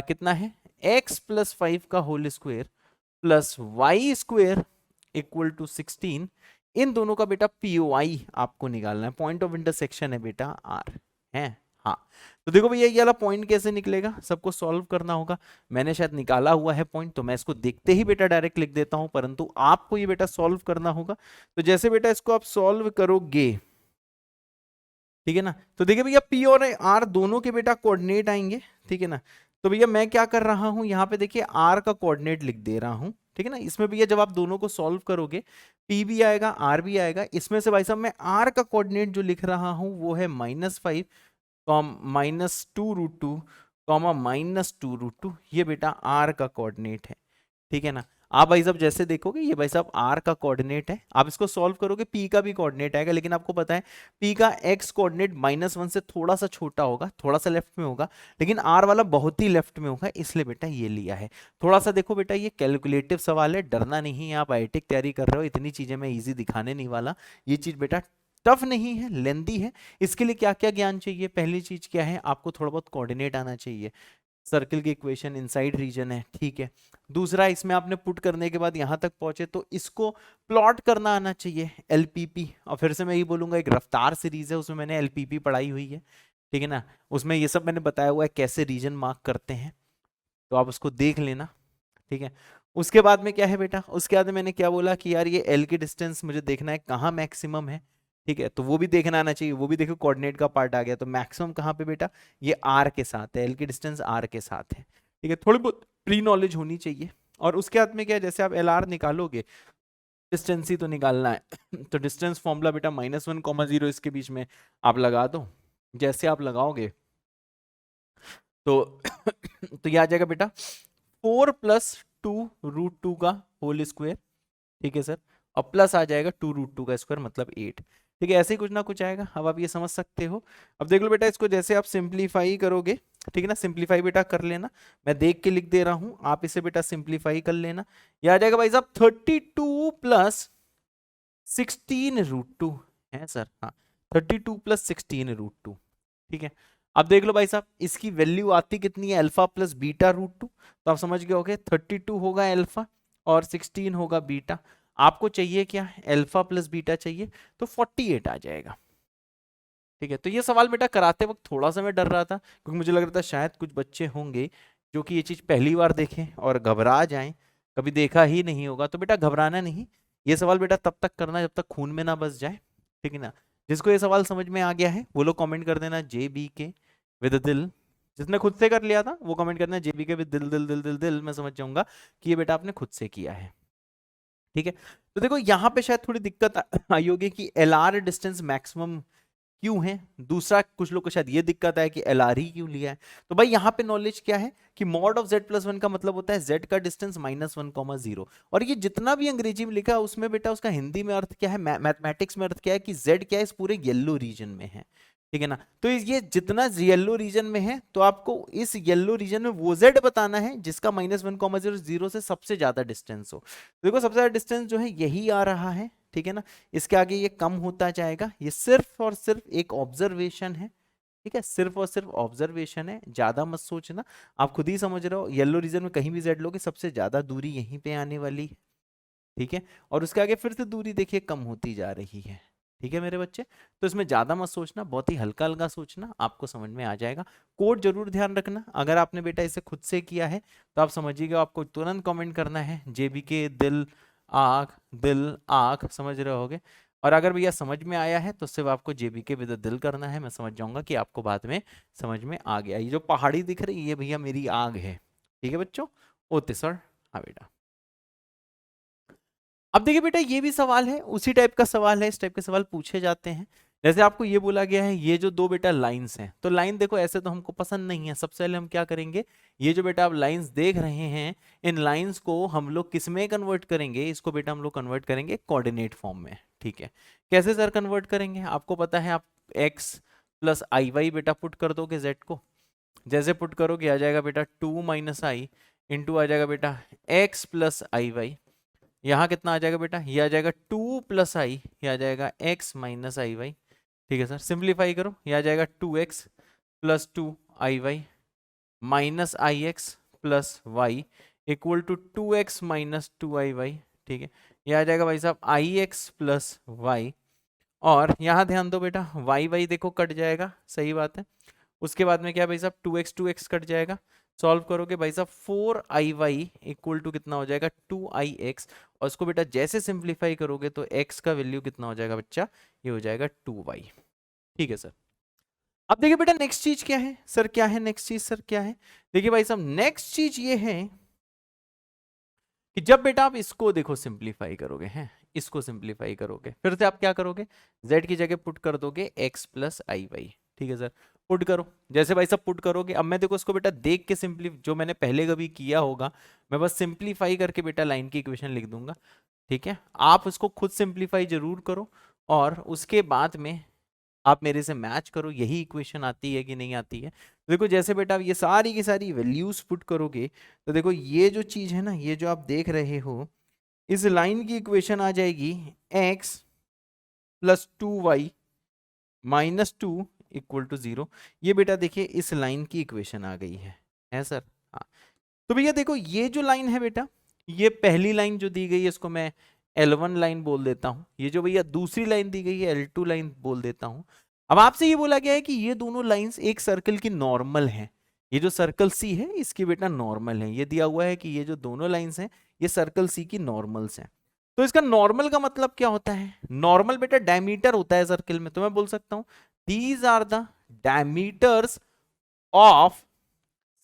कितना है, x + 5 का whole square plus y square equal to 16। इन दोनों का बेटा POI आपको निकालना है, पॉइंट ऑफ इंटरसेक्शन है बेटा R है, हाँ। तो देखो भैया ये वाला पॉइंट कैसे निकलेगा, सबको सॉल्व करना होगा। मैंने शायद निकाला हुआ है पॉइंट, तो मैं इसको देखते ही बेटा डायरेक्ट लिख देता हूं, परंतु आपको ये बेटा सॉल्व करना होगा। तो जैसे बेटा इसको आप सॉल्व करोगे, ठीक है ना, तो देखिए भैया P और R दोनों के बेटा कोऑर्डिनेट आएंगे, ठीक है ना। तो भैया मैं क्या कर रहा हूं, यहाँ पे देखिए R का कोऑर्डिनेट लिख दे रहा हूं, ठीक है ना। इसमें भैया जब आप दोनों को सॉल्व करोगे P भी आएगा R भी आएगा, इसमें से भाई साहब मैं R का कोऑर्डिनेट जो लिख रहा हूं वो है -5 -2√2 -2√2, ये बेटा R का कोऑर्डिनेट है, ठीक है ना। आप भाई साहब जैसे देखोगे ये भाई साहब R का कोऑर्डिनेट है, आप इसको सॉल्व करोगे P का भी कोऑर्डिनेट आएगा, लेकिन आपको पता है P का x कोऑर्डिनेट -1 से थोड़ा सा छोटा होगा, थोड़ा सा लेफ्ट में होगा, लेकिन R वाला बहुत ही लेफ्ट में होगा, इसलिए बेटा ये लिया है। थोड़ा सा देखो बेटा ये कैलकुलेटिव सवाल है, डरना नहीं है, आप IIT की तैयारी कर रहे हो, इतनी चीजें मैं ईजी दिखाने नहीं वाला, ये चीज बेटा टफ नहीं है, लेंदी है। इसके लिए क्या क्या ज्ञान चाहिए, पहली चीज क्या है, आपको थोड़ा बहुत कोऑर्डिनेट आना चाहिए, सर्कल की इक्वेशन इनसाइड रीजन है, ठीक है। दूसरा इसमें आपने पुट करने के बाद यहां तक पहुंचे तो इसको प्लॉट करना आना चाहिए, LPP, और फिर से मैं ये बोलूंगा एक रफ्तार सीरीज है उसमें मैंने LPP पढ़ाई हुई है, ठीक है ना, उसमें ये सब मैंने बताया हुआ है कैसे रीजन मार्क करते हैं, तो आप उसको देख लेना, ठीक है। उसके बाद में क्या है बेटा, उसके बाद में मैंने क्या बोला कि यार ये L की डिस्टेंस मुझे देखना है कहाँ मैक्सिमम है, ठीक है, तो वो भी देखना आना चाहिए, वो भी देखो कोऑर्डिनेट का पार्ट आ गया, तो मैक्सिमम कहाँ पे बेटा, ये R के साथ है, L की डिस्टेंस R के साथ है, ठीक है, थोड़ी बहुत प्री नॉलेज होनी चाहिए। और उसके बाद में क्या है, जैसे आप LR निकालोगे, डिस्टेंस ही तो निकालना है तो डिस्टेंस फॉर्मूला बेटा -1,0 इसके बीच में आप लगा दो, जैसे आप लगाओगे तो तो ये आ जाएगा बेटा 4 + 2√2 का होल स्क्वायर, ठीक है सर, और प्लस आ जाएगा 2√2 का स्क्वायर मतलब 8, ठीक है, ऐसे ही कुछ ना कुछ आएगा। अब आप ये समझ सकते हो। अब देख लो बेटा इसको जैसे आप सिंप्लीफाई करोगे, ठीक है ना, सिंप्लीफाई बेटा कर लेना, मैं देख के लिख दे रहा हूं, आप इसे बेटा सिंप्लीफाई कर लेना। ये आ जाएगा भाई साहब 32 + 16√2 है सर, हाँ 32 + 16√2, ठीक है। अब देख लो भाई साहब इसकी वैल्यू आती कितनी है, अल्फा प्लस बीटा √2, तो आप समझ गए होगे 32 होगा अल्फा और 16 होगा बीटा, आपको चाहिए क्या, अल्फा प्लस बीटा चाहिए, तो 48 आ जाएगा, ठीक है। तो ये सवाल बेटा कराते वक्त थोड़ा सा मैं डर रहा था, क्योंकि मुझे लग रहा था शायद कुछ बच्चे होंगे जो कि ये चीज पहली बार देखें और घबरा जाएं, कभी देखा ही नहीं होगा, तो बेटा घबराना नहीं, ये सवाल बेटा तब तक करना जब तक खून में ना बस जाए, ठीक है ना। जिसको ये सवाल समझ में आ गया है वो लोग कमेंट कर देना JBK विद दिल, जिसने खुद से कर लिया था वो कमेंट करना JBK विद दिल दिल दिल दिल दिल, मैं समझ जाऊंगा कि ये बेटा आपने खुद से किया है, ठीक है। तो देखो यहाँ पे शायद थोड़ी दिक्कत आई होगी कि LR डिस्टेंस मैक्सिमम क्यों है, दूसरा कुछ लोग को शायद ये दिक्कत है कि LR ही क्यों लिया है। तो भाई यहाँ पे नॉलेज क्या है कि मॉड ऑफ z+1 का मतलब होता है z का डिस्टेंस -1,0, और ये जितना भी अंग्रेजी में लिखा है उसमें बेटा उसका हिंदी में अर्थ क्या है, मैथमेटिक्स में अर्थ क्या है कि z क्या है, इस पूरे येलो रीजन में है, ठीक है ना। तो ये जितना येलो रीजन में है तो आपको इस येलो रीजन में वो z बताना है जिसका -1,0 से सबसे ज्यादा डिस्टेंस हो। देखो सबसे ज्यादा डिस्टेंस जो है यही आ रहा है, ठीक है ना, इसके आगे ये कम होता जाएगा, ये सिर्फ और सिर्फ एक ऑब्जर्वेशन है, ठीक है, सिर्फ और सिर्फ ऑब्जर्वेशन है, ज्यादा मत सोचना। आप खुद ही समझ रहे हो, येलो रीजन में कहीं भी जेड लोगे सबसे ज्यादा दूरी यहीं पे आने वाली है, ठीक है, और उसके आगे फिर से दूरी देखिए कम होती जा रही है, ठीक है मेरे बच्चे। तो इसमें ज्यादा मत सोचना, बहुत ही हल्का हल्का सोचना, आपको समझ में आ जाएगा। कोड जरूर ध्यान रखना, अगर आपने बेटा इसे खुद से किया है तो आप समझिएगा, आपको तुरंत कमेंट करना है जेबीके दिल आंख, समझ रहे होगे। और अगर भैया समझ में आया है तो सिर्फ आपको जेबीके विद दिल करना है, मैं समझ जाऊंगा कि आपको बाद में समझ में आ गया। ये जो पहाड़ी दिख रही है ये भैया मेरी आग है, ठीक है बच्चों। ओके सर, हाँ बेटा। अब देखिए बेटा ये भी सवाल है, उसी टाइप का सवाल है, इस टाइप के सवाल पूछे जाते हैं। जैसे आपको ये बोला गया है ये जो दो बेटा लाइंस हैं, तो लाइन देखो ऐसे तो हमको पसंद नहीं है। सबसे पहले हम क्या करेंगे, ये जो बेटा आप लाइंस देख रहे हैं, इन लाइंस को हम लोग किस में कन्वर्ट करेंगे, इसको बेटा हम लोग कन्वर्ट करेंगे कोऑर्डिनेट फॉर्म में, ठीक है। कैसे सर कन्वर्ट करेंगे, आपको पता है, आप x प्लस आई वाई बेटा पुट कर दोगे z को, जैसे पुट करोगे आ जाएगा बेटा 2 माइनस आई इंटू आ जाएगा बेटा x प्लस आई वाई। यहाँ कितना आ जाएगा बेटा, ये आ जाएगा 2 प्लस आई, ये आ जाएगा x माइनस आई वाई, ठीक है सर। सिंप्लीफाई करो, ये आ जाएगा 2x plus 2 i y minus i x plus y equal to 2x minus 2 i y, ठीक है। ये आ जाएगा भाई साहब आई एक्स प्लस वाई, और यहाँ ध्यान दो बेटा वाई वाई देखो कट जाएगा, सही बात है। उसके बाद में क्या भाई साहब 2x कट जाएगा, सॉल्व करोगे भाई साहब 4i y इक्वल टू कितना हो जाएगा 2ix, और इसको बेटा जैसे सिंप्लीफाई करोगे तो x का वैल्यू कितना हो जाएगा बच्चा, ये हो जाएगा 2y, ठीक है सर। अब देखिए बेटा नेक्स्ट चीज क्या है सर, क्या है नेक्स्ट चीज सर, क्या है, देखिए भाई साहब नेक्स्ट चीज ये है कि जब बेटा आप इसको देखो सिंप्लीफाई करोगे हैं, इसको सिंप्लीफाई करोगे, फिर से आप क्या करोगे, z की जगह पुट कर दोगे x प्लस आई वाई, ठीक है सर। पुट करो, जैसे भाई सब पुट करोगे, अब मैं देखो इसको बेटा देख के सिंपली, जो मैंने पहले कभी किया होगा, मैं बस सिंप्लीफाई करके बेटा लाइन की इक्वेशन लिख दूंगा, ठीक है। आप उसको खुद सिंप्लीफाई जरूर करो, और उसके बाद में आप मेरे से मैच करो, यही इक्वेशन आती है कि नहीं आती है। तो देखो जैसे बेटा ये सारी की सारी वैल्यूज पुट करोगे, तो देखो ये जो चीज है ना, ये जो आप देख रहे हो, इस लाइन की इक्वेशन आ जाएगी x plus 2y minus 2 equal to 0। ये बेटा देखिए इस लाइन की इक्वेशन आ गई है सर। हाँ, तो भैया देखो ये जो लाइन है बेटा, ये पहली लाइन जो दी गई है इसको मैं L1 लाइन बोल देता हूं, ये जो भैया दूसरी लाइन दी गई है L2 लाइन बोल देता हूं। अब आपसे ये बोला गया है कि ये दोनों लाइंस एक सर्कल की नॉर्मल हैं, ये जो सर्कल सी है इसकी बेटा नॉर्मल है, ये दिया हुआ है कि ये जो दोनों लाइंस हैं ये सर्कल सी की नॉर्मल्स हैं। तो इसका नॉर्मल का मतलब क्या होता है, नॉर्मल बेटा डायमीटर होता है सर्कल में, तो मैं बोल सकता हूं these are the diameters of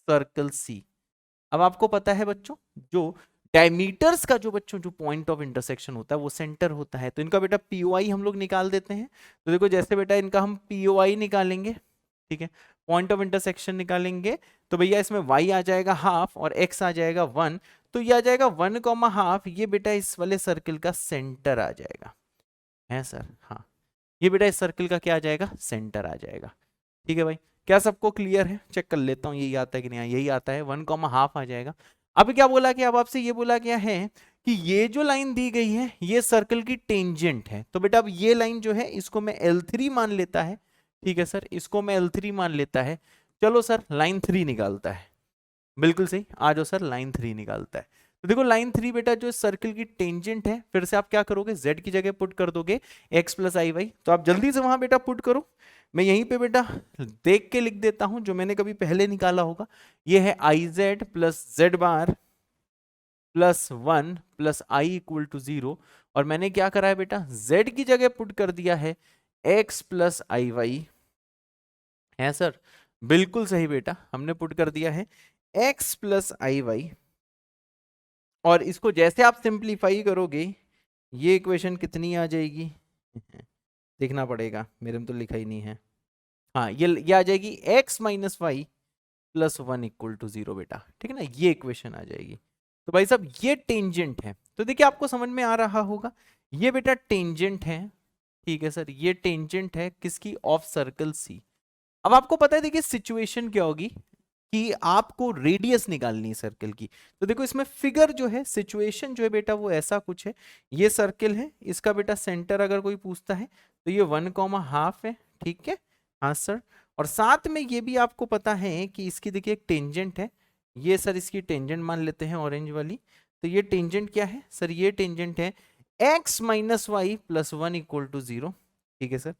circle C. अब आपको पता है बच्चों, जो डायमीटर्स का जो बच्चों जो पॉइंट ऑफ इंटरसेक्शन होता है वो सेंटर होता है, तो इनका बेटा पीओआई हम लोग निकाल देते हैं। तो देखो जैसे बेटा इनका हम पीओआई निकालेंगे, ठीक है, पॉइंट ऑफ इंटरसेक्शन निकालेंगे, तो भैया इसमें y आ जाएगा हाफ और x आ जाएगा 1, तो ये आ जाएगा 1,हाफ, ये बेटा इस वाले सर्कल का सेंटर आ जाएगा, है सर। हाँ, ये बेटा इस सर्कल का क्या आ जाएगा, सेंटर आ जाएगा, ठीक है भाई। क्या सबको क्लियर है, चेक कर लेता हूँ यही आता है कि नहीं, यही आता है, 1,हाफ आ जाएगा। अब क्या बोला गया, अब आपसे ये बोला गया है कि ये जो लाइन दी गई है ये सर्कल की टेंजेंट है, तो बेटा अब ये लाइन जो है इसको मैं L3 मान लेता है, ठीक है सर, इसको मैं L3 मान लेता है। चलो सर लाइन 3 निकालता है, बिल्कुल सही, आ जाओ सर लाइन 3 निकालता है। तो देखो लाइन 3 बेटा जो सर्कल की टेंजेंट है, फिर से आप क्या करोगे, z की जगह पुट कर दोगे x प्लस आई वाई, तो आप जल्दी से वहां बेटा पुट करो। मैं यहीं पे बेटा देख के लिख देता हूं जो मैंने कभी पहले निकाला होगा, ये है i z plus z bar plus 1 plus i equal to 0, और मैंने क्या करा है बेटा z की जगह पुट कर दिया है x प्लस आई वाई, है सर, बिल्कुल सही बेटा, हमने पुट कर दिया है x प्लस आई वाई, और इसको जैसे आप सिंप्लीफाई करोगे ये इक्वेशन कितनी आ जाएगी देखना पड़ेगा, मेरे में तो लिखा ही नहीं है। हाँ, ये आ जाएगी x minus y plus 1 equal to 0 बेटा, ठीक है ना, ये इक्वेशन आ जाएगी। तो भाई साहब ये टेंजेंट है, तो देखिए आपको समझ में आ रहा होगा, ये बेटा टेंजेंट है, ठीक है सर, ये टेंजेंट है किसकी, ऑफ सर्कल सी। अब आपको पता है देखिए सिचुएशन क्या होगी कि आपको रेडियस निकालनी है सर्कल की, तो देखो इसमें फिगर जो है, सिचुएशन जो है बेटा वो ऐसा कुछ है, ये सर्कल है, इसका बेटा सेंटर अगर कोई पूछता है तो ये 1,हाफ है, ठीक है, हाँ सर, और साथ में ये भी आपको पता है कि इसकी देखिए एक टेंजेंट है, ये सर इसकी टेंजेंट मान लेते हैं ऑरेंज वाली। तो ये टेंजेंट क्या है सर, ये टेंजेंट है x minus y plus 1 equal to 0। ठीक है सर,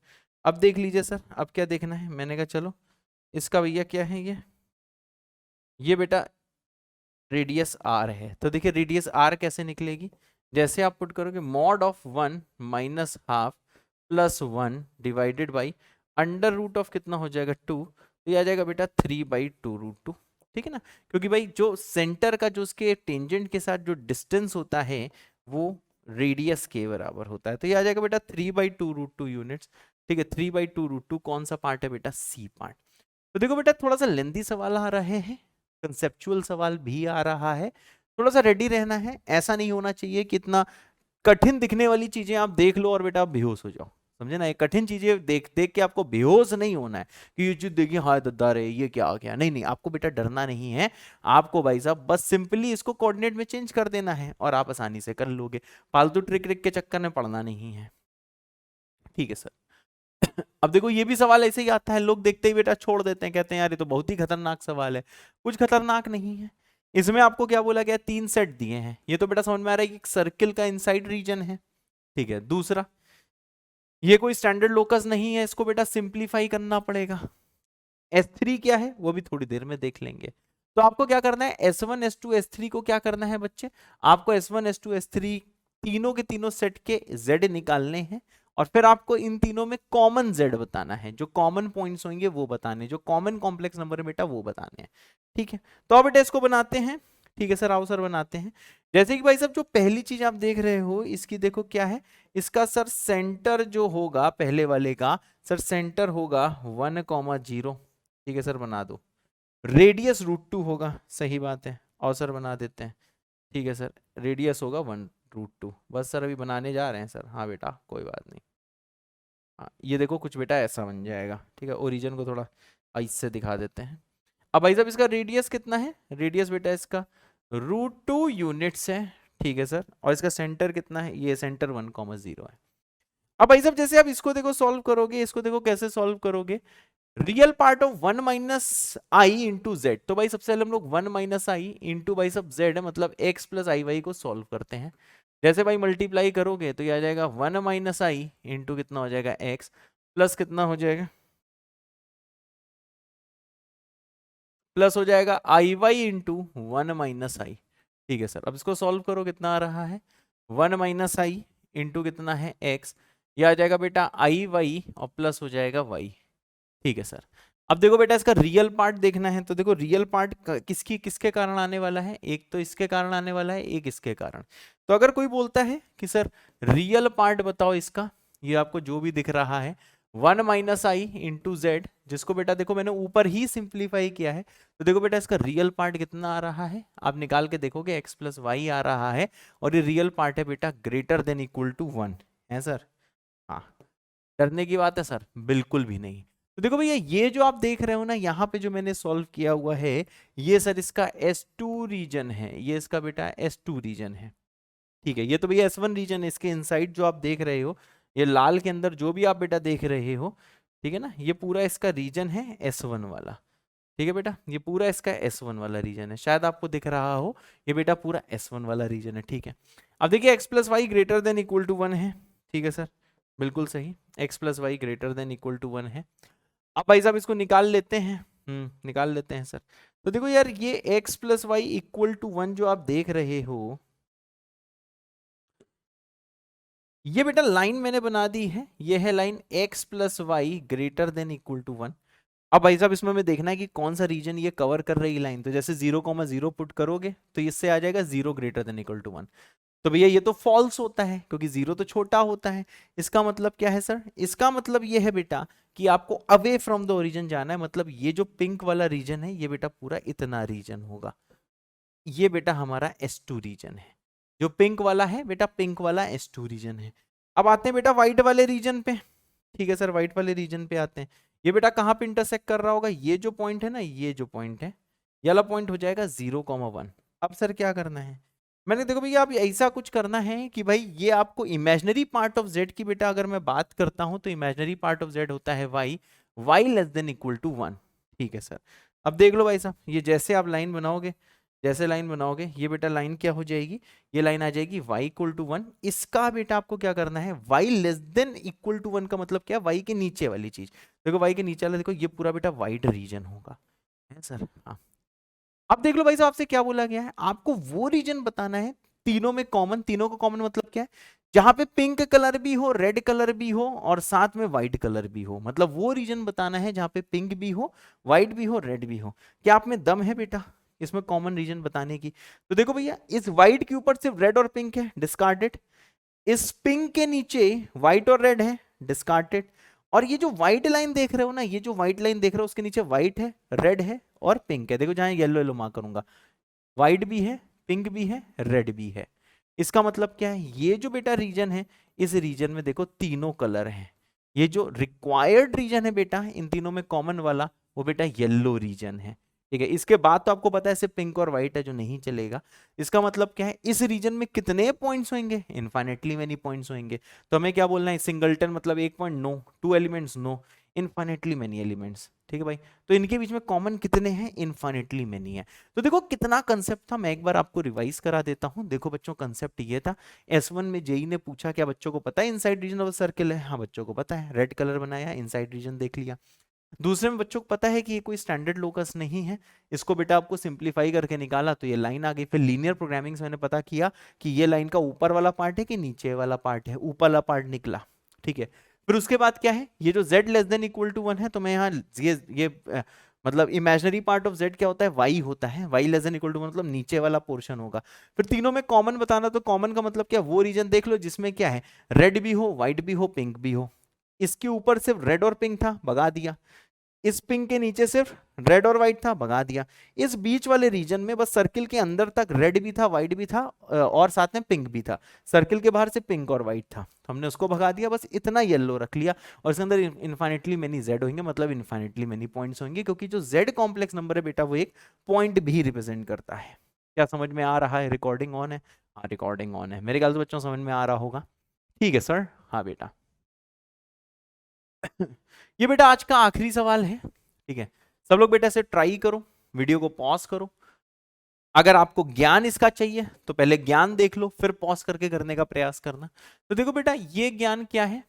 अब देख लीजिए सर, अब क्या देखना है, मैंने कहा चलो इसका भैया क्या है, ये बेटा रेडियस r है। तो देखिए रेडियस r कैसे निकलेगी, जैसे आप पुट करोगे mod of 1 minus half plus 1 divided by under root of कितना हो जाएगा 2, तो ये आ जाएगा बेटा 3/2√2। ठीक है ना, क्योंकि भाई जो सेंटर का जो उसके टेंजेंट के साथ जो डिस्टेंस होता है वो रेडियस के बराबर होता है। तो ये आ जाएगा बेटा 3/2√2 यूनिट्स। ठीक है, 3/2√2 कौन सा पार्ट है बेटा, सी पार्ट। तो देखो बेटा थोड़ा सा लेंथी सवाल आ रहे हैं, कंसेप्चुअल सवाल भी आ रहा है, थोड़ा सा रेडी रहना है। ऐसा नहीं होना चाहिए कि इतना कठिन दिखने वाली चीजें आप देख लो और बेटा आप बेहोश हो जाओ, समझे ना। ये कठिन चीजें देख देख के आपको बेहोश नहीं होना है कि ये चीज देखिए हाय दद्दा रे ये क्या आ गया, नहीं नहीं, आपको बेटा डरना नहीं है। आपको भाई साहब बस सिंपली इसको कोऑर्डिनेट में चेंज कर देना है और आप आसानी से कर लोगे, फालतू ट्रिक ट्रिक के चक्कर में पड़ना नहीं है। ठीक है सर। अब देखो ये भी सवाल ऐसे ही आता है, लोग देखते ही बेटा छोड़ देते हैं, कहते हैं यार ये तो बहुत ही खतरनाक सवाल है। कुछ खतरनाक नहीं है, इसमें आपको क्या बोला गया, 3 सेट दिए हैं। ये तो बेटा समझ में आ रहा है कि एक सर्किल का इनसाइड रीजन है। ठीक है, दूसरा ये कोई स्टैंडर्ड लोकस नहीं है, इसको बेटा सिंप्लीफाई करना पड़ेगा। S3 क्या है वो भी थोड़ी देर में देख लेंगे। तो आपको क्या करना है, S1 S2 S3 को क्या करना है बच्चे, आपको S1 S2 S3 तीनों के तीनों सेट के Z निकालने हैं और फिर आपको इन तीनों में कॉमन Z बताना है, जो कॉमन पॉइंट्स होंगे वो बताने, जो कॉमन कॉम्प्लेक्स नंबर है बेटा वो बताने हैं। ठीक है, तो अब बेटा इसको बनाते हैं। ठीक है सर, आओ सर बनाते हैं। जैसे कि भाई साहब जो पहली चीज आप देख रहे हो इसकी देखो क्या है, इसका सर सेंटर जो होगा पहले वाले का सर सेंटर होगा 1,0। ठीक है सर बना दो। रेडियस √2 होगा, सही बात है, और सर बना देते हैं। ठीक है सर, रेडियस होगा 1√2। बस सर अभी बनाने जा रहे हैं सर, हाँ बेटा कोई बात नहीं। हाँ ये देखो कुछ बेटा ऐसा बन जाएगा। ठीक है, ओरिजिन को थोड़ा ऐसे दिखा देते हैं। अब भाई साहब इसका रेडियस कितना है, रेडियस बेटा इसका √2 यूनिट्स है। ठीक है सर, और इसका सेंटर कितना है, ये सेंटर 1,0 है। अब भाई साहब जैसे आप इसको देखो सॉल्व करोगे, इसको देखो कैसे सॉल्व करोगे, real part of 1 minus I into Z. तो भाई सबसे पहले हम लोग 1 माइनस आई इंटू भाई सब जेड मतलब x प्लस आई वाई को सॉल्व करते हैं। जैसे भाई मल्टीप्लाई करोगे तो ये आ जाएगा 1 माइनस आई इंटू कितना हो जाएगा x प्लस कितना हो जाएगा, प्लस हो जाएगा आई वाई इंटू 1 माइनस आई। ठीक है सर, अब इसको सॉल्व करो, कितना आ रहा है 1 माइनस आई इंटू कितना है x, ये आ जाएगा बेटा आई वाई और प्लस हो जाएगा y। ठीक है सर, अब देखो बेटा इसका रियल पार्ट देखना है, तो देखो रियल पार्ट किसकी किसके कारण आने वाला है, एक तो इसके कारण आने वाला है, एक इसके कारण। तो अगर कोई बोलता है कि सर रियल पार्ट बताओ इसका, ये आपको जो भी दिख रहा है 1 माइनस आई इंटू जेड, जिसको बेटा देखो मैंने ऊपर ही सिंप्लीफाई किया है। तो देखो बेटा इसका रियल पार्ट कितना आ रहा है, आप निकाल के देखोगे x प्लस वाई आ रहा है, और ये रियल पार्ट है बेटा ग्रेटर देन इक्वल टू 1 है सर। हाँ, डरने की बात है सर, बिल्कुल भी नहीं। तो देखो भैया ये जो आप देख रहे हो ना यहाँ पे जो मैंने सॉल्व किया हुआ है, ये सर इसका S2 रीजन है, ये इसका बेटा S2 रीजन है। ठीक है, ये तो भैया S1 रीजन है, इसके इनसाइड जो आप देख रहे हो, ये लाल के अंदर जो भी आप बेटा देख रहे हो, ठीक है ना, ये पूरा इसका रीजन है S1 वाला। ठीक है बेटा, ये पूरा इसका S1 वाला रीजन है, शायद आपको दिख रहा हो, ये बेटा पूरा S1 वाला रीजन है। ठीक है, अब देखिए x plus y greater than equal to 1 है। ठीक है सर, बिल्कुल सही, x plus y greater than equal to 1 है। अब भाई साहब इसको निकाल लेते हैं, निकाल लेते हैं सर। तो देखो यार ये x plus y equal to 1 जो आप देख रहे हो, ये बेटा लाइन मैंने बना दी है, ये है line x plus y greater than equal to 1। अब भाई साहब इसमें हमें देखना है कि कौन सा रीजन ये कवर कर रही लाइन, तो जैसे 0,0 पुट करोगे तो इससे आ जाएगा 0 ग्रेटर देन इक्वल टू 1। तो भैया ये तो फॉल्स होता है क्योंकि 0 तो छोटा होता है। इसका मतलब क्या है सर, इसका मतलब ये है बेटा कि आपको अवे फ्रॉम द ओरिजिन जाना है, मतलब ये जो पिंक वाला रीजन है ये बेटा पूरा इतना रीजन होगा, ये बेटा हमारा S2 रीजन है। जो पिंक वाला है बेटा, पिंक वाला S2 रीजन है। अब आते हैं बेटा व्हाइट वाले रीजन पे। ठीक है सर, व्हाइट वाले रीजन पे आते हैं। ये बेटा कहाँ पे इंटरसेक्ट कर रहा होगा, ये जो पॉइंट है ना, ये जो पॉइंट है ये वाला पॉइंट हो जाएगा 0,1। अब सर क्या करना है, मैंने देखो भैया आप ऐसा कुछ करना है कि भाई ये आपको इमेजिनरी पार्ट ऑफ जेड की बेटा अगर मैं बात करता हूं तो इमेजिनरी पार्ट ऑफ जेड होता है y, y less than equal to 1। ठीक है सर। अब देख लो भाई साहब, ये जैसे आप लाइन बनाओगे, जैसे लाइन बनाओगे, ये बेटा लाइन क्या हो जाएगी, ये लाइन आ जाएगी y इक्वल टू 1। इसका बेटा आपको क्या करना है, y less than equal to 1 का मतलब क्या है, y के नीचे वाली चीज। देखो y के नीचे वाला, देखो ये पूरा बेटा वाइड रीजन होगा, है सर। हाँ, अब देख लो भाई साहब, आपसे क्या बोला गया है, आपको वो रीजन बताना है तीनों में कॉमन। तीनों का कॉमन मतलब क्या है, जहां पे पिंक कलर भी हो, रेड कलर भी हो और साथ में व्हाइट कलर भी हो। मतलब वो रीजन बताना है जहां पे पिंक भी हो, व्हाइट भी हो, रेड भी हो। क्या आप में दम है बेटा इसमें कॉमन रीजन बताने की? तो देखो भैया, इस व्हाइट के ऊपर सिर्फ रेड और पिंक है, डिस्कार्डेड। इस पिंक के नीचे व्हाइट और रेड है, डिस्कार्डेड। और ये जो व्हाइट लाइन देख रहे हो ना, ये जो व्हाइट लाइन देख रहे हो उसके नीचे व्हाइट है, रेड है और पिंक है। देखो जहां येलो येलो मार्क करूंगा, व्हाइट भी है, पिंक भी है, रेड भी है। इसका मतलब क्या है, ये जो बेटा रीजन है, इस रीजन में देखो तीनों कलर हैं। ये जो रिक्वायर्ड रीजन है बेटा इन तीनों में कॉमन वाला, वो बेटा येलो रीजन है। ठीक है, इसके बाद तो आपको पता है सिर्फ पिंक और व्हाइट है जो नहीं चलेगा। इसका मतलब क्या है, इस रीजन में कितने पॉइंट्स होंगे, इनफाइनेटली मेनी पॉइंट्स होंगे। तो हमें क्या बोलना है, सिंगलटन मतलब एक point no, two elements no, infinitely many elements. ठीक है भाई, तो इनके बीच में कॉमन कितने हैं, इनफाइनेटली मेनी है। तो देखो कितना कंसेप्ट था, मैं एक बार आपको रिवाइज करा देता हूं। देखो बच्चों, कंसेप्ट ये था, S1 में जेई ने पूछा क्या बच्चों को पता है इनसाइड रीजन ऑफ सर्किल है? हाँ बच्चों को पता है, रेड कलर बनाया, इनसाइड रीजन देख लिया। दूसरे में बच्चों को पता है कि ये कोई स्टैंडर्ड लोकस नहीं है, इसको बेटा आपको सिंप्लीफाई करके निकाला तो ये लाइन आ गई। फिर लीनियर प्रोग्रामिंग से मैंने पता किया कि ये लाइन का ऊपर वाला पार्ट है कि नीचे वाला पार्ट है, ऊपर वाला पार्ट निकला। ठीक है, फिर उसके बाद क्या है, ये जो z less than equal to 1 है, तो मैं यहाँ मतलब इमेजिनरी पार्ट ऑफ z क्या होता है, y होता है। y less than equal to मतलब नीचे वाला पोर्शन होगा। फिर तीनों में कॉमन बताना, तो कॉमन का मतलब क्या, वो रीजन देख लो जिसमें क्या है, रेड भी हो, व्हाइट भी हो, पिंक भी हो। इसके ऊपर सिर्फ रेड और पिंक था, भगा दिया। इस पिंक के नीचे सिर्फ रेड और व्हाइट था, भगा दिया। इस बीच वाले रीजन में बस सर्किल के अंदर तक रेड भी था, व्हाइट भी था और साथ में पिंक भी था। सर्किल के बाहर से पिंक और व्हाइट था, तो हमने उसको भगा दिया, बस इतना येलो रख लिया। और इसके अंदर इनफाइनेटली मेनी जेड होंगे, मतलब इनफाइनेटली मेनी पॉइंट्स होंगे, क्योंकि जो जेड कॉम्प्लेक्स नंबर है बेटा वो एक पॉइंट भी रिप्रेजेंट करता है। क्या समझ में आ रहा है? रिकॉर्डिंग ऑन है? हाँ रिकॉर्डिंग ऑन है, मेरे ख्याल से बच्चों समझ में आ रहा होगा। ठीक है सर। हाँ बेटा ये बेटा आज का आखिरी सवाल है। ठीक है, सब लोग बेटा इसे ट्राई करो, वीडियो को पॉज करो। अगर आपको ज्ञान इसका चाहिए तो पहले ज्ञान देख लो, फिर पॉज करके करने का प्रयास करना। तो देखो बेटा, ये ज्ञान क्या है,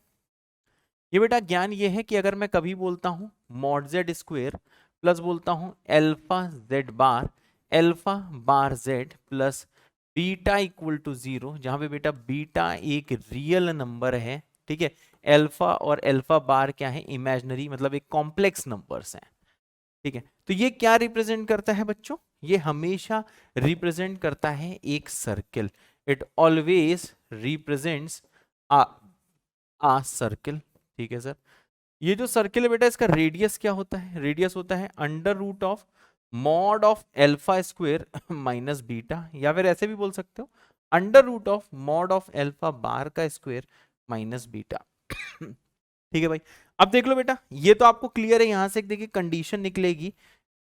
ये बेटा ज्ञान ये है कि अगर मैं कभी बोलता हूं मॉड जेड स्क्वेयर प्लस बोलता हूं alpha z bar, alpha bar z plus beta equal to 0, जहां पे बेटा बीटा एक रियल नंबर है। ठीक है, एल्फा और एल्फा बार क्या है, इमेजिनरी, मतलब एक कॉम्प्लेक्स नंबर्स हैं। ठीक है, तो ये क्या रिप्रेजेंट करता है बच्चों, ये हमेशा रिप्रेजेंट करता है एक circle. It always represents a circle. ठीक है सर, ये जो सर्किल है बेटा, इसका रेडियस क्या होता है, रेडियस होता है under root of mod of alpha square minus beta, या फिर ऐसे भी बोल सकते हो under root of mod of alpha bar का स्क्वेयर माइनस बीटा। ठीक है भाई, अब देख लो बेटा, ये तो आपको क्लियर है। यहां से देखिए कंडीशन निकलेगी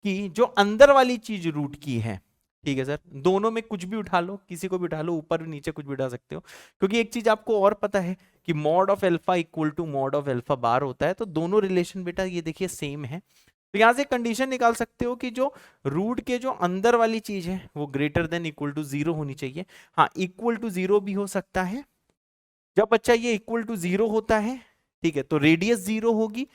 कि जो अंदर वाली चीज रूट की है। ठीक है सर, दोनों में कुछ भी उठा लो, किसी को भी उठा लो, ऊपर नीचे कुछ भी उठा सकते हो, क्योंकि एक चीज आपको और पता है कि mod of alpha equal to mod of alpha bar होता है। तो दोनों रिलेशन बेटा ये देखिए सेम है। तो यहां से कंडीशन निकाल सकते हो कि जो रूट के जो अंदर वाली चीज है वो ग्रेटर देन इक्वल टू 0 होनी चाहिए। हाँ, इक्वल टू 0 भी हो सकता है। जब बच्चा ये इक्वल टू 0 होता है, ठीक है, तो रेडियस 0 होगी,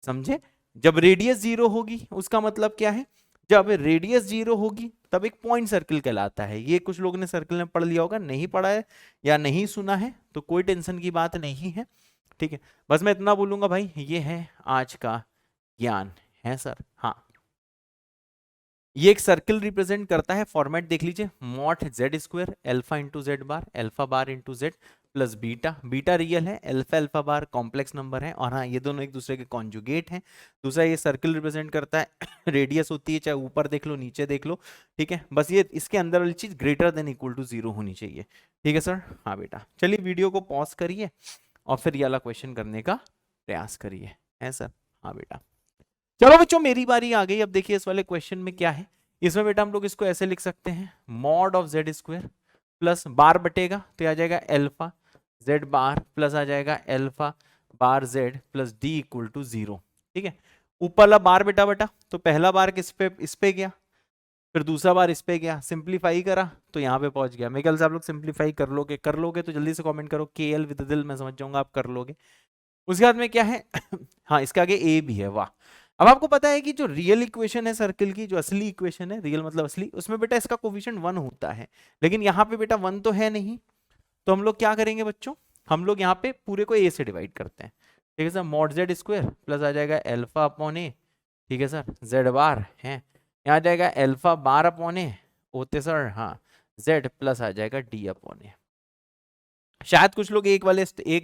समझे? जब रेडियस 0 होगी उसका मतलब क्या है, जब रेडियस 0 होगी तब एक पॉइंट सर्किल कहलाता है। ये कुछ लोगों ने सर्किल में पढ़ लिया होगा, नहीं पढ़ा है या नहीं सुना है तो कोई टेंशन की बात नहीं है। ठीक है, बस मैं इतना बोलूंगा भाई, ये है आज का ज्ञान, है सर। हाँ, ये एक सर्किल रिप्रेजेंट करता है, फॉर्मेट देख लीजिए, mod z square alpha into z bar, alpha bar into z plus beta. Beta real है, alpha alpha bar complex number है, और हाँ ये दोनों एक दूसरे के कॉन्जुगेट हैं। दूसरा, ये सर्किल रिप्रेजेंट करता है रेडियस होती है, चाहे ऊपर देख लो नीचे देख लो। ठीक है, बस ये इसके अंदर वाली चीज ग्रेटर देन इक्वल टू 0 होनी चाहिए। ठीक है सर। हाँ बेटा, चलिए वीडियो को पॉज करिए और फिर ये वाला क्वेश्चन करने का प्रयास करिए, है सर। हाँ बेटा, चलो बच्चों मेरी बारी आ गई। अब देखिए इस वाले क्वेश्चन में क्या है, इसमें बेटा हम लोग इसको ऐसे लिख सकते हैं, mod of z square plus बार बटेगा तो आ जाएगा एल्फा जेड बार प्लस आ जाएगा alpha bar z plus D equal to 0। ठीक है। ऊपर वाला बार बेटा बेटा, तो पहला बार किस पे, इस पे गया, फिर दूसरा बार इस पे गया, सिंप्लीफाई करा तो यहाँ पे पहुंच गया। मेरे ख्याल से आप लोग सिंप्लीफाई कर लोगे तो जल्दी से कमेंट करो, के एल विद दिल, मैं समझ जाऊंगा आप कर लोगे। उसके बाद में क्या है हाँ इसके आगे ए भी है, वाह। अब आपको पता है कि जो रियल इक्वेशन है सर्किल की, जो असली इक्वेशन है, रियल मतलब असली, उसमें बेटा इसका कोफिशिएंट 1 होता है, लेकिन यहाँ पे बेटा 1 तो है नहीं। तो हम लोग क्या करेंगे बच्चों, हम लोग यहाँ पे पूरे को ए से डिवाइड करते हैं। ठीक है sir, mod z square plus आ जाएगा एल्फा अपॉन ए, ठीक है सर, जेड बार है, यहाँ आ जाएगा एल्फा बार अपॉन ए, होते सर हाँ, जेड प्लस आ जाएगा डी अपॉन ए। शायद कुछ लोग एक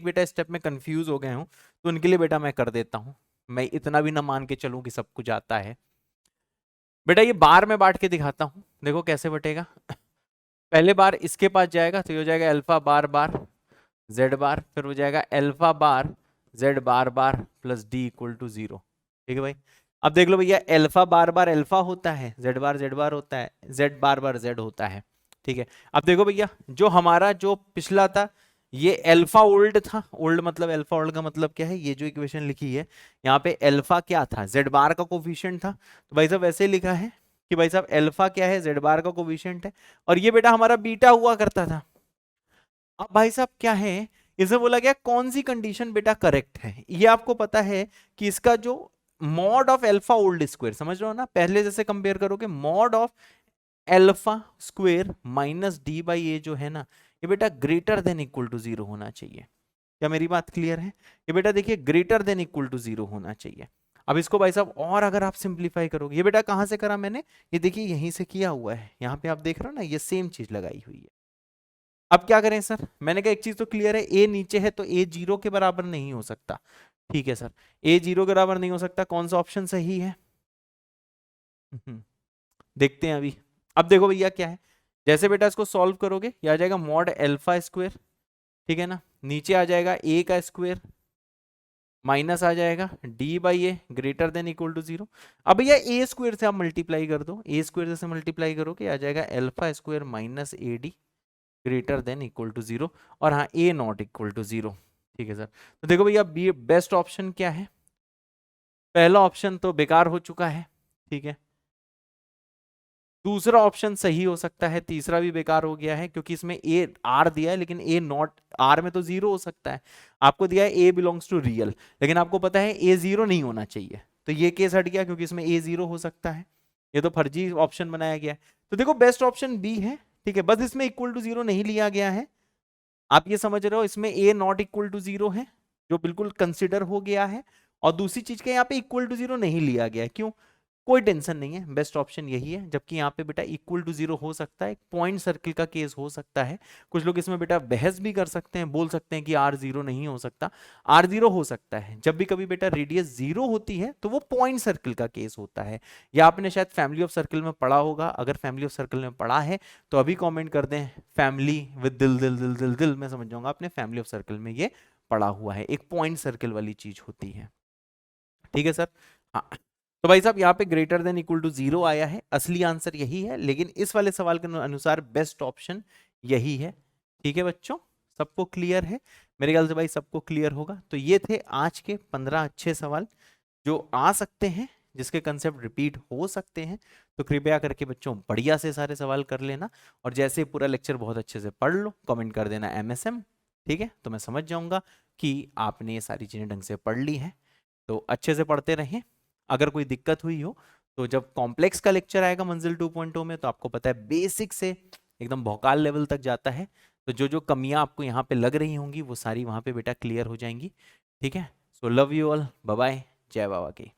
बेटा स्टेप में कंफ्यूज हो गए हों, तो उनके लिए बेटा मैं कर देता हूं, मैं इतना भी ना मान के चलूं कि सब कुछ आता है। बेटा ये बार में बांट के दिखाता हूं, देखो कैसे बटेगा। पहले बार इसके पास जाएगा तो ये हो जाएगा अल्फा बार बार जेड बार, फिर हो जाएगा alpha bar z bar bar plus D equal to 0। ठीक है भाई, अब देख लो भैया, अल्फा बार बार अल्फा होता है, जेड बार होता है, जेड बार जेड होता है। ठीक है, अब देखो भैया, जो हमारा जो पिछला था ये अल्फा ओल्ड था, ओल्ड मतलब अल्फा ओल्ड का मतलब क्या है, ये जो इक्वेशन लिखी है यहाँ पे अल्फा क्या था, जेड बार का कोफिशिएंट था, तो भाई साहब ऐसे लिखा है कि भाई साहब अल्फा क्या है, जेड बार का कोफिशिएंट है, और ये बेटा हमारा बीटा हुआ करता था। अब भाई साहब क्या है, इसे बोला गया कौन सी कंडीशन बेटा करेक्ट है, ये आपको पता है कि इसका जो mod of alpha whole square, समझ रहे हो ना, पहले जैसे कंपेयर करोगे mod of alpha square minus d by a जो है ना, ये बेटा ग्रेटर देन इक्वल टू 0 होना चाहिए। क्या मेरी बात क्लियर है, ये बेटा देखिए ग्रेटर देन इक्वल टू 0 होना चाहिए। अब इसको भाई साहब और अगर आप सिंप्लीफाई करोगे, ये बेटा कहां से करा मैंने, ये देखिए यहीं से किया हुआ है, यहाँ पे आप देख रहे हो ना, ये सेम चीज लगाई हुई है। अब क्या करें सर, मैंने कहा एक चीज तो क्लियर है, ए नीचे है तो ए 0 के बराबर नहीं हो सकता। ठीक है सर, ए 0 के बराबर नहीं हो सकता, कौन सा ऑप्शन सही है देखते हैं अभी। अब देखो भैया क्या है, जैसे बेटा इसको सॉल्व करोगे, ये आ जाएगा मॉड अल्फा स्क्वायर, ठीक है ना, नीचे आ जाएगा ए का स्क्वायर माइनस आ जाएगा D by A greater than equal to 0। अब भैया ए स्क्वायर से आप मल्टीप्लाई कर दो, ए स्क्वायर से मल्टीप्लाई करोगे आ जाएगा alpha square minus A D greater than equal to 0, और हाँ ए नॉट इक्वल टू 0। ठीक है सर, तो देखो भैया बी बेस्ट ऑप्शन क्या है, पहला ऑप्शन तो बेकार हो चुका है, ठीक है, दूसरा ऑप्शन सही हो सकता है, तीसरा भी बेकार हो गया है, क्योंकि इसमें ए आर दिया है लेकिन ए नॉट, आर में तो 0 हो सकता है, आपको दिया है ए बिलोंग्स टू रियल, लेकिन आपको पता है ए 0 नहीं होना चाहिए, तो ये केस हट गया क्योंकि इसमें ए 0 हो सकता है, ये तो फर्जी ऑप्शन बनाया गया है। तो देखो बेस्ट ऑप्शन बी है, ठीक है, बस इसमें इक्वल टू 0 नहीं लिया गया है, आप ये समझ रहे हो, इसमें ए नॉट इक्वल टू 0 है जो बिल्कुल कंसिडर हो गया है, और दूसरी चीज के यहाँ पे इक्वल टू 0 नहीं लिया गया है, क्यों, कोई टेंशन नहीं है, बेस्ट ऑप्शन यही है, जबकि यहाँ पे बेटा इक्वल टू 0 हो सकता है, पॉइंट सर्किल का केस हो सकता है, कुछ लोग इसमें बेटा बहस भी कर सकते हैं, बोल सकते हैं कि आर 0 नहीं हो सकता, आर 0 हो सकता है, जब भी कभी बेटा रेडियस 0 होती है तो वो पॉइंट सर्किल का केस होता है, या आपने शायद फैमिली ऑफ सर्किल में पढ़ा होगा, अगर फैमिली ऑफ सर्किल में पढ़ा है तो अभी कॉमेंट कर दें, फैमिली विद दिल दिल दिल दिल दिल, मैं समझ जाऊंगा आपने फैमिली ऑफ सर्किल में ये पढ़ा हुआ है, एक पॉइंट सर्किल वाली चीज होती है। ठीक है सर, हाँ, तो भाई साहब यहाँ पे ग्रेटर देन इक्वल टू 0 आया है, असली आंसर यही है, लेकिन इस वाले सवाल के अनुसार बेस्ट ऑप्शन यही है। ठीक है बच्चों, सबको क्लियर है, मेरे ख्याल से भाई सबको क्लियर होगा। तो ये थे आज के 15 अच्छे सवाल जो आ सकते हैं, जिसके कंसेप्ट रिपीट हो सकते हैं, तो कृपया करके बच्चों बढ़िया से सारे सवाल कर लेना, और जैसे पूरा लेक्चर बहुत अच्छे से पढ़ लो, कमेंट कर देना MSM, ठीक है, तो मैं समझ जाऊंगा कि आपने ये सारी चीजें ढंग से पढ़ ली हैं। तो अच्छे से पढ़ते रहें, अगर कोई दिक्कत हुई हो तो जब कॉम्प्लेक्स का लेक्चर आएगा मंजिल 2.0 में, तो आपको पता है बेसिक से एकदम भौकाल लेवल तक जाता है, तो जो जो कमियां आपको यहाँ पे लग रही होंगी वो सारी वहाँ पे बेटा क्लियर हो जाएंगी। ठीक है, so love you all, bye bye, जय बाबा की।